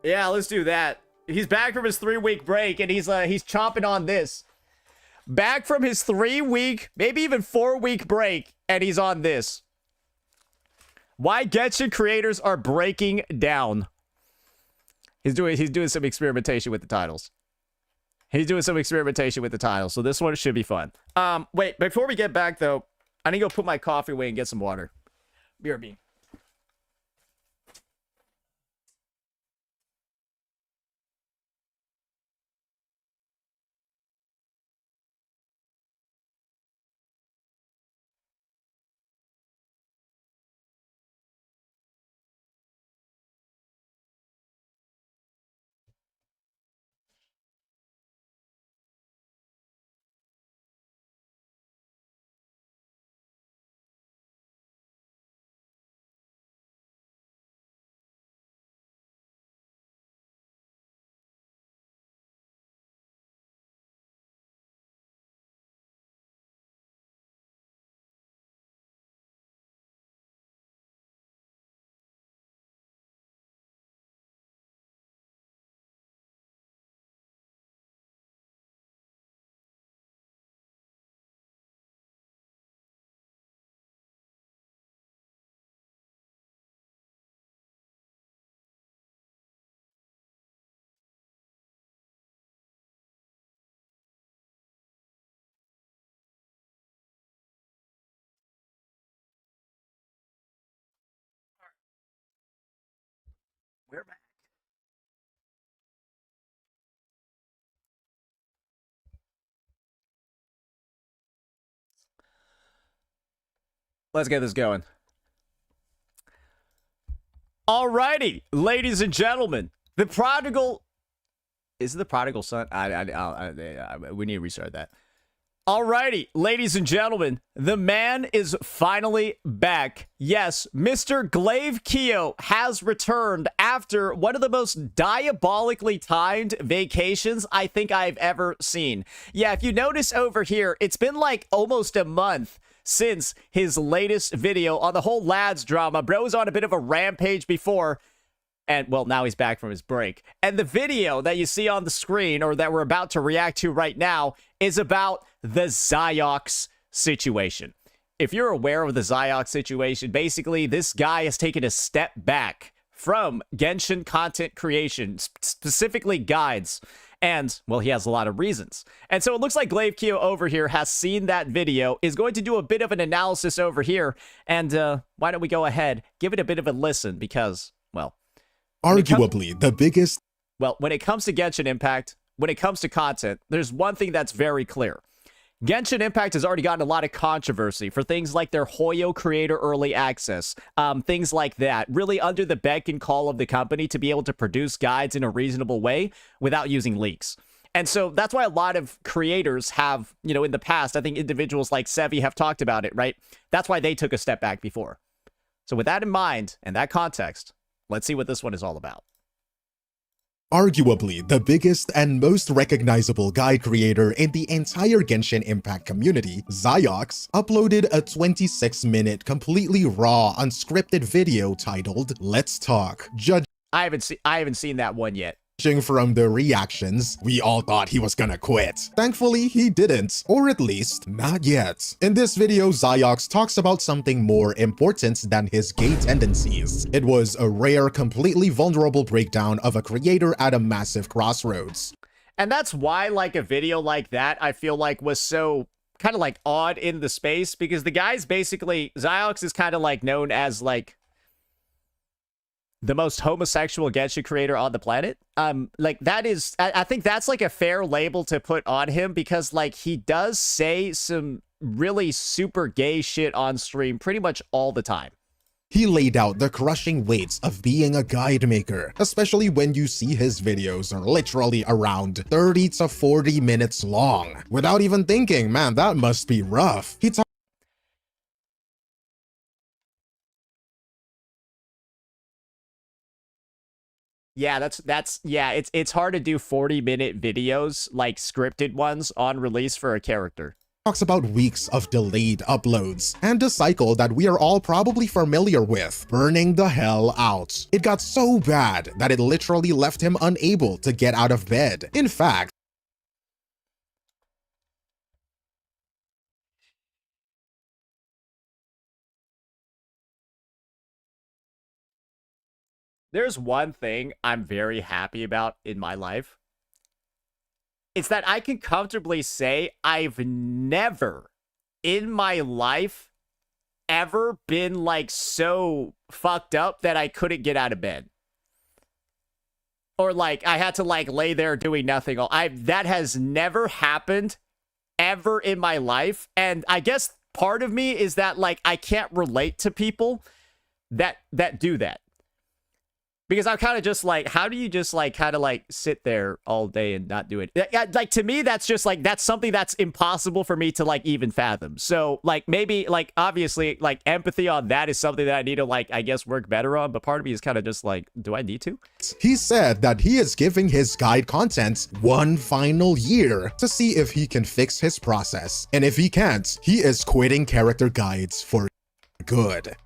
Yeah, let's do that. He's back from his 3-week break and he's chomping on this. Back from his 3-week, maybe even 4-week break, and he's on this. Why Genshin creators are breaking down. He's doing some experimentation with the titles. He's doing some experimentation with the titles, so this one should be fun. Wait, before we get back, though, I need to go put my coffee away and get some water. BRB. We're back. Let's get this going. Alrighty, ladies and gentlemen, the prodigal... Is it the prodigal son? We need to restart that. Alrighty, ladies and gentlemen, the man is finally back. Yes, Mr. Glaive Kyo has returned after one of the most diabolically timed vacations I think I've ever seen. Yeah, if you notice over here, it's been like almost a month since his latest video on the whole lads drama. Bro was on a bit of a rampage before, and well, now he's back from his break. And the video that you see on the screen, or that we're about to react to right now, is about the Ziox situation. If you're aware of the Ziox situation, basically this guy has taken a step back from Genshin content creation, specifically guides. And, well, he has a lot of reasons. And so it looks like Glaive Kyo over here has seen that video, is going to do a bit of an analysis over here. And why don't we go ahead, give it a bit of a listen, because, well... Arguably the biggest... Well, when it comes to Genshin Impact, when it comes to content, there's one thing that's very clear. Genshin Impact has already gotten a lot of controversy for things like their Hoyo Creator Early Access, things like that, really under the beck and call of the company to be able to produce guides in a reasonable way without using leaks. And so that's why a lot of creators have, you know, in the past, I think individuals like Sevi have talked about it, right? That's why they took a step back before. So with that in mind, and that context, let's see what this one is all about. arguably the biggest and most recognizable guide creator in the entire Genshin Impact community, Ziox, uploaded a 26-minute, completely raw, unscripted video titled Let's Talk. I haven't seen that one yet. Judging from the reactions, we all thought he was gonna quit. Thankfully, he didn't, or at least, not yet. In this video, Ziox talks about something more important than his gay tendencies. It was a rare, completely vulnerable breakdown of a creator at a massive crossroads. And that's why, like, a video like that, I feel like, was so kind of, like, odd in the space, because the guy's basically, Ziox is kind of, like, known as, like, the most homosexual Genshin creator on the planet. Like, that is, I think that's, like, a fair label to put on him, because, like, he does say some really super gay shit on stream pretty much all the time. He laid out the crushing weights of being a guide maker, especially when you see his videos are literally around 30 to 40 minutes long. Without even thinking, man, that must be rough. He Yeah, it's hard to do 40-minute videos, like scripted ones, on release for a character. Talks about weeks of delayed uploads, and a cycle that we are all probably familiar with, burning the hell out. It got so bad that it literally left him unable to get out of bed. In fact, there's one thing I'm very happy about in my life. It's that I can comfortably say I've never in my life ever been, like, so fucked up that I couldn't get out of bed. Or, like, I had to, like, lay there doing nothing. That has never happened ever in my life. And I guess part of me is that, like, I can't relate to people that do that. Because I'm kind of just like, how do you just, like, kind of, like, sit there all day and not do it? Like, to me, that's just, like, that's something that's impossible for me to, like, even fathom. So, like, maybe, like, obviously, like, empathy on that is something that I need to, like, I guess, work better on. But part of me is kind of just like, do I need to? he said that he is giving his guide content one final year to see if he can fix his process. And if he can't, he is quitting character guides for good.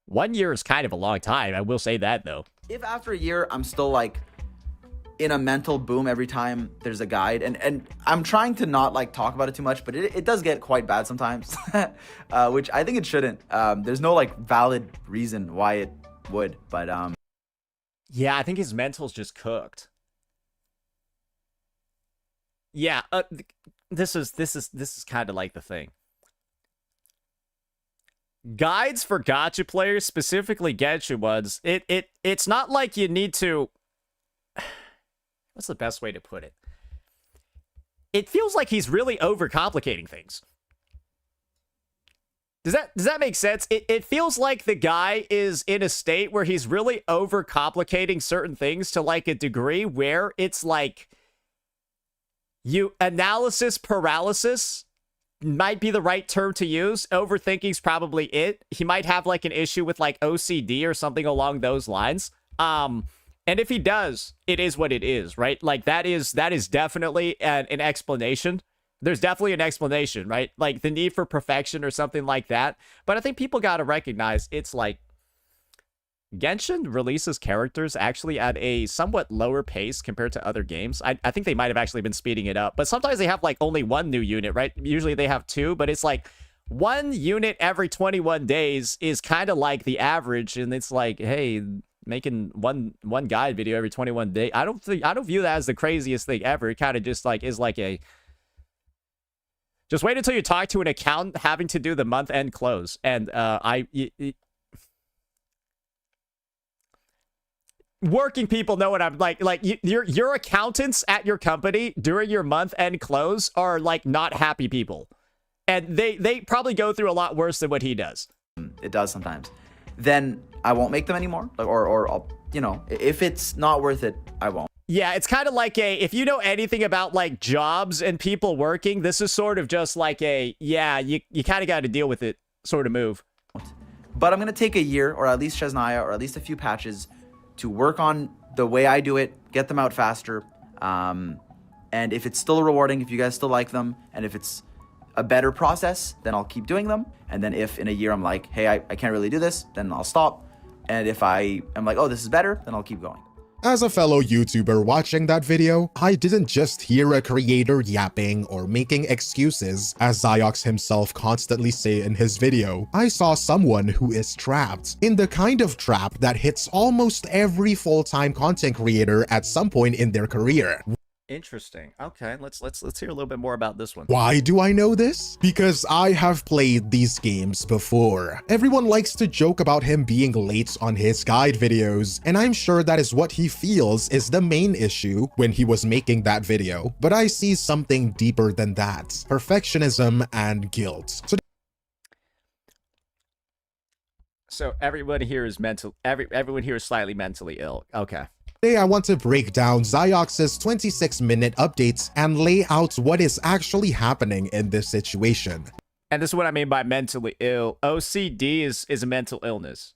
1 year is kind of a long time. I will say that, though. If after a year I'm still like in a mental boom every time there's a guide, and I'm trying to not like talk about it too much, but it does get quite bad sometimes, which I think it shouldn't. There's no like valid reason why it would, but Yeah, I think his mental's just cooked. Yeah, this is kind of like the thing. Guides for gacha players, specifically Genshin ones, it's not like you need to... What's the best way to put it? It feels like he's really overcomplicating things. Does that make sense? It feels like the guy is in a state where he's really overcomplicating certain things to, like, a degree where it's like analysis paralysis might be the right term to use. Overthinking's probably it. He might have, like, an issue with, like, OCD or something along those lines. And if he does, it is what it is, right? Like, that is definitely an explanation. There's definitely an explanation, right? Like, the need for perfection or something like that. But I think people gotta recognize it's like Genshin releases characters actually at a somewhat lower pace compared to other games. I think they might have actually been speeding it up, but sometimes they have, like, only one new unit, right? Usually they have two, but it's like one unit every 21 days is kind of like the average, and it's like, hey, making one guide video every 21 days, I don't view that as the craziest thing ever. It kind of just, like, is like a... Just wait until you talk to an accountant having to do the month-end close, and working people know what I'm like. Like, your accountants at your company during your month-end close are, like, not happy people, and they probably go through a lot worse than what he does. it does sometimes. Then I won't make them anymore, or I'll, you know, if it's not worth it, I won't. Yeah, it's kind of like if you know anything about, like, jobs and people working, this is sort of just like you kind of got to deal with it sort of move. But I'm gonna take a year, or at least Chesnaya, or at least a few patches, to work on the way I do it, get them out faster. And if it's still rewarding, if you guys still like them, and if it's a better process, then I'll keep doing them. And then if in a year I'm like, hey, I can't really do this, then I'll stop. And if I am like, oh, this is better, then I'll keep going. As a fellow YouTuber watching that video, I didn't just hear a creator yapping or making excuses, as Ziox himself constantly say in his video. I saw someone who is trapped in the kind of trap that hits almost every full-time content creator at some point in their career. Interesting. Okay, let's hear a little bit more about this one. Why do I know this? Because I have played these games before. Everyone likes to joke about him being late on his guide videos, and I'm sure that is what he feels is the main issue when he was making that video. But I see something deeper than that: perfectionism and guilt. So everyone here is everyone here is slightly mentally ill. Okay. Today I want to break down Ziox's 26-minute updates and lay out what is actually happening in this situation. And this is what I mean by mentally ill. OCD is a mental illness.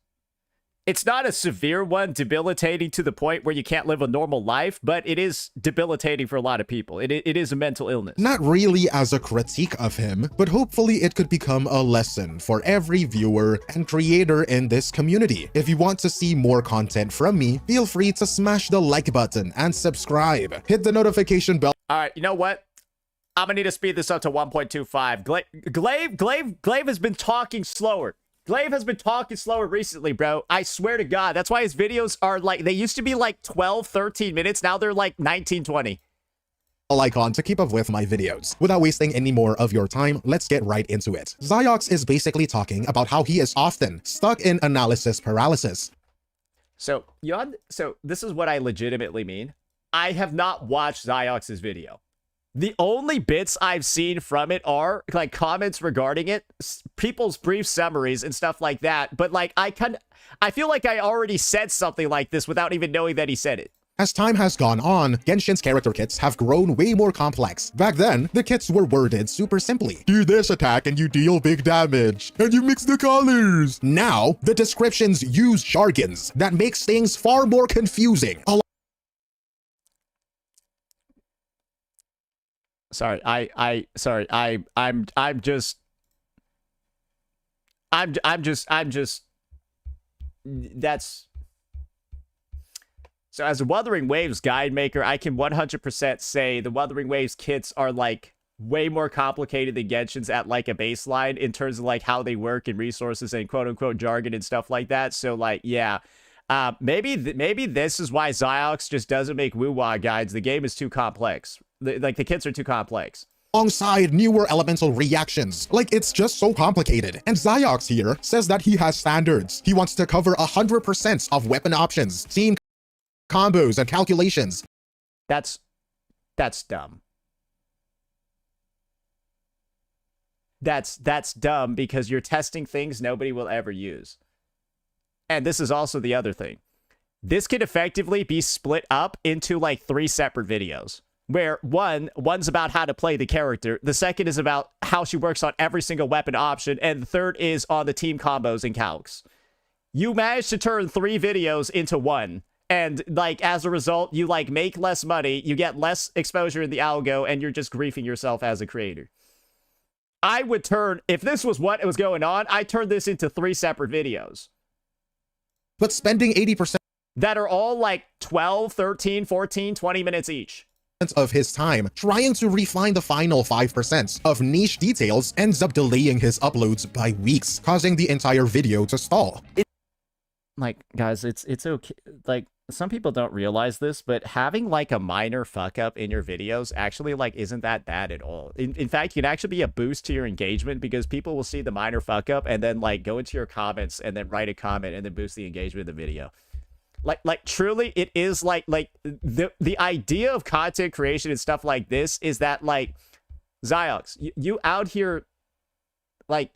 It's not a severe one, debilitating to the point where you can't live a normal life, but it is debilitating for a lot of people. It is a mental illness. Not really as a critique of him, but hopefully it could become a lesson for every viewer and creator in this community. If you want to see more content from me, feel free to smash the like button and subscribe. Hit the notification bell. All right, you know what? I'm gonna need to speed this up to 1.25. Glaive has been talking slower. Glaive has been talking slower recently, bro. I swear to God. That's why his videos are like, they used to be like 12, 13 minutes. Now they're like 19, 20. Icon to keep up with my videos. Without wasting any more of your time, let's get right into it. Ziox is basically talking about how he is often stuck in analysis paralysis. So this is what I legitimately mean. I have not watched Ziox's video. The only bits I've seen from it are like comments regarding it, people's brief summaries and stuff like that. But like, I feel like I already said something like this without even knowing that he said it. As time has gone on, Genshin's character kits have grown way more complex. Back then, the kits were worded super simply. Do this attack and you deal big damage, and you mix the colors. Now, the descriptions use jargons that makes things far more confusing. Sorry, I'm just that's so as a Wuthering Waves guide maker, I can 100% say the Wuthering Waves kits are like way more complicated than Genshin's at like a baseline in terms of like how they work and resources and quote unquote jargon and stuff like that. So like, yeah. Maybe this is why Ziox just doesn't make Wuwa guides. The game is too complex. Like the kits are too complex. Alongside newer elemental reactions. Like, it's just so complicated. And Ziox here says that he has standards. He wants to cover 100% of weapon options, team combos, and calculations. That's dumb. That's dumb because you're testing things nobody will ever use. And this is also the other thing. This could effectively be split up into like 3 separate videos. Where one's about how to play the character, the second is about how she works on every single weapon option, and the third is on the team combos and calcs. You managed to turn 3 videos into 1, and like as a result, you like make less money, you get less exposure in the algo, and you're just griefing yourself as a creator. I would turn, if this was what was going on, I'd turn this into 3 separate videos. But spending 80% that are all like 12, 13, 14, 20 minutes each of his time trying to refine the final 5% of niche details ends up delaying his uploads by weeks, causing the entire video to stall. Like, guys, it's okay. Like, some people don't realize this, but having like a minor fuck up in your videos actually like isn't that bad at all. In fact, it can actually be a boost to your engagement because people will see the minor fuck up and then like go into your comments and then write a comment and then boost the engagement of the video. Like truly, it is like the idea of content creation and stuff like this is that like Ziox, you out here like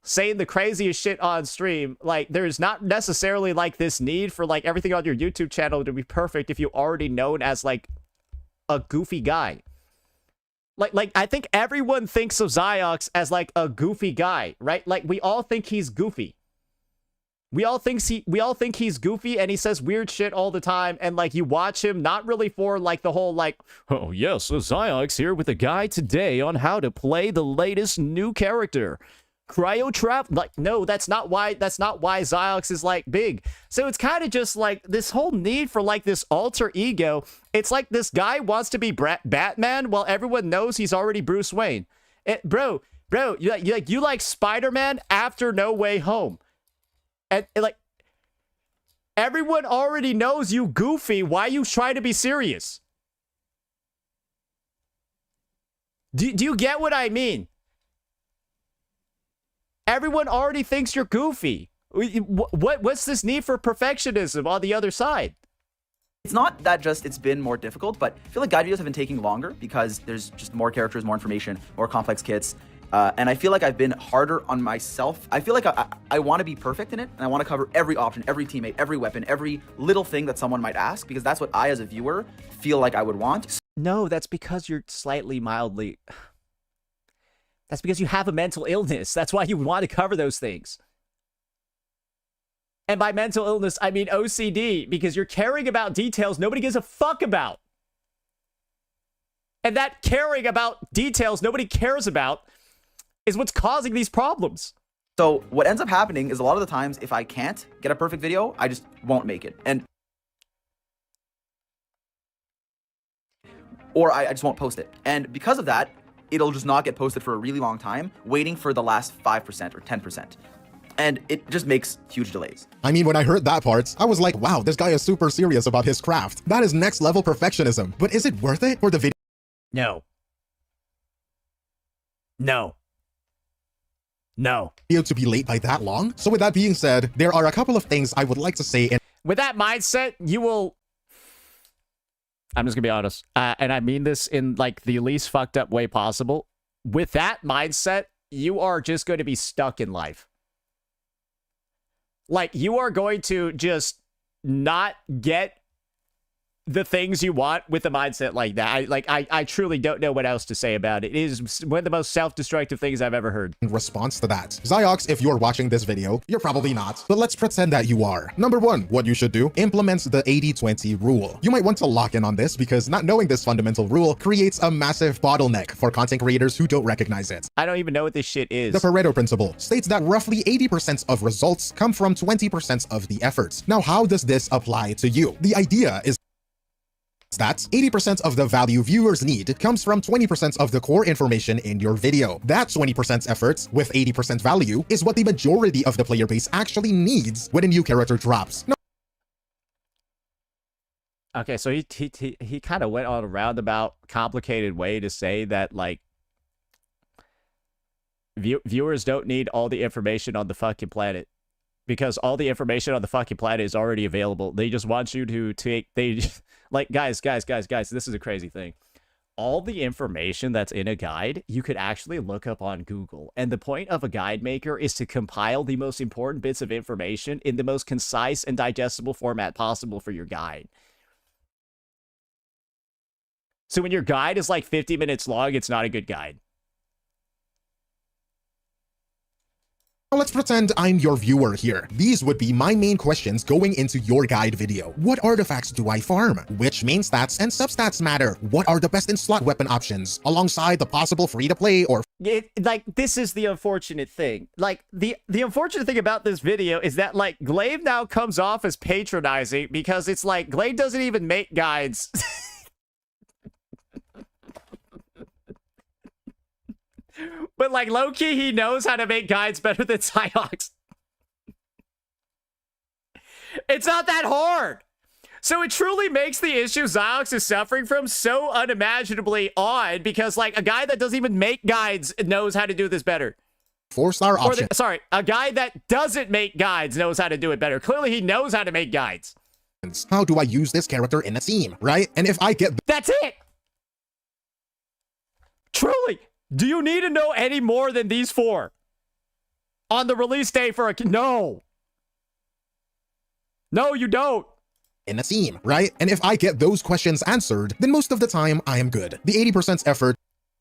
saying the craziest shit on stream. Like there's not necessarily like this need for like everything on your YouTube channel to be perfect if you're already known as like a goofy guy. Like I think everyone thinks of Ziox as like a goofy guy, right? Like we all think he's goofy. We all think he's goofy and he says weird shit all the time, and like you watch him not really for like the whole like, oh yes, so Zyox here with a guide today on how to play the latest new character. Cryo trap, like no, that's not why Zyox is like big. So it's kind of just like this whole need for like this alter ego. It's like this guy wants to be Batman while everyone knows he's already Bruce Wayne. Bro, you like Spider-Man after No Way Home. And like everyone already knows you goofy. Why you try to be serious? Do you get what I mean? Everyone already thinks you're goofy. What's this need for perfectionism on the other side? It's not that just it's been more difficult, but I feel like guide videos have been taking longer because there's just more characters, more information, more complex kits. And I feel like I've been harder on myself. I feel like I want to be perfect in it, and I want to cover every option, every teammate, every weapon, every little thing that someone might ask, because that's what I, as a viewer, feel like I would want. No, that's because you're slightly mildly... That's because you have a mental illness. That's why you want to cover those things. And by mental illness, I mean OCD, because you're caring about details nobody gives a fuck about. And that caring about details nobody cares about is what's causing these problems. So what ends up happening is a lot of the times, if I can't get a perfect video, I just won't make it. Or I just won't post it. And because of that, it'll just not get posted for a really long time, waiting for the last 5% or 10%. And it just makes huge delays. I mean, when I heard that part, I was like, wow, this guy is super serious about his craft. That is next level perfectionism. But is it worth it for the video? No. No. No. To be late by that long? So with that being said, there are a couple of things I would like to say. With that mindset, you will... I'm just gonna be honest. And I mean this in like the least fucked up way possible. With that mindset, you are just going to be stuck in life. Like, you are going to just not get the things you want with a mindset like that. I truly don't know what else to say about it. It is one of the most self-destructive things I've ever heard. In response to that, Zyox, if you're watching this video, you're probably not, but let's pretend that you are. Number one, what you should do, implement the 80-20 rule. You might want to lock in on this because not knowing this fundamental rule creates a massive bottleneck for content creators who don't recognize it. I don't even know what this shit is. The Pareto principle states that roughly 80% of results come from 20% of the effort. Now, how does this apply to you? The idea is that 80% of the value viewers need comes from 20% of the core information in your video. That 20% effort with 80% value is what the majority of the player base actually needs when a new character drops. Now, okay, so he kind of went on a roundabout, complicated way to say that, like, viewers don't need all the information on the fucking planet. Because all the information on the fucking planet is already available. They just want you to take... Like, guys, this is a crazy thing. All the information that's in a guide, you could actually look up on Google. And the point of a guide maker is to compile the most important bits of information in the most concise and digestible format possible for your guide. So when your guide is like 50 minutes long, it's not a good guide. let's pretend I'm your viewer here. These would be my main questions going into your guide video. What artifacts do I farm? Which main stats and substats matter? What are the best in-slot weapon options, alongside the possible free-to-play or... Like, this is the unfortunate thing. Like, the unfortunate thing about this video is that, like, Glaive now comes off as patronizing because it's like, Glaive doesn't even make guides. But, like, low-key, he knows how to make guides better than Zyox. It's not that hard. So it truly makes the issue Zyox is suffering from so unimaginably odd because, like, a guy that doesn't even make guides knows how to do this better. 4-star option. Sorry, a guy that doesn't make guides knows how to do it better. Clearly, he knows how to make guides. How do I use this character in a team, right? And if I get... That's it! Truly! Do you need to know any more than these four? On the release date for a... No! No, you don't! In a team, right? And if I get those questions answered, then most of the time, I am good. The 80% effort...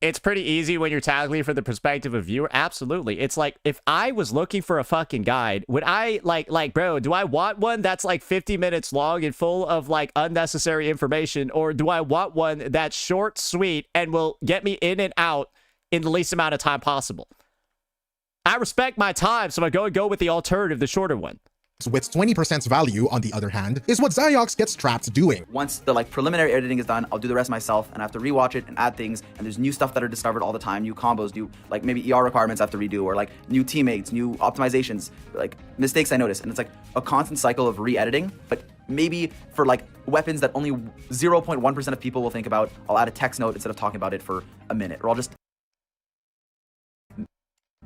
it's pretty easy when you're tackling from the perspective of viewer. Absolutely. It's like, if I was looking for a fucking guide, would I, bro, do I want one that's like 50 minutes long and full of like unnecessary information? Or do I want one that's short, sweet, and will get me in and out in the least amount of time possible? I respect my time, so I'm going to go with the alternative, the shorter one. With 20% value, on the other hand, is what Xiox gets trapped doing. Once the like preliminary editing is done, I'll do the rest myself, and I have to rewatch it and add things. And there's new stuff that are discovered all the time, new combos, new like maybe ER requirements I have to redo, or like new teammates, new optimizations, like mistakes I notice. And it's like a constant cycle of re-editing. But maybe for like weapons that only 0.1% of people will think about, I'll add a text note instead of talking about it for a minute, or I'll just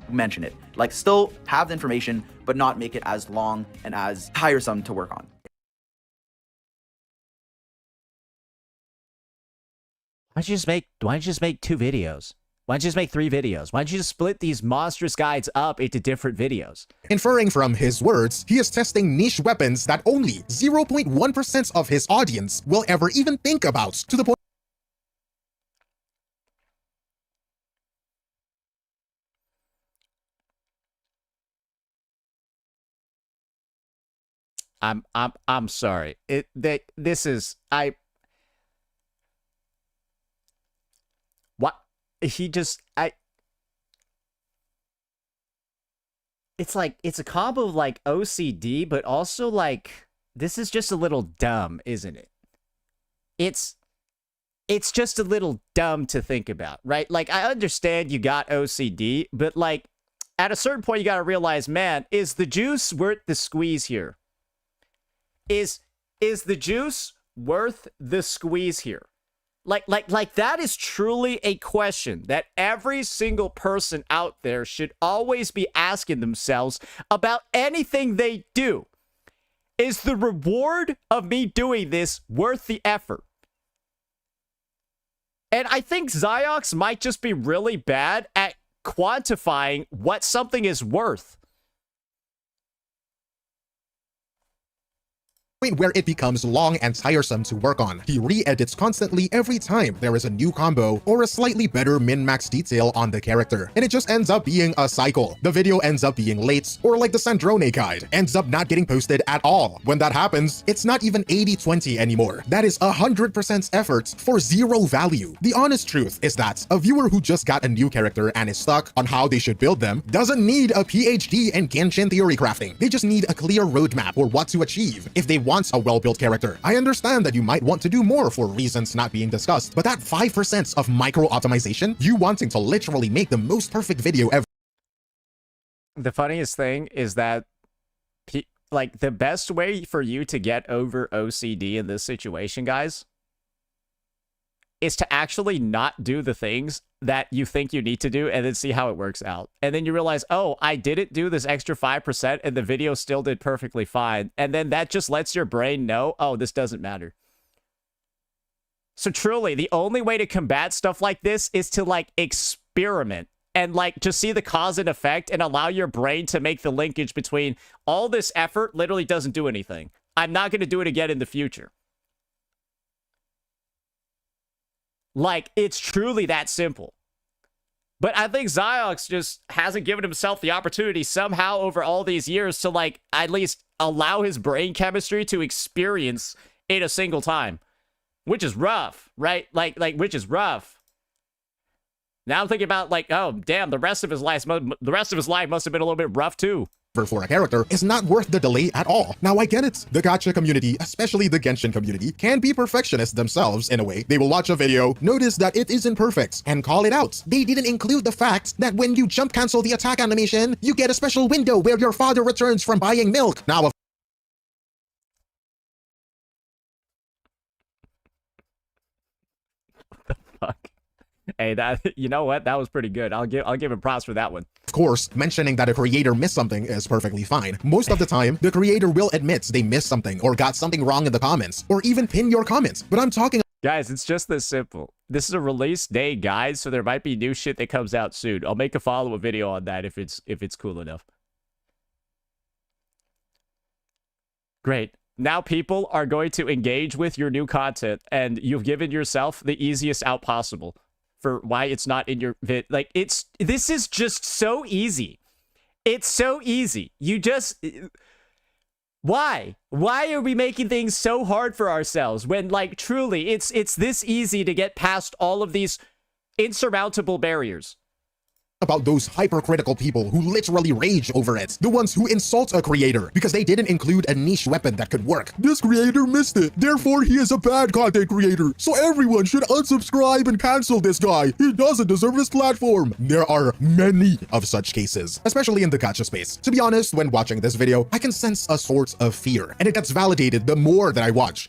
mention it. Like, still have the information, but not make it as long and as tiresome to work on. Why don't you just make 2 videos? Why don't you just make 3 videos? Why don't you just split these monstrous guides up into different videos? Inferring from his words, he is testing niche weapons that only 0.1% of his audience will ever even think about, to the point I'm sorry. This is what he just it's like, it's a combo of like OCD, but also like, this is just a little dumb, isn't it? It's just a little dumb to think about, right? Like, I understand you got OCD, but like, at a certain point you got to realize, man, is the juice worth the squeeze here? Is the juice worth the squeeze here? Like that is truly a question that every single person out there should always be asking themselves about anything they do. Is the reward of me doing this worth the effort? And I think Xiox might just be really bad at quantifying what something is worth. where it becomes long and tiresome to work on. He re-edits constantly every time there is a new combo or a slightly better min-max detail on the character, and it just ends up being a cycle. The video ends up being late, or like the Sandrone guide, ends up not getting posted at all. When that happens, it's not even 80-20 anymore. That is 100% effort for zero value. The honest truth is that a viewer who just got a new character and is stuck on how they should build them doesn't need a PhD in Genshin theory crafting. They just need a clear roadmap for what to achieve if they want a well-built character. I understand that you might want to do more for reasons not being discussed, but that 5% of micro-optimization, you wanting to literally make the most perfect video ever. The funniest thing is that like the best way for you to get over OCD in this situation, guys, is to actually not do the things that you think you need to do and then see how it works out. And then you realize, oh, I didn't do this extra 5% and the video still did perfectly fine. And then that just lets your brain know, oh, this doesn't matter. So truly, the only way to combat stuff like this is to like experiment and like just see the cause and effect and allow your brain to make the linkage between all this effort literally doesn't do anything. I'm not going to do it again in the future. Like, it's truly that simple. But I think Xiox just hasn't given himself the opportunity somehow over all these years to, like, at least allow his brain chemistry to experience it a single time. Which is rough, right? Like which is rough. Now I'm thinking about, like, oh, damn, the rest of his life must have been a little bit rough, too. For a character is not worth the delay at all. Now I get it. The Gacha community, especially the Genshin community, can be perfectionists themselves in a way. They will watch a video, notice that it isn't perfect, and call it out. They didn't include the fact that when you jump cancel the attack animation, you get a special window where your father returns from buying milk. Now, of Fuck. Hey, that, you know what? That was pretty good. I'll give him props for that one. Of course, mentioning that a creator missed something is perfectly fine. Most of the time, the creator will admit they missed something or got something wrong in the comments, or even pin your comments. But I'm talking. Guys, it's just this simple. This is a release day guide, so there might be new shit that comes out soon. I'll make a follow-up video on that if it's cool enough. Great. Now people are going to engage with your new content, and you've given yourself the easiest out possible. for why it's not in your vid. Like, this is just so easy. It's so easy. You just... Why? Why are we making things so hard for ourselves when, like, truly, it's this easy to get past all of these insurmountable barriers? About those hypercritical people who literally rage over it. The ones who insult a creator because they didn't include a niche weapon that could work. This creator missed it, therefore he is a bad content creator. So everyone should unsubscribe and cancel this guy. He doesn't deserve this platform. There are many of such cases, especially in the gacha space. To be honest, when watching this video, I can sense a sort of fear, and it gets validated the more that I watch.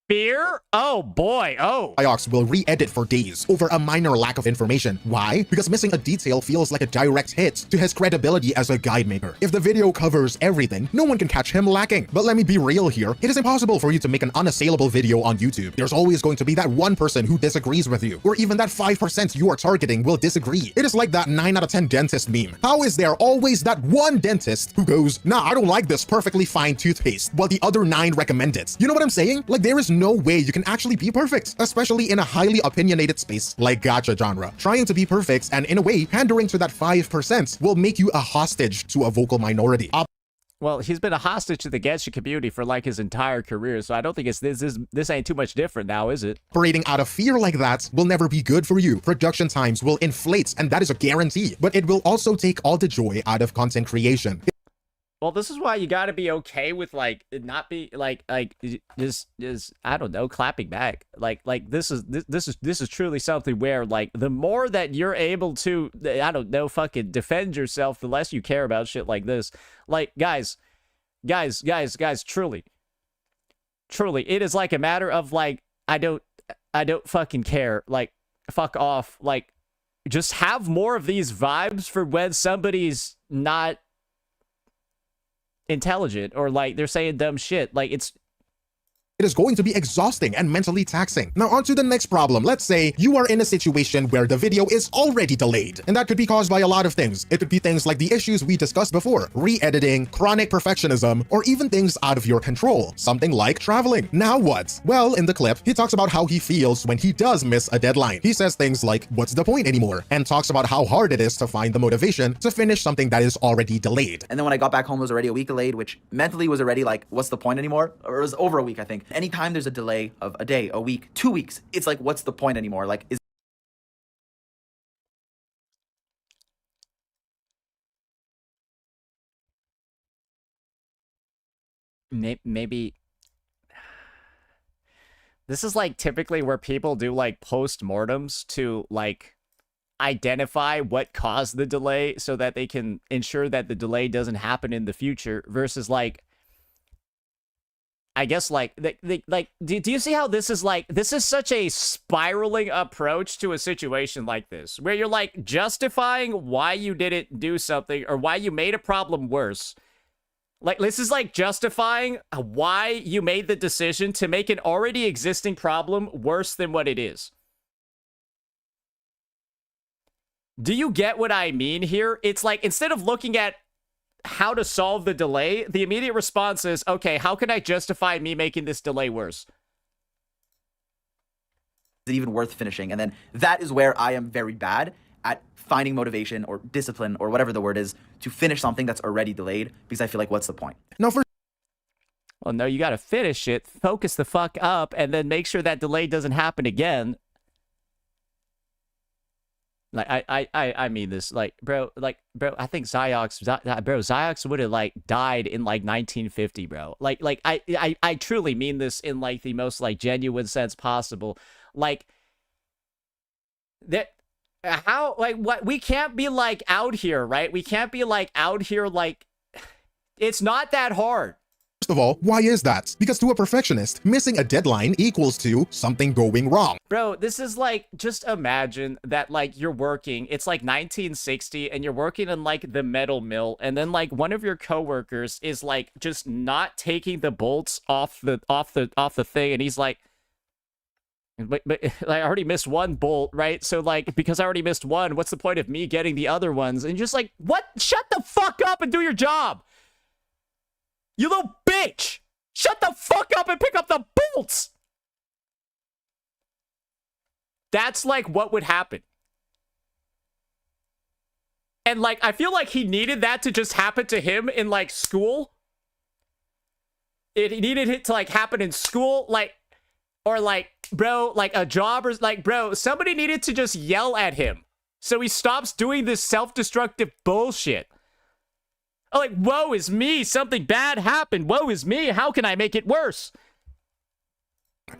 Fear? Oh boy, oh. Iox will re-edit for days over a minor lack of information. Why? Because missing a detail feels like a direct hit to his credibility as a guide maker. If the video covers everything, no one can catch him lacking. But let me be real here. It is impossible for you to make an unassailable video on YouTube. There's always going to be that one person who disagrees with you, or even that 5% you are targeting will disagree. It is like that 9 out of 10 dentist meme. How is there always that one dentist who goes, nah, I don't like this perfectly fine toothpaste, while the other 9 recommend it? You know what I'm saying? Like, there is no way you can actually be perfect, especially in a highly opinionated space like gacha genre. Trying to be perfect and in a way pandering to that 5% will make you a hostage to a vocal minority. Well, he's been a hostage to the gacha community for like his entire career, so I don't think this ain't too much different now, is it? Operating out of fear like that will never be good for you. Production times will inflate, and that is a guarantee, but it will also take all the joy out of content creation. Well, this is why you got to be okay with, like, it not be like just I don't know, clapping back. Like this is truly something where, like, the more that you're able to, I don't know, fucking defend yourself, the less you care about shit like this. Like, guys, truly, it is like a matter of, like, I don't fucking care. Like, fuck off. Like, just have more of these vibes for when somebody's not intelligent, or like they're saying dumb shit. Like, it is going to be exhausting and mentally taxing. Now on to the next problem. Let's say you are in a situation where the video is already delayed, and that could be caused by a lot of things. It could be things like the issues we discussed before, re-editing, chronic perfectionism, or even things out of your control, something like traveling. Now what? Well, in the clip, he talks about how he feels when he does miss a deadline. He says things like, what's the point anymore? And talks about how hard it is to find the motivation to finish something that is already delayed. And then when I got back home, it was already a week delayed, which mentally was already like, what's the point anymore? Or it was over a week, I think. Anytime there's a delay of a day, a week, 2 weeks, it's like, what's the point anymore? Like, is maybe this is like typically where people do like post-mortems to like identify what caused the delay so that they can ensure that the delay doesn't happen in the future, versus like, I guess, like, do you see how this is like, this is such a spiraling approach to a situation like this, where you're like justifying why you didn't do something or why you made a problem worse. Like, this is like justifying why you made the decision to make an already existing problem worse than what it is. Do you get what I mean here? It's like, instead of looking at how to solve the delay, the immediate response is, okay, how can I justify me making this delay worse? it even worth finishing? And then that is where I am very bad at finding motivation or discipline or whatever the word is to finish something that's already delayed, because I feel like, what's the point? Now, for Well, no, you got to finish it, focus the fuck up, and then make sure that delay doesn't happen again. Like, I mean this, like, bro, I think Ziox would have, like, died in, like, 1950, bro. Like, I truly mean this in, like, the most, like, genuine sense possible. Like, that, how, like, what, we can't be, like, out here, right? We can't be, like, out here, like, it's not that hard. First of all, why is that? Because to a perfectionist, missing a deadline equals to something going wrong. Bro, this is like, just imagine that, like, you're working, it's like 1960, and you're working in, like, the metal mill, and then, like, one of your coworkers is, like, just not taking the bolts off the thing, and he's like, but I already missed one bolt, right? So, like, because I already missed one, what's the point of me getting the other ones? And you're just like, what? Shut the fuck up and do your job! You little bitch! Shut the fuck up and pick up the bolts! That's like what would happen. And like, I feel like he needed that to just happen to him in like school. It needed it to like happen in school, like, or like, bro, like a job, or like, bro, somebody needed to just yell at him so he stops doing this self-destructive bullshit. Like, woe is me, something bad happened. Woe is me, how can I make it worse?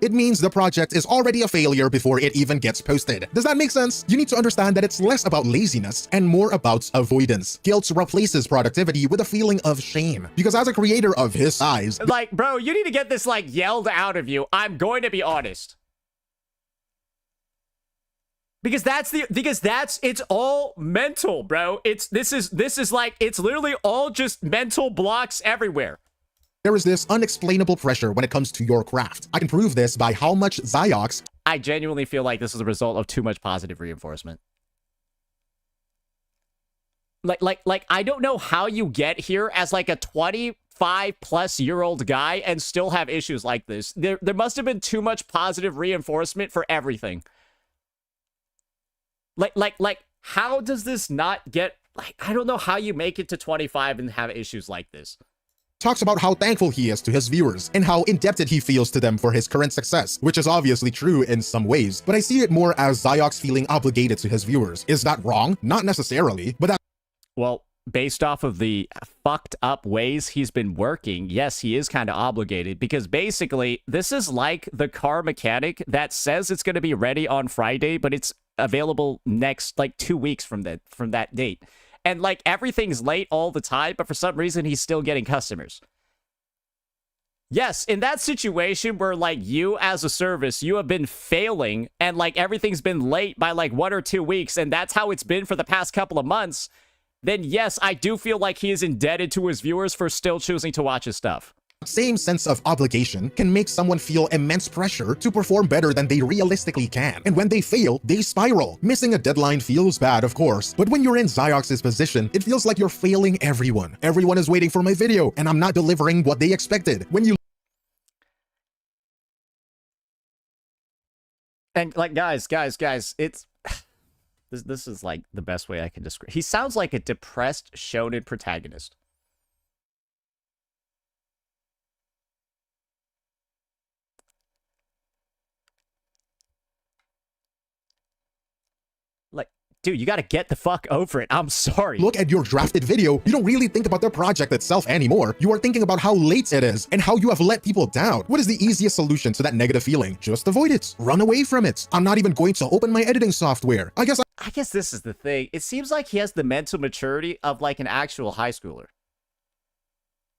It means the project is already a failure before it even gets posted. Does that make sense? You need to understand that it's less about laziness and more about avoidance. Guilt replaces productivity with a feeling of shame. Because as a creator of his size, like, bro, you need to get this like yelled out of you. I'm going to be honest. Because it's all mental, bro. This is like, it's literally all just mental blocks everywhere. there is this unexplainable pressure when it comes to your craft. I can prove this by how much Ziox. I genuinely feel like this is a result of too much positive reinforcement. Like, I don't know how you get here as like a 25-plus-year-old guy and still have issues like this. There must have been too much positive reinforcement for everything. Like, how does this not get, like, I don't know how you make it to 25 and have issues like this. Talks about how thankful he is to his viewers and how indebted he feels to them for his current success, which is obviously true in some ways, but I see it more as Ziox feeling obligated to his viewers. Is that wrong? Not necessarily, but that. Well, based off of the fucked up ways he's been working, yes, he is kind of obligated, because basically this is like the car mechanic that says it's going to be ready on Friday, but it's available next like 2 weeks from that date. And like everything's late all the time, but for some reason he's still getting customers. Yes, in that situation where like you as a service, you have been failing and like everything's been late by like 1 or 2 weeks, and that's how it's been for the past couple of months, then yes, I do feel like he is indebted to his viewers for still choosing to watch his stuff. Same sense of obligation can make someone feel immense pressure to perform better than they realistically can. And when they fail, they spiral. Missing a deadline feels bad, of course, but when you're in Ziox's position, it feels like you're failing everyone. Everyone is waiting for my video, and I'm not delivering what they expected. When you And like, guys, it's this is like the best way I can describe. He sounds like a depressed shonen protagonist. Like, dude, you gotta get the fuck over it. I'm sorry. look at your drafted video, you don't really think about the project itself anymore. You are thinking about how late it is and how you have let people down. What is the easiest solution to that negative feeling? Just avoid it. Run away from it. I'm not even going to open my editing software. I guess this is the thing. It seems like he has the mental maturity of like an actual high schooler.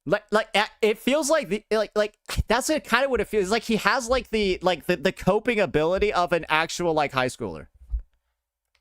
Like it feels like the like that's kind of what it feels like. He has like the coping ability of an actual like high schooler.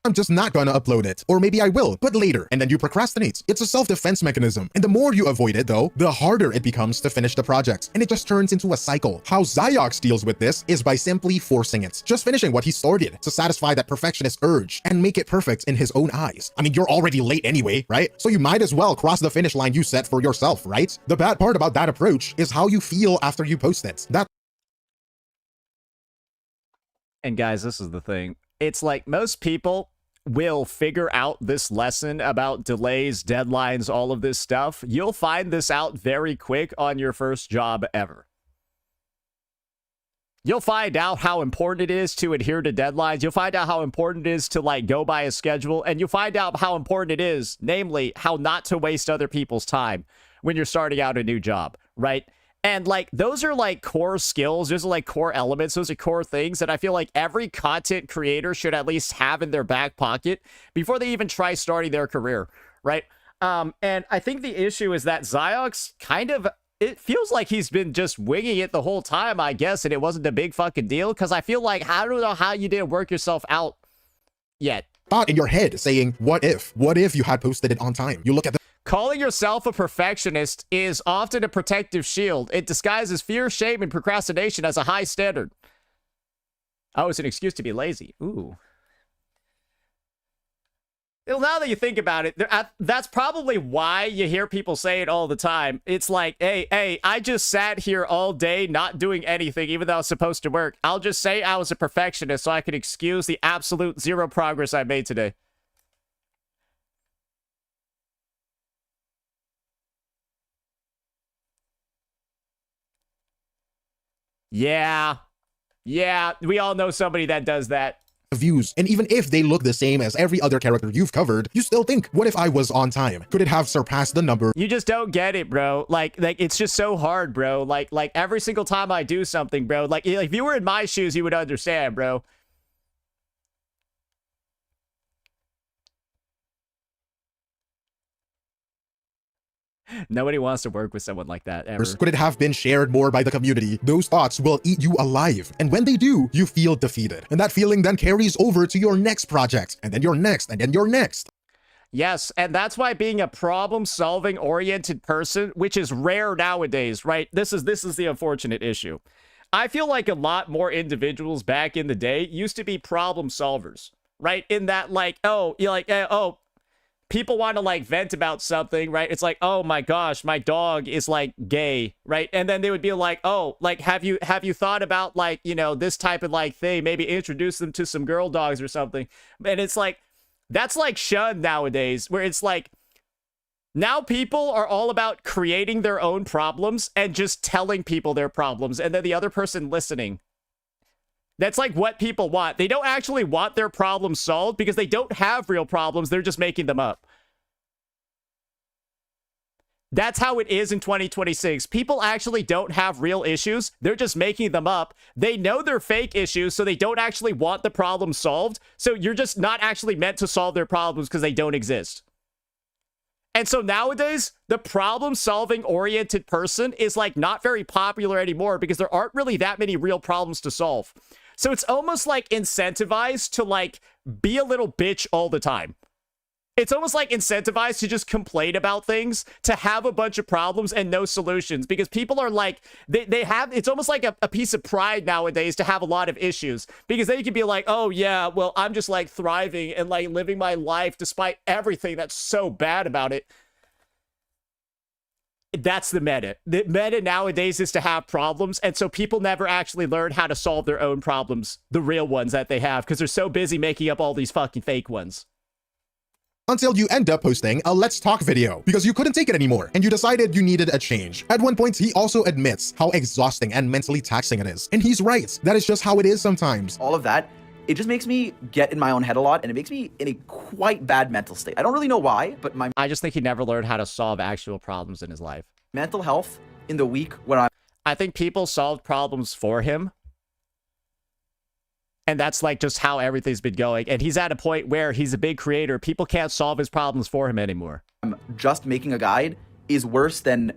I'm just not gonna upload it. Or maybe I will, but later, and then you procrastinate. It's a self-defense mechanism, and the more you avoid it though, the harder it becomes to finish the project, and it just turns into a cycle. How Ziox deals with this is by simply forcing it, just finishing what he started to satisfy that perfectionist urge and make it perfect in his own eyes. I mean, you're already late anyway, right? So you might as well cross the finish line you set for yourself, right? The bad part about that approach is how you feel after you post it. And guys, this is the thing. It's like most people will figure out this lesson about delays, deadlines, all of this stuff. You'll find this out very quick on your first job ever. You'll find out how important it is to adhere to deadlines. You'll find out how important it is to like go by a schedule, and you'll find out how important it is, namely, how not to waste other people's time when you're starting out a new job, right? And like, those are like core skills. Those are like core elements. Those are core things that I feel like every content creator should at least have in their back pocket before they even try starting their career, right? And I think the issue is that Ziox kind of, it feels like he's been just winging it the whole time, I guess, and it wasn't a big fucking deal, because I feel like, I don't know how you didn't work yourself out yet. Thought in your head saying, what if? What if you had posted it on time? You look at the Calling yourself a perfectionist is often a protective shield. It disguises fear, shame, and procrastination as a high standard. Oh, it's an excuse to be lazy. Ooh. Well, now that you think about it, that's probably why you hear people say it all the time. It's like, hey, I just sat here all day not doing anything, even though I was supposed to work. I'll just say I was a perfectionist so I could excuse the absolute zero progress I made today. Yeah, we all know somebody that does that. Views, and even if they look the same as every other character you've covered, you still think, what if I was on time? Could it have surpassed the number? You just don't get it, bro. Like it's just so hard, bro. Like every single time I do something, bro, like if you were in my shoes, you would understand, bro. Nobody wants to work with someone like that, ever. Could it have been shared more by the community? Those thoughts will eat you alive. And when they do, you feel defeated. And that feeling then carries over to your next project, and then your next, and then your next. Yes, and that's why being a problem-solving oriented person, which is rare nowadays, right? This is the unfortunate issue. I feel like a lot more individuals back in the day used to be problem solvers, right? In that, like, oh, you're like, oh, people want to like vent about something, right? It's like, oh my gosh, my dog is like gay, right? And then they would be like, oh, like have you thought about like, you know, this type of like thing, maybe introduce them to some girl dogs or something. And it's like, that's like shunned nowadays, where it's like, now people are all about creating their own problems and just telling people their problems and then the other person listening. That's like what people want. They don't actually want their problems solved because they don't have real problems. They're just making them up. That's how it is in 2026. People actually don't have real issues. They're just making them up. They know they're fake issues, so they don't actually want the problem solved. So you're just not actually meant to solve their problems because they don't exist. And so nowadays, the problem-solving oriented person is like not very popular anymore because there aren't really that many real problems to solve. So it's almost like incentivized to like be a little bitch all the time. It's almost like incentivized to just complain about things, to have a bunch of problems and no solutions, because people are like, they have, it's almost like a piece of pride nowadays to have a lot of issues, because then you can be like, oh yeah, well, I'm just like thriving and like living my life despite everything that's so bad about it. That's the meta. The meta nowadays is to have problems, and so people never actually learn how to solve their own problems, the real ones that they have, because they're so busy making up all these fucking fake ones. Until you end up posting a Let's Talk video because you couldn't take it anymore and you decided you needed a change. At one point, he also admits how exhausting and mentally taxing it is. And he's right. That is just how it is sometimes. All of that, it just makes me get in my own head a lot, and it makes me in a quite bad mental state. I don't really know why, but my I just think he never learned how to solve actual problems in his life. mental health in the week when I think people solved problems for him. And that's like just how everything's been going. And he's at a point where he's a big creator. People can't solve his problems for him anymore. I'm just making a guide is worse than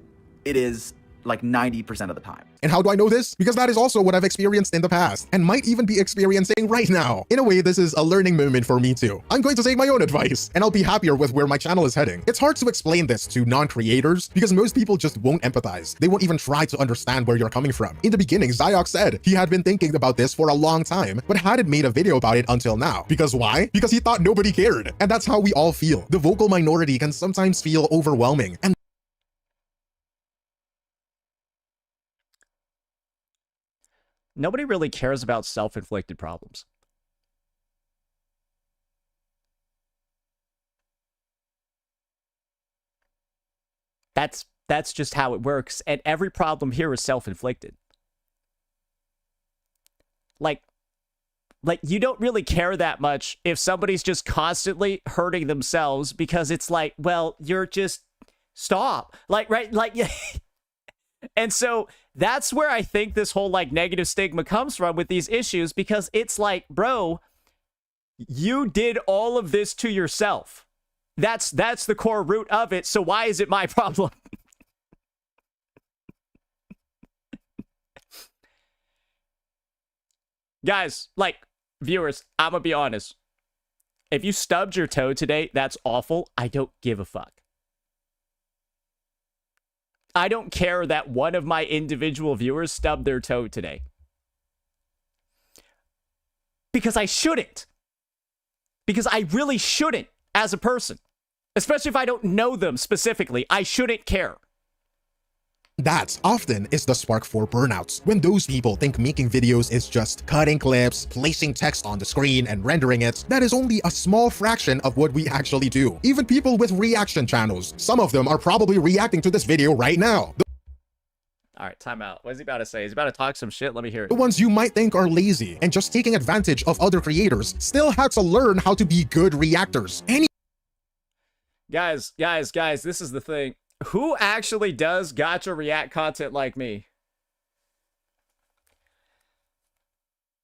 it is like 90% of the time. And how do I know this? Because that is also what I've experienced in the past and might even be experiencing right now. In a way, this is a learning moment for me too. I'm going to take my own advice and I'll be happier with where my channel is heading. It's hard to explain this to non-creators because most people just won't empathize. They won't even try to understand where you're coming from. In the beginning, Zyok said he had been thinking about this for a long time, but hadn't made a video about it until now. Because why? Because he thought nobody cared. And that's how we all feel. The vocal minority can sometimes feel overwhelming, and Nobody really cares about self-inflicted problems. That's just how it works, and every problem here is self-inflicted. Like you don't really care that much if somebody's just constantly hurting themselves, because it's like, well, you're just stop. Like, right? Like, and so that's where I think this whole like negative stigma comes from with these issues, because it's like, bro, you did all of this to yourself. That's the core root of it. So why is it my problem? Guys, like, viewers, I'm gonna be honest. If you stubbed your toe today, that's awful. I don't give a fuck. I don't care that one of my individual viewers stubbed their toe today. Because I shouldn't. Because I really shouldn't. as a person. Especially if I don't know them specifically. I shouldn't care. That often is the spark for burnouts. When those people think making videos is just cutting clips, placing text on the screen, and rendering it, that is only a small fraction of what we actually do. Even people with reaction channels, some of them are probably reacting to this video right now. All right, time out. What is he about to say? He's about to talk some shit. Let me hear it. The ones you might think are lazy and just taking advantage of other creators still had to learn how to be good reactors. Guys, this is the thing. Who actually does gacha react content like me?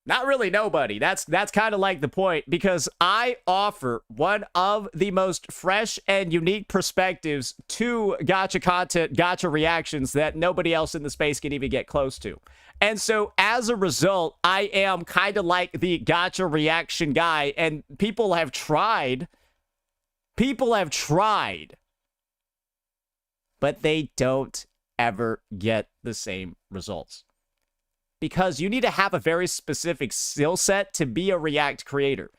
Not really nobody. That's kind of like the point, because I offer one of the most fresh and unique perspectives to gacha content, gacha reactions that nobody else in the space can even get close to. And so as a result, I am kind of like the gacha reaction guy, and people have tried, but they don't ever get the same results. Because you need to have a very specific skill set to be a React creator.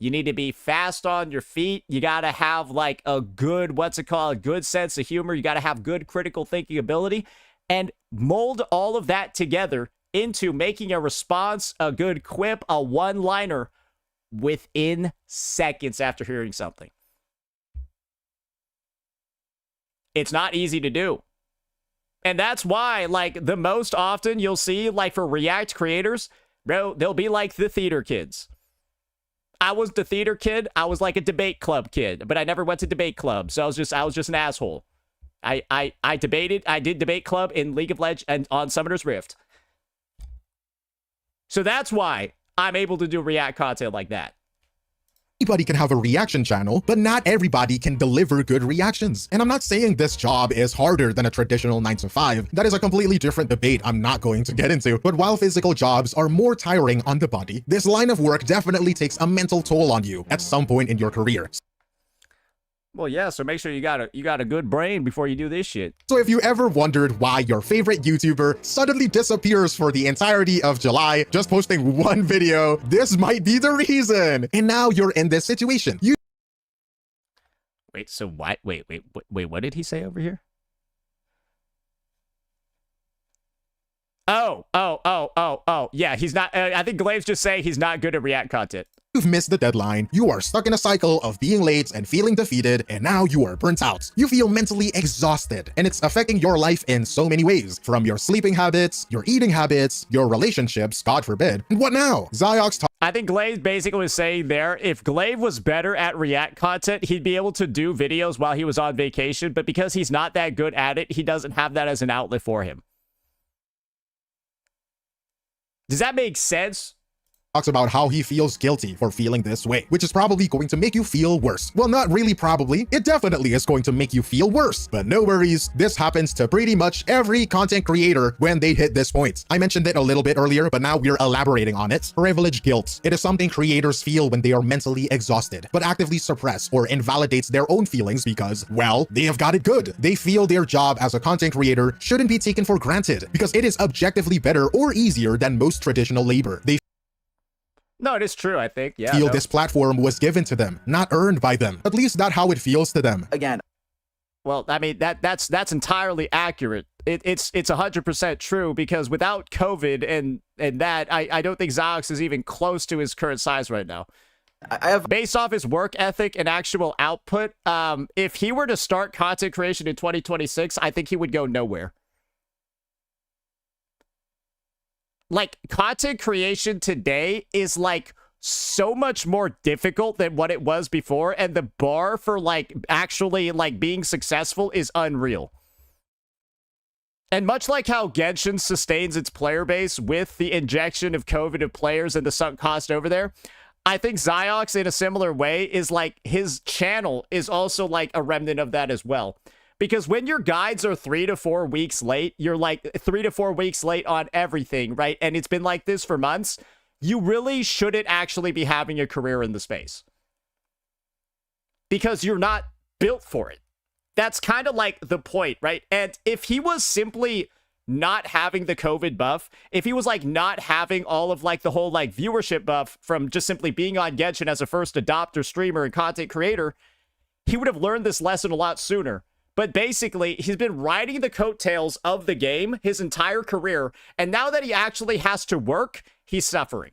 You need to be fast on your feet. You got to have like a good, a good sense of humor. You got to have good critical thinking ability, and mold all of that together into making a response, a good quip, a one-liner within seconds after hearing something. It's not easy to do. And that's why, like, the most often you'll see, like, for React creators, bro, they'll be like the theater kids. I was the theater kid. I was like a debate club kid, but I never went to debate club, so I was just an asshole. I did debate club in League of Legends and on Summoner's Rift. So that's why I'm able to do React content like that. Anybody can have a reaction channel, but not everybody can deliver good reactions. And I'm not saying this job is harder than a traditional 9-to-5. That is a completely different debate I'm not going to get into. But while physical jobs are more tiring on the body, this line of work definitely takes a mental toll on you at some point in your career. Well, yeah, so make sure you got a good brain before you do this shit. So if you ever wondered why your favorite YouTuber suddenly disappears for the entirety of July, just posting one video, this might be the reason. And now you're in this situation. Wait, so what? Wait, what did he say over here? Oh. Yeah, he's not, I think Glaive's just saying he's not good at React content. You've missed the deadline, you are stuck in a cycle of being late and feeling defeated, and now you are burnt out. You feel mentally exhausted, and it's affecting your life in so many ways, from your sleeping habits, your eating habits, your relationships, God forbid. And what now? Zyox I think Glaive basically was saying there, if Glaive was better at React content, he'd be able to do videos while he was on vacation, but because he's not that good at it, he doesn't have that as an outlet for him. Does that make sense? Talks about how he feels guilty for feeling this way, which is probably going to make you feel worse. Well, not really probably. It definitely is going to make you feel worse. But no worries, this happens to pretty much every content creator when they hit this point. I mentioned it a little bit earlier, but now we're elaborating on it. Privilege guilt. It is something creators feel when they are mentally exhausted, but actively suppress or invalidates their own feelings because, well, they have got it good. They feel their job as a content creator shouldn't be taken for granted because it is objectively better or easier than most traditional labor. They No, it is true, I think. Yeah. feel this platform was given to them, not earned by them. At least that's how it feels to them. Again, Well, I mean, that's entirely accurate. It's 100% true, because without COVID and that, I don't think Zyox is even close to his current size right now. I have Based off his work ethic and actual output, if he were to start content creation in 2026, I think he would go nowhere. Like, content creation today is, like, so much more difficult than what it was before, and the bar for, like, actually, like, being successful is unreal. And much like how Genshin sustains its player base with the injection of COVID of players and the sunk cost over there, I think Zyox, in a similar way, is, like, his channel is also, like, a remnant of that as well. Because when your guides are 3 to 4 weeks late, you're like 3 to 4 weeks late on everything, right? And it's been like this for months. You really shouldn't actually be having a career in the space. Because you're not built for it. That's kind of like the point, right? And if he was simply not having the COVID buff, if he was like not having all of like the whole like viewership buff from just simply being on Genshin as a first adopter streamer and content creator, he would have learned this lesson a lot sooner. But basically, he's been riding the coattails of the game his entire career, and now that he actually has to work, he's suffering.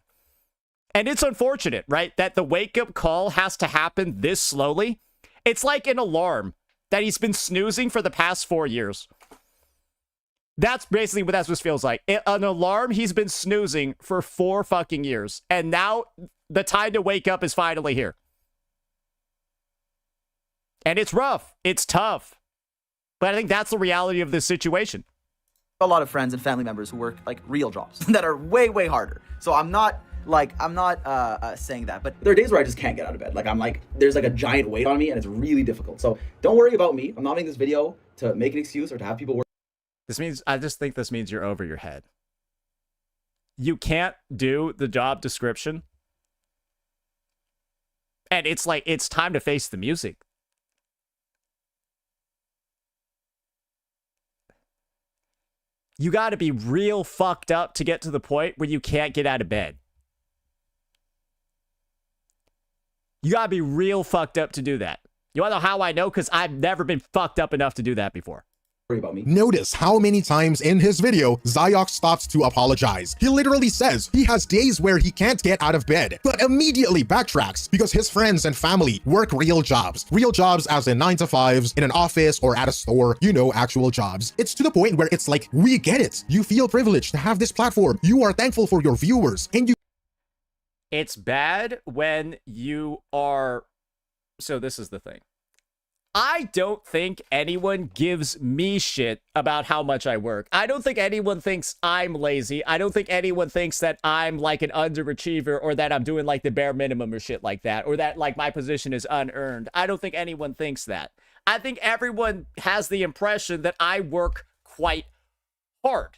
And it's unfortunate, right, that the wake-up call has to happen this slowly. It's like an alarm that he's been snoozing for the past 4 years. That's basically what this feels like. An alarm he's been snoozing for 4 fucking years. And now the time to wake up is finally here. And it's rough. It's tough. But I think that's the reality of this situation. A lot of friends and family members who work like real jobs that are way, way harder. So I'm not saying that, but there are days where I just can't get out of bed. There's like a giant weight on me and it's really difficult. So don't worry about me. I'm not making this video to make an excuse or to have people work. I just think this means you're over your head. You can't do the job description. And it's like, it's time to face the music. You got to be real fucked up to get to the point where you can't get out of bed. You got to be real fucked up to do that. You want to know how I know? Because I've never been fucked up enough to do that before. About me. Notice how many times in his video, Ziox stops to apologize. He literally says he has days where he can't get out of bed, but immediately backtracks because his friends and family work real jobs. Real jobs as in 9 to 5s, in an office or at a store, you know, actual jobs. It's to the point where it's like, we get it. You feel privileged to have this platform. You are thankful for your viewers and you. It's bad when you are... So this is the thing. I don't think anyone gives me shit about how much I work. I don't think anyone thinks I'm lazy. I don't think anyone thinks that I'm like an underachiever or that I'm doing like the bare minimum or shit like that, or that like my position is unearned. I don't think anyone thinks that. I think everyone has the impression that I work quite hard.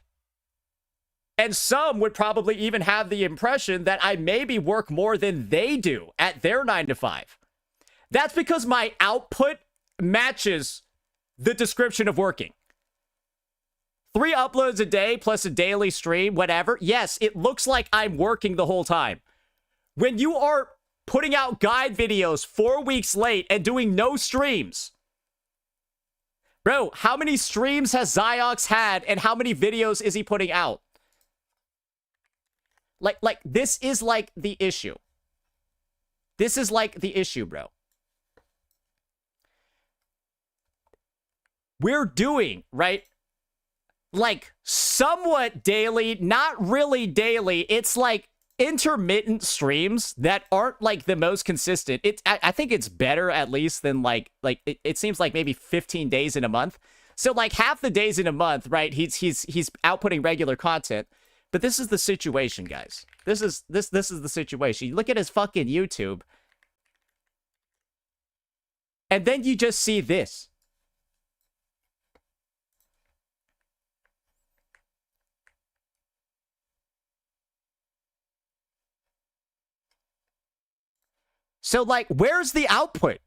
And some would probably even have the impression that I maybe work more than they do at their 9 to 5. That's because my output matches the description of working. 3 uploads a day plus a daily stream, whatever. Yes, it looks like I'm working the whole time. When you are putting out guide videos 4 weeks late and doing no streams. Bro, how many streams has Ziox had and how many videos is he putting out? Like this is like the issue. This is like the issue, bro. We're doing, right, like somewhat daily, not really daily. It's like intermittent streams that aren't like the most consistent. I think it's better at least than like it seems like maybe 15 days in a month. So like half the days in a month, right, he's outputting regular content. But this is the situation, guys. This is the situation. You look at his fucking YouTube. And then you just see this. So, like, where's the output?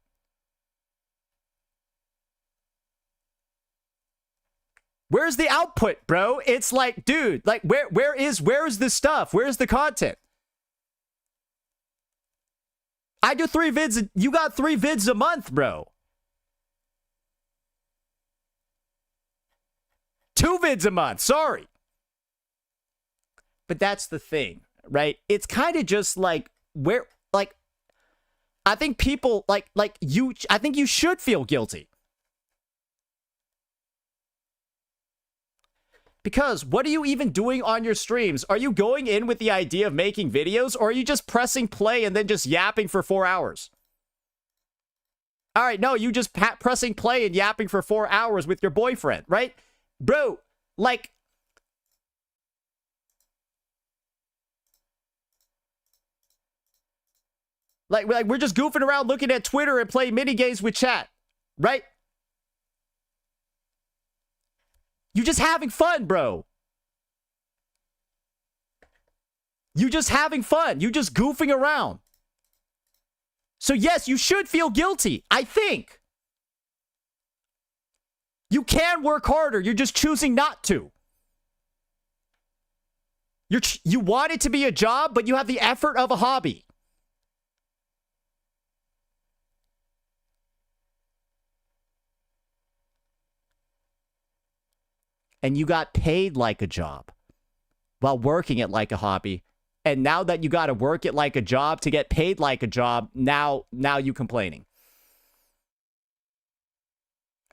Where's the output, bro? It's like, dude, like, where is the stuff? Where's the content? I do 3 vids. You got 3 vids a month, bro. 2 vids a month. Sorry. But that's the thing, right? It's kind of just like, where, like, I think people, like you, I think you should feel guilty. Because what are you even doing on your streams? Are you going in with the idea of making videos, or are you just pressing play and then just yapping for 4 hours? All right, no, you just pressing play and yapping for 4 hours with your boyfriend, right? Bro, like... Like, we're just goofing around looking at Twitter and playing minigames with chat, right? You just having fun, bro. You just having fun. You just goofing around. So yes, you should feel guilty, I think. You can work harder. You're just choosing not to. You want it to be a job, but you have the effort of a hobby. and you got paid like a job while working it like a hobby. And now that you got to work it like a job to get paid like a job, now you complaining.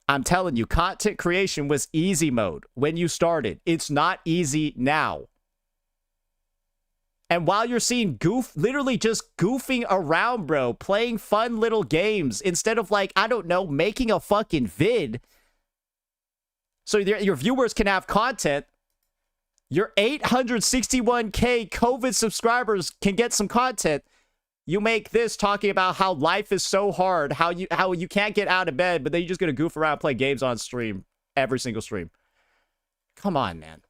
I'm telling you, content creation was easy mode when you started. It's not easy now. And while you're seeing literally just goofing around, bro, playing fun little games instead of, like, I don't know, making a fucking vid so your viewers can have content, your 861K COVID subscribers can get some content. You make this talking about how life is so hard, how you can't get out of bed, but then you're just going to goof around and play games on stream, every single stream. Come on, man.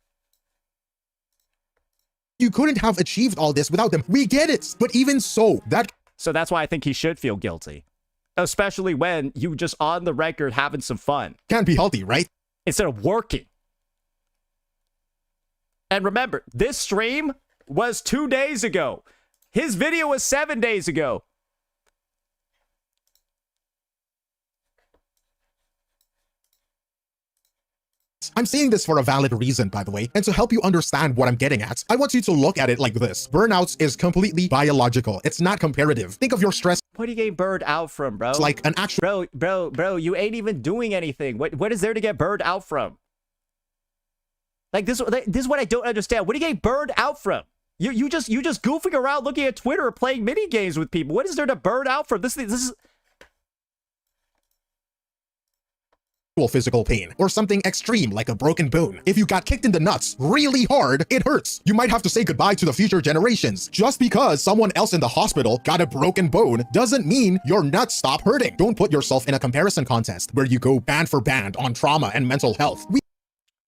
You couldn't have achieved all this without them. We get it. But even so, So that's why I think he should feel guilty. Especially when you just on the record having some fun. can't be healthy, right? Instead of working. And remember, this stream was 2 days ago. His video was 7 days ago. I'm saying this for a valid reason, by the way, and to help you understand what I'm getting at, I want you to look at it like this. Burnout is completely biological. It's not comparative. Think of your stress What are you getting burned out from, bro? like an actual Bro, you ain't even doing anything. What is there to get burned out from? Like, this is what I don't understand. What are you getting burned out from? You just goofing around looking at Twitter or playing mini games with people. What is there to burn out from? This is physical pain or something extreme like a broken bone. If you got kicked in the nuts really hard, it hurts. You might have to say goodbye to the future generations. Just because someone else in the hospital got a broken bone doesn't mean your nuts stop hurting. Don't put yourself in a comparison contest where you go band for band on trauma and mental health.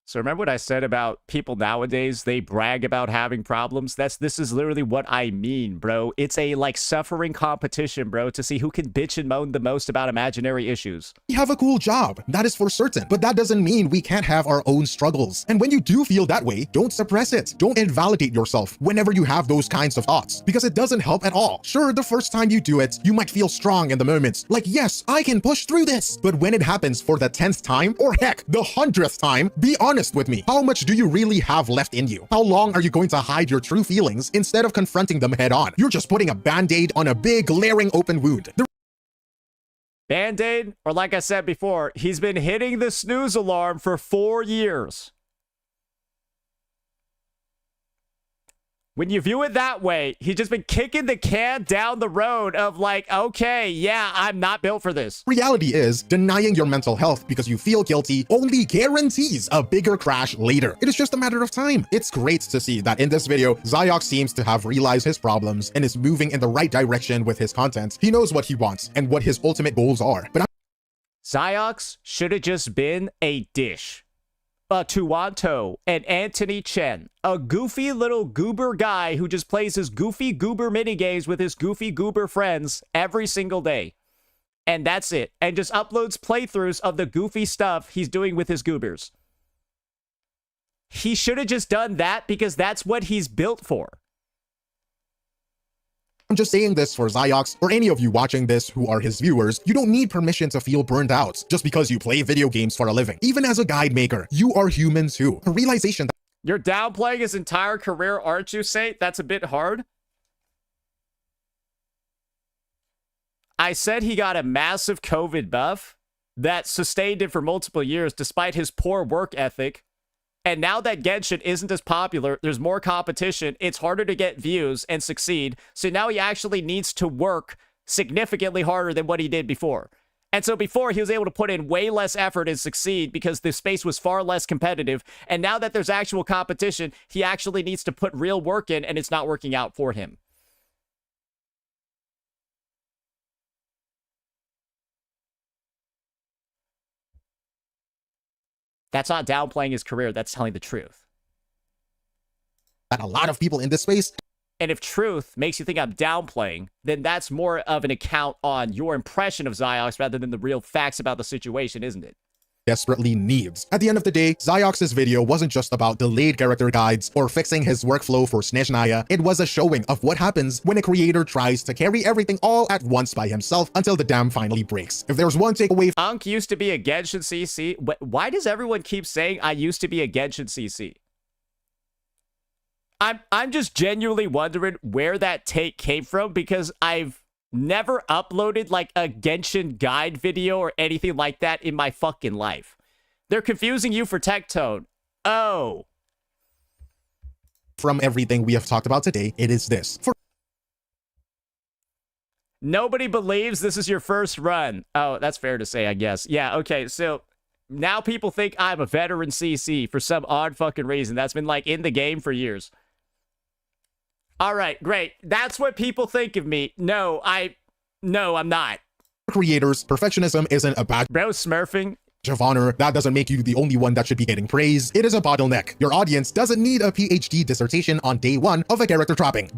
So remember what I said about people nowadays, they brag about having problems? This is literally what I mean, bro. It's a, like, suffering competition, bro, to see who can bitch and moan the most about imaginary issues. We have a cool job, that is for certain, but that doesn't mean we can't have our own struggles. And when you do feel that way, don't suppress it. Don't invalidate yourself whenever you have those kinds of thoughts, because it doesn't help at all. Sure, the first time you do it, you might feel strong in the moment, like, yes, I can push through this. But when it happens for the 10th time, or heck, the 100th time, be honest with me. How much do you really have left in you? How long are you going to hide your true feelings instead of confronting them head on? You're just putting a band-aid on a big, glaring open wound. Band-aid, or like I said before, he's been hitting the snooze alarm for 4 years. When you view it that way, he's just been kicking the can down the road of, like, okay, yeah, I'm not built for this. Reality is, denying your mental health because you feel guilty only guarantees a bigger crash later. It is just a matter of time. It's great to see that in this video, Zyox seems to have realized his problems and is moving in the right direction with his content. He knows what he wants and what his ultimate goals are. But Zyox should have just been a dish. A Tuanto and Anthony Chen, a goofy little goober guy who just plays his goofy goober minigames with his goofy goober friends every single day. And that's it. And just uploads playthroughs of the goofy stuff he's doing with his goobers. He should have just done that because that's what he's built for. I'm just saying this for Zyox or any of you watching this who are his viewers. You don't need permission to feel burned out just because you play video games for a living. Even as a guide maker, you are human too. A realization that you're downplaying his entire career, aren't you, Saint? That's a bit hard. I said he got a massive COVID buff that sustained him for multiple years despite his poor work ethic. And now that Genshin isn't as popular, there's more competition, it's harder to get views and succeed, so now he actually needs to work significantly harder than what he did before. And so before, he was able to put in way less effort and succeed because the space was far less competitive, and now that there's actual competition, he actually needs to put real work in, and it's not working out for him. That's not downplaying his career, that's telling the truth. a lot of people in this space. And if truth makes you think I'm downplaying, then that's more of an account on your impression of Zyox rather than the real facts about the situation, isn't it? desperately needs. At the end of the day, Ziox's video wasn't just about delayed character guides or fixing his workflow for Snezhnaya. It was a showing of what happens when a creator tries to carry everything all at once by himself until the dam finally breaks. If there's one takeaway Unk used to be a Genshin CC. Why does everyone keep saying I used to be a Genshin CC? I'm just genuinely wondering where that take came from, because I've never uploaded like a Genshin guide video or anything like that in my fucking life. They're confusing you for Tectone. Oh. from everything we have talked about today, it is this. Nobody believes this is your first run. Oh, that's fair to say, I guess. Yeah, okay, so now people think I'm a veteran CC for some odd fucking reason. That's been like in the game for years. All right, great. That's what people think of me. No, I'm not. Creators, perfectionism isn't a badge Bro, smurfing. of honor. That doesn't make you the only one that should be getting praise. It is a bottleneck. Your audience doesn't need a PhD dissertation on day one of a character trapping.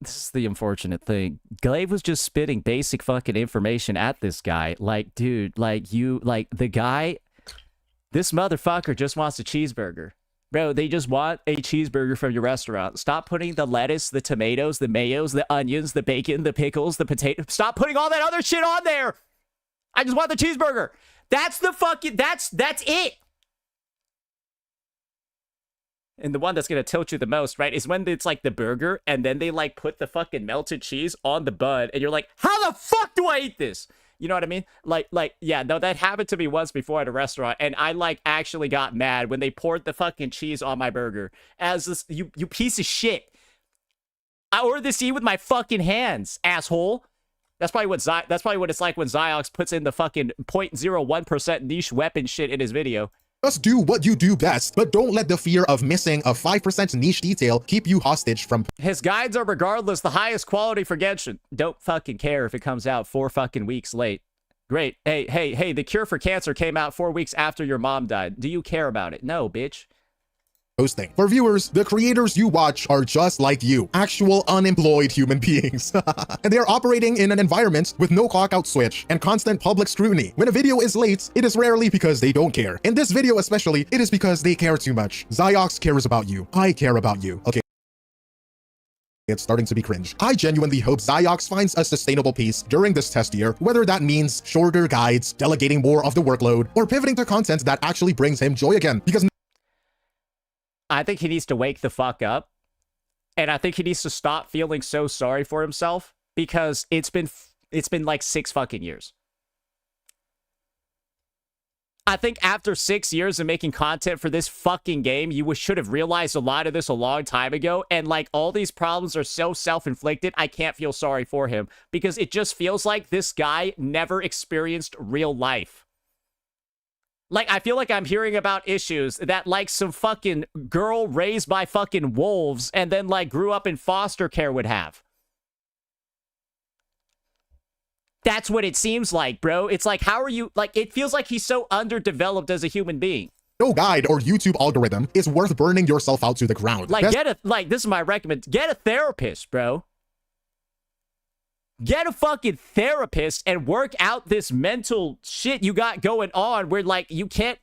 This is the unfortunate thing. Glaive was just spitting basic fucking information at this guy. Like, dude, the guy, this motherfucker just wants a cheeseburger. Bro, they just want a cheeseburger from your restaurant. Stop putting the lettuce, the tomatoes, the mayos, the onions, the bacon, the pickles, the potato. Stop putting all that other shit on there. I just want the cheeseburger. That's the fucking, that's it. And the one that's going to tilt you the most, right, is when it's like the burger and then they like put the fucking melted cheese on the bun and you're like, how the fuck do I eat this? You know what I mean? Yeah, no, that happened to me once before at a restaurant, and I like actually got mad when they poured the fucking cheese on my burger. As this, you piece of shit. I ordered this to eat with my fucking hands, asshole. That's probably what it's like when Ziox puts in the fucking 0.01% niche weapon shit in his video. Just do what you do best, but don't let the fear of missing a 5% niche detail keep you hostage from His guides are regardless the highest quality for Genshin. Don't fucking care if it comes out 4 fucking weeks late. Great. Hey, the cure for cancer came out 4 weeks after your mom died. Do you care about it? No, bitch. posting. For viewers, the creators you watch are just like you, actual unemployed human beings. And they are operating in an environment with no clock-out switch and constant public scrutiny. When a video is late, it is rarely because they don't care. In this video especially, it is because they care too much. Ziox cares about you. I care about you. Okay. It's starting to be cringe. I genuinely hope Ziox finds a sustainable pace during this test year, whether that means shorter guides, delegating more of the workload, or pivoting to content that actually brings him joy again. Because I think he needs to wake the fuck up. And I think he needs to stop feeling so sorry for himself, because it's been like 6 fucking years. I think after 6 years of making content for this fucking game, you should have realized a lot of this a long time ago. And like, all these problems are so self-inflicted, I can't feel sorry for him, because it just feels like this guy never experienced real life. Like, I feel like I'm hearing about issues that, like, some fucking girl raised by fucking wolves and then, like, grew up in foster care would have. That's what it seems like, bro. It's like, how are you... Like, it feels like he's so underdeveloped as a human being. no guide or YouTube algorithm is worth burning yourself out to the ground. Like, this is my recommend. Get a therapist, bro. Get a fucking therapist and work out this mental shit you got going on where, like, you can't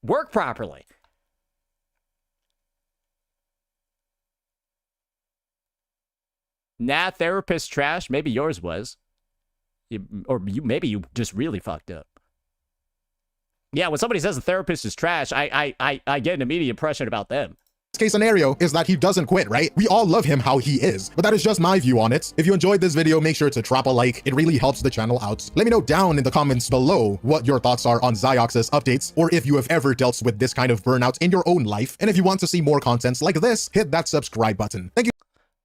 work properly. Nah, therapist trash. Maybe yours was. Maybe you just really fucked up. Yeah, when somebody says a therapist is trash, I get an immediate impression about them. Case scenario is that he doesn't quit, right? We all love him how he is, but that is just my view on it. If you enjoyed this video, make sure to drop a like. It really helps the channel out. Let me know down in the comments below what your thoughts are on Ziox's updates, or if you have ever dealt with this kind of burnout in your own life. And if you want to see more content like this, hit that subscribe button. Thank you.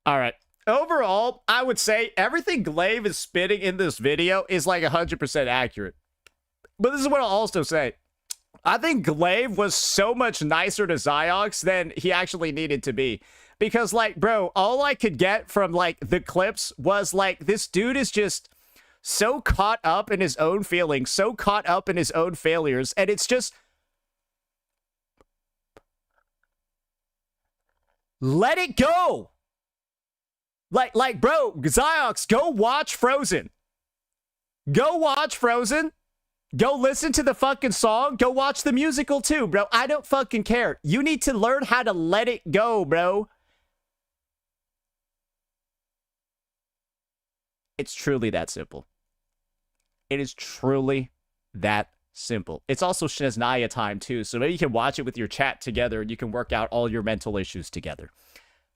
All right. Overall, I would say everything Glaive is spitting in this video is like 100% accurate. But this is what I'll also say. I think Glaive was so much nicer to Ziox than he actually needed to be. Because, like, bro, all I could get from, like, the clips was, like, this dude is just so caught up in his own feelings, so caught up in his own failures, and it's just... let it go! Like, bro, Ziox, go watch Frozen. Go watch Frozen. Go listen to the fucking song. Go watch the musical too, bro. I don't fucking care. You need to learn how to let it go, bro. It's truly that simple. It is truly that simple. It's also Shiznaya time too, so maybe you can watch it with your chat together and you can work out all your mental issues together.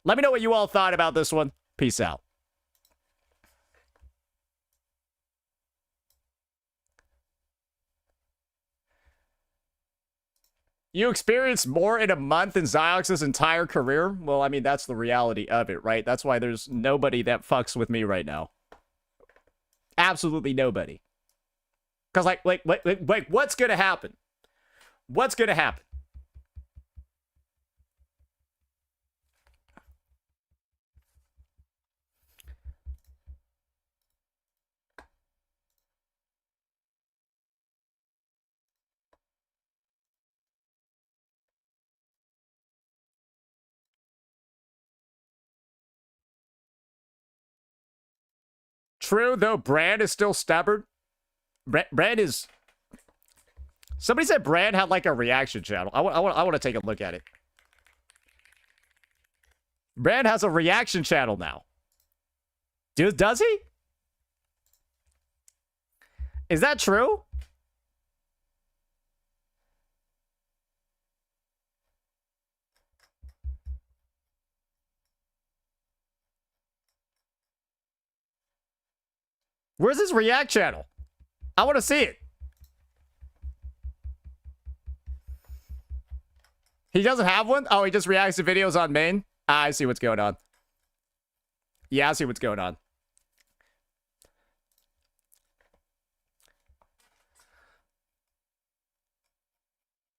Let me know what you all thought about this one. Peace out. You experienced more in a month than Xiox's entire career? Well, I mean, that's the reality of it, right? That's why there's nobody that fucks with me right now. Absolutely nobody. Because, like, what's going to happen? What's going to happen? True, though, Brand is still stubborn. Brand is... Somebody said Brand had, like, a reaction channel. I want to take a look at it. Brand has a reaction channel now. Dude, does he? Is that true? Where's his React channel? I want to see it. He doesn't have one? Oh, he just reacts to videos on main? Ah, I see what's going on. Yeah, I see what's going on.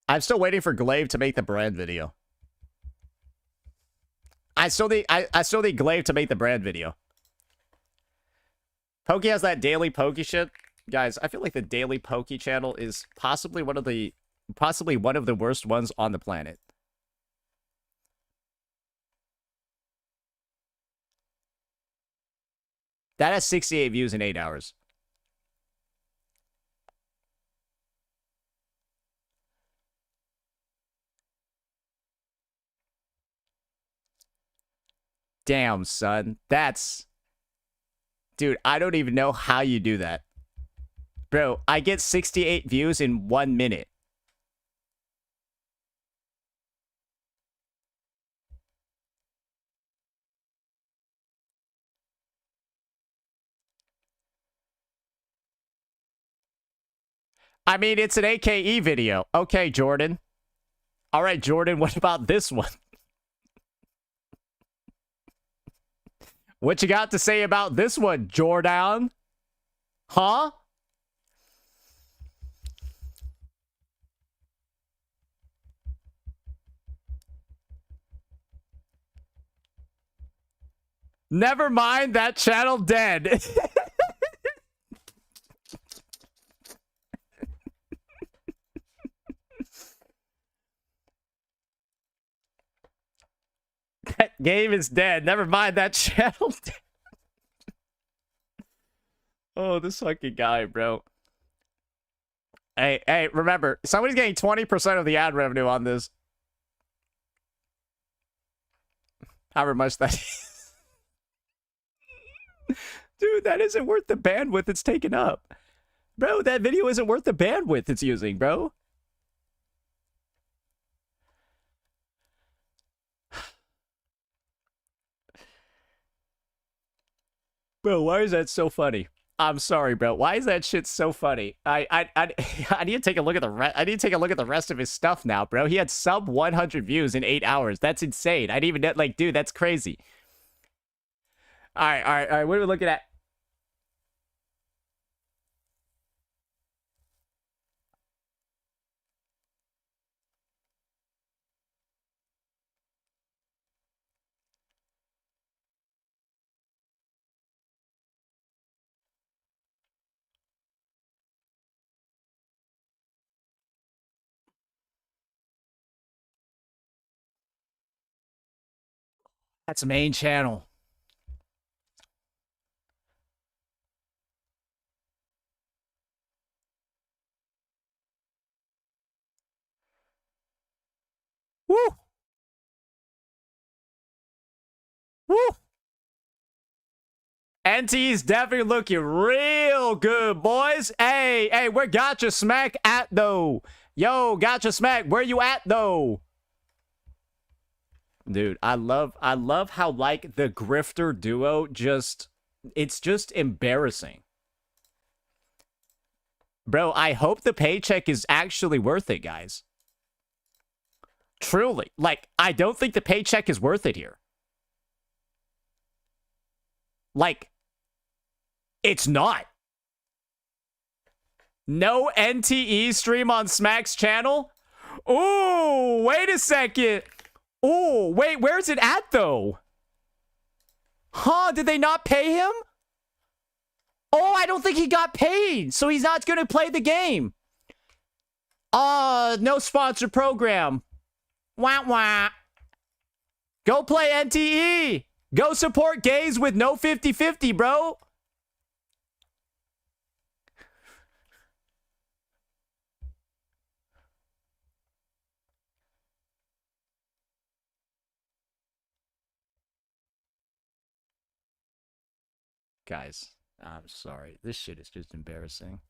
I'm still waiting for Glaive to make the brand video. I still need Glaive to make the brand video. Pokey has that daily Pokey shit. Guys, I feel like the daily Pokey channel is possibly one of the worst ones on the planet. That has 68 views in 8 hours. Damn, son. That's... Dude, I don't even know how you do that. Bro, I get 68 views in 1 minute. I mean, it's an AKE video. Okay, Jordan. All right, Jordan, what about this one? What you got to say about this one, Jordan? Huh? Never mind, that channel dead. That game is dead. Never mind, that channel dead. Oh, this fucking guy, bro. Hey, remember, somebody's getting 20% of the ad revenue on this. However much that is. Dude, that isn't worth the bandwidth it's taken up. Bro, that video isn't worth the bandwidth it's using, bro. Bro, why is that so funny? I'm sorry, bro. Why is that shit so funny? I need to take a look at the rest of his stuff now, bro. He had sub 100 views in 8 hours. That's insane. I didn't even know, like, dude, that's crazy. All right. What are we looking at? That's main channel. Woo! NT's definitely looking real good, boys. Hey, where Gacha Smack at, though? Yo, Gacha Smack, where you at, though? Dude, I love how, like, the grifter duo it's just embarrassing. Bro, I hope the paycheck is actually worth it, guys. Truly. Like, I don't think the paycheck is worth it here. Like, it's not. No NTE stream on Smack's channel? Ooh, wait a second. Ooh, wait, where's it at, though? Huh, did they not pay him? Oh, I don't think he got paid, so he's not going to play the game. No sponsor program. Wah, wah. Go play NTE. Go support gays with no 50-50, bro. Guys, I'm sorry. This shit is just embarrassing.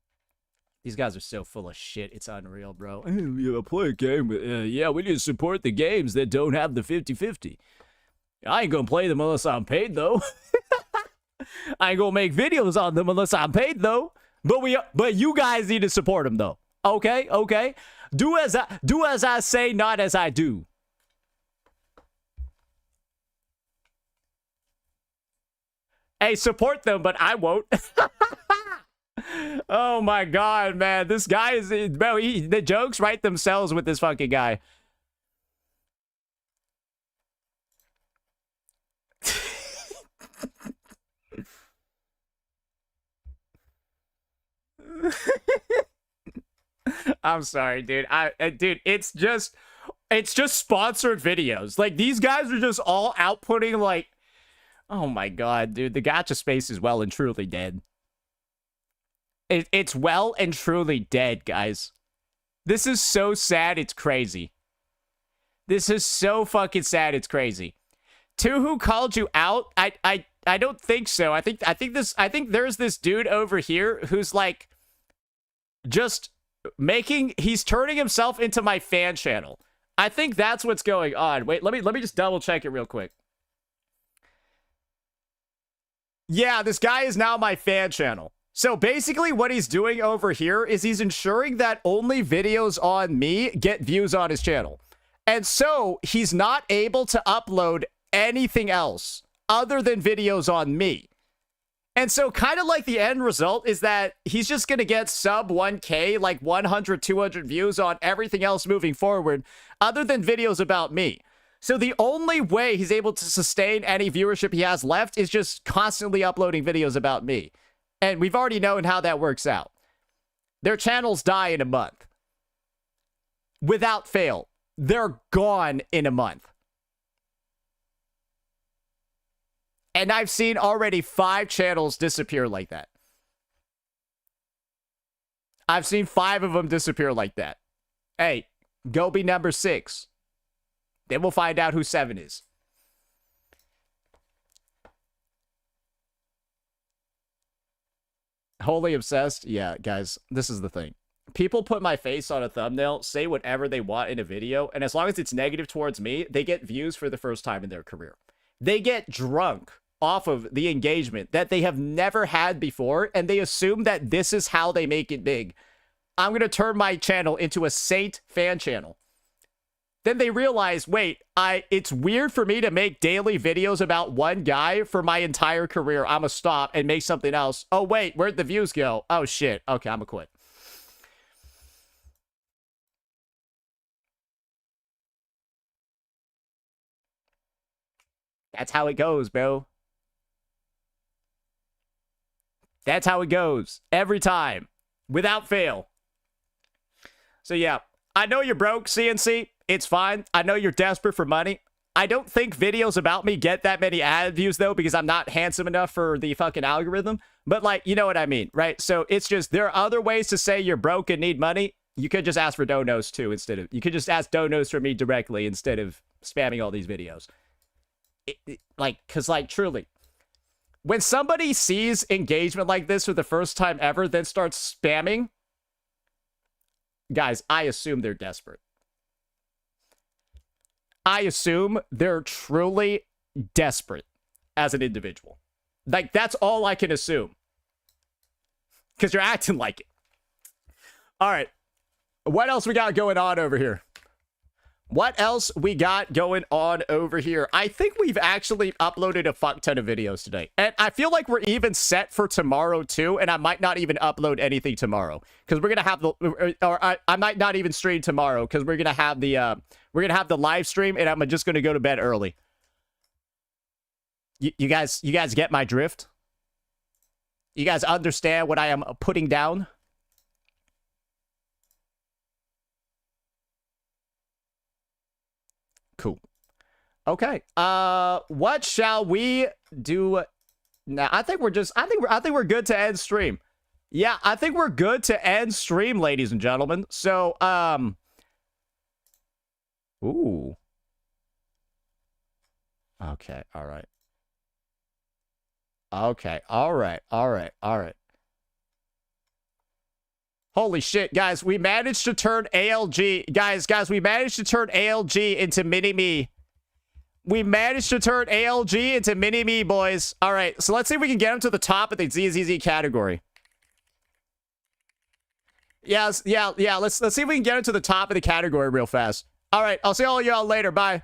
These guys are so full of shit. It's unreal, bro. Yeah, play a game. Yeah, we need to support the games that don't have the 50-50. I ain't gonna play them unless I'm paid, though. I ain't gonna make videos on them unless I'm paid, though. But you guys need to support them, though. Okay, okay. Do as I say, not as I do. Hey, support them, but I won't. Oh my god, man. This guy is... Bro, the jokes write themselves with this fucking guy. I'm sorry, dude. Dude, it's just sponsored videos. Like, these guys are just all outputting, like... Oh my god, dude. The gacha space is well and truly dead. It's well and truly dead, guys. This is so sad, it's crazy. This is so fucking sad, it's crazy. Two who called you out? I don't think so. I think there's this dude over here who's like just he's turning himself into my fan channel. I think that's what's going on. Wait, let me just double check it real quick. Yeah, this guy is now my fan channel. So basically what he's doing over here is he's ensuring that only videos on me get views on his channel. And so he's not able to upload anything else other than videos on me. And so kind of like the end result is that he's just going to get sub 1K, like 100, 200 views on everything else moving forward other than videos about me. So the only way he's able to sustain any viewership he has left is just constantly uploading videos about me. And we've already known how that works out. Their channels die in a month. Without fail. They're gone in a month. And I've seen already 5 channels disappear like that. I've seen 5 of them disappear like that. Hey, go be number 6. Then we'll find out who 7 is. Wholly obsessed? Yeah, guys, this is the thing. People put my face on a thumbnail, say whatever they want in a video, and as long as it's negative towards me, they get views for the first time in their career. They get drunk off of the engagement that they have never had before, and they assume that this is how they make it big. I'm going to turn my channel into a Saint fan channel. Then they realize, wait, it's weird for me to make daily videos about one guy for my entire career. I'm gonna stop and make something else. Oh, wait, where'd the views go? Oh, shit. Okay, I'm gonna quit. That's how it goes, bro. That's how it goes. Every time. Without fail. So, yeah. I know you're broke, CNC. It's fine. I know you're desperate for money. I don't think videos about me get that many ad views, though, because I'm not handsome enough for the fucking algorithm. But, like, you know what I mean, right? So it's just, there are other ways to say you're broke and need money. You could just ask for donos, too, you could just ask donos from me directly instead of spamming all these videos. like, because, like, truly, when somebody sees engagement like this for the first time ever, then starts spamming, guys, I assume they're desperate. I assume they're truly desperate as an individual. Like, that's all I can assume. Because you're acting like it. All right. What else we got going on over here? What else we got going on over here? I think we've actually uploaded a fuck ton of videos today. And I feel like we're even set for tomorrow too. And I might not even upload anything tomorrow. Because we're going to have the... Or I might not even stream tomorrow. Because we're going to have the... we're going to have the live stream. And I'm just going to go to bed early. You guys get my drift? You guys understand what I am putting down? Cool. Okay. What shall we do now? I think we're good to end stream. Yeah, I think we're good to end stream, ladies and gentlemen. So, ooh. Okay, all right. Okay, all right. Holy shit, guys, we managed to turn ALG. Guys, we managed to turn ALG into Mini-Me. We managed to turn ALG into Mini-Me, boys. All right, so let's see if we can get him to the top of the ZZZ category. Yeah, let's see if we can get him to the top of the category real fast. All right, I'll see all y'all later. Bye.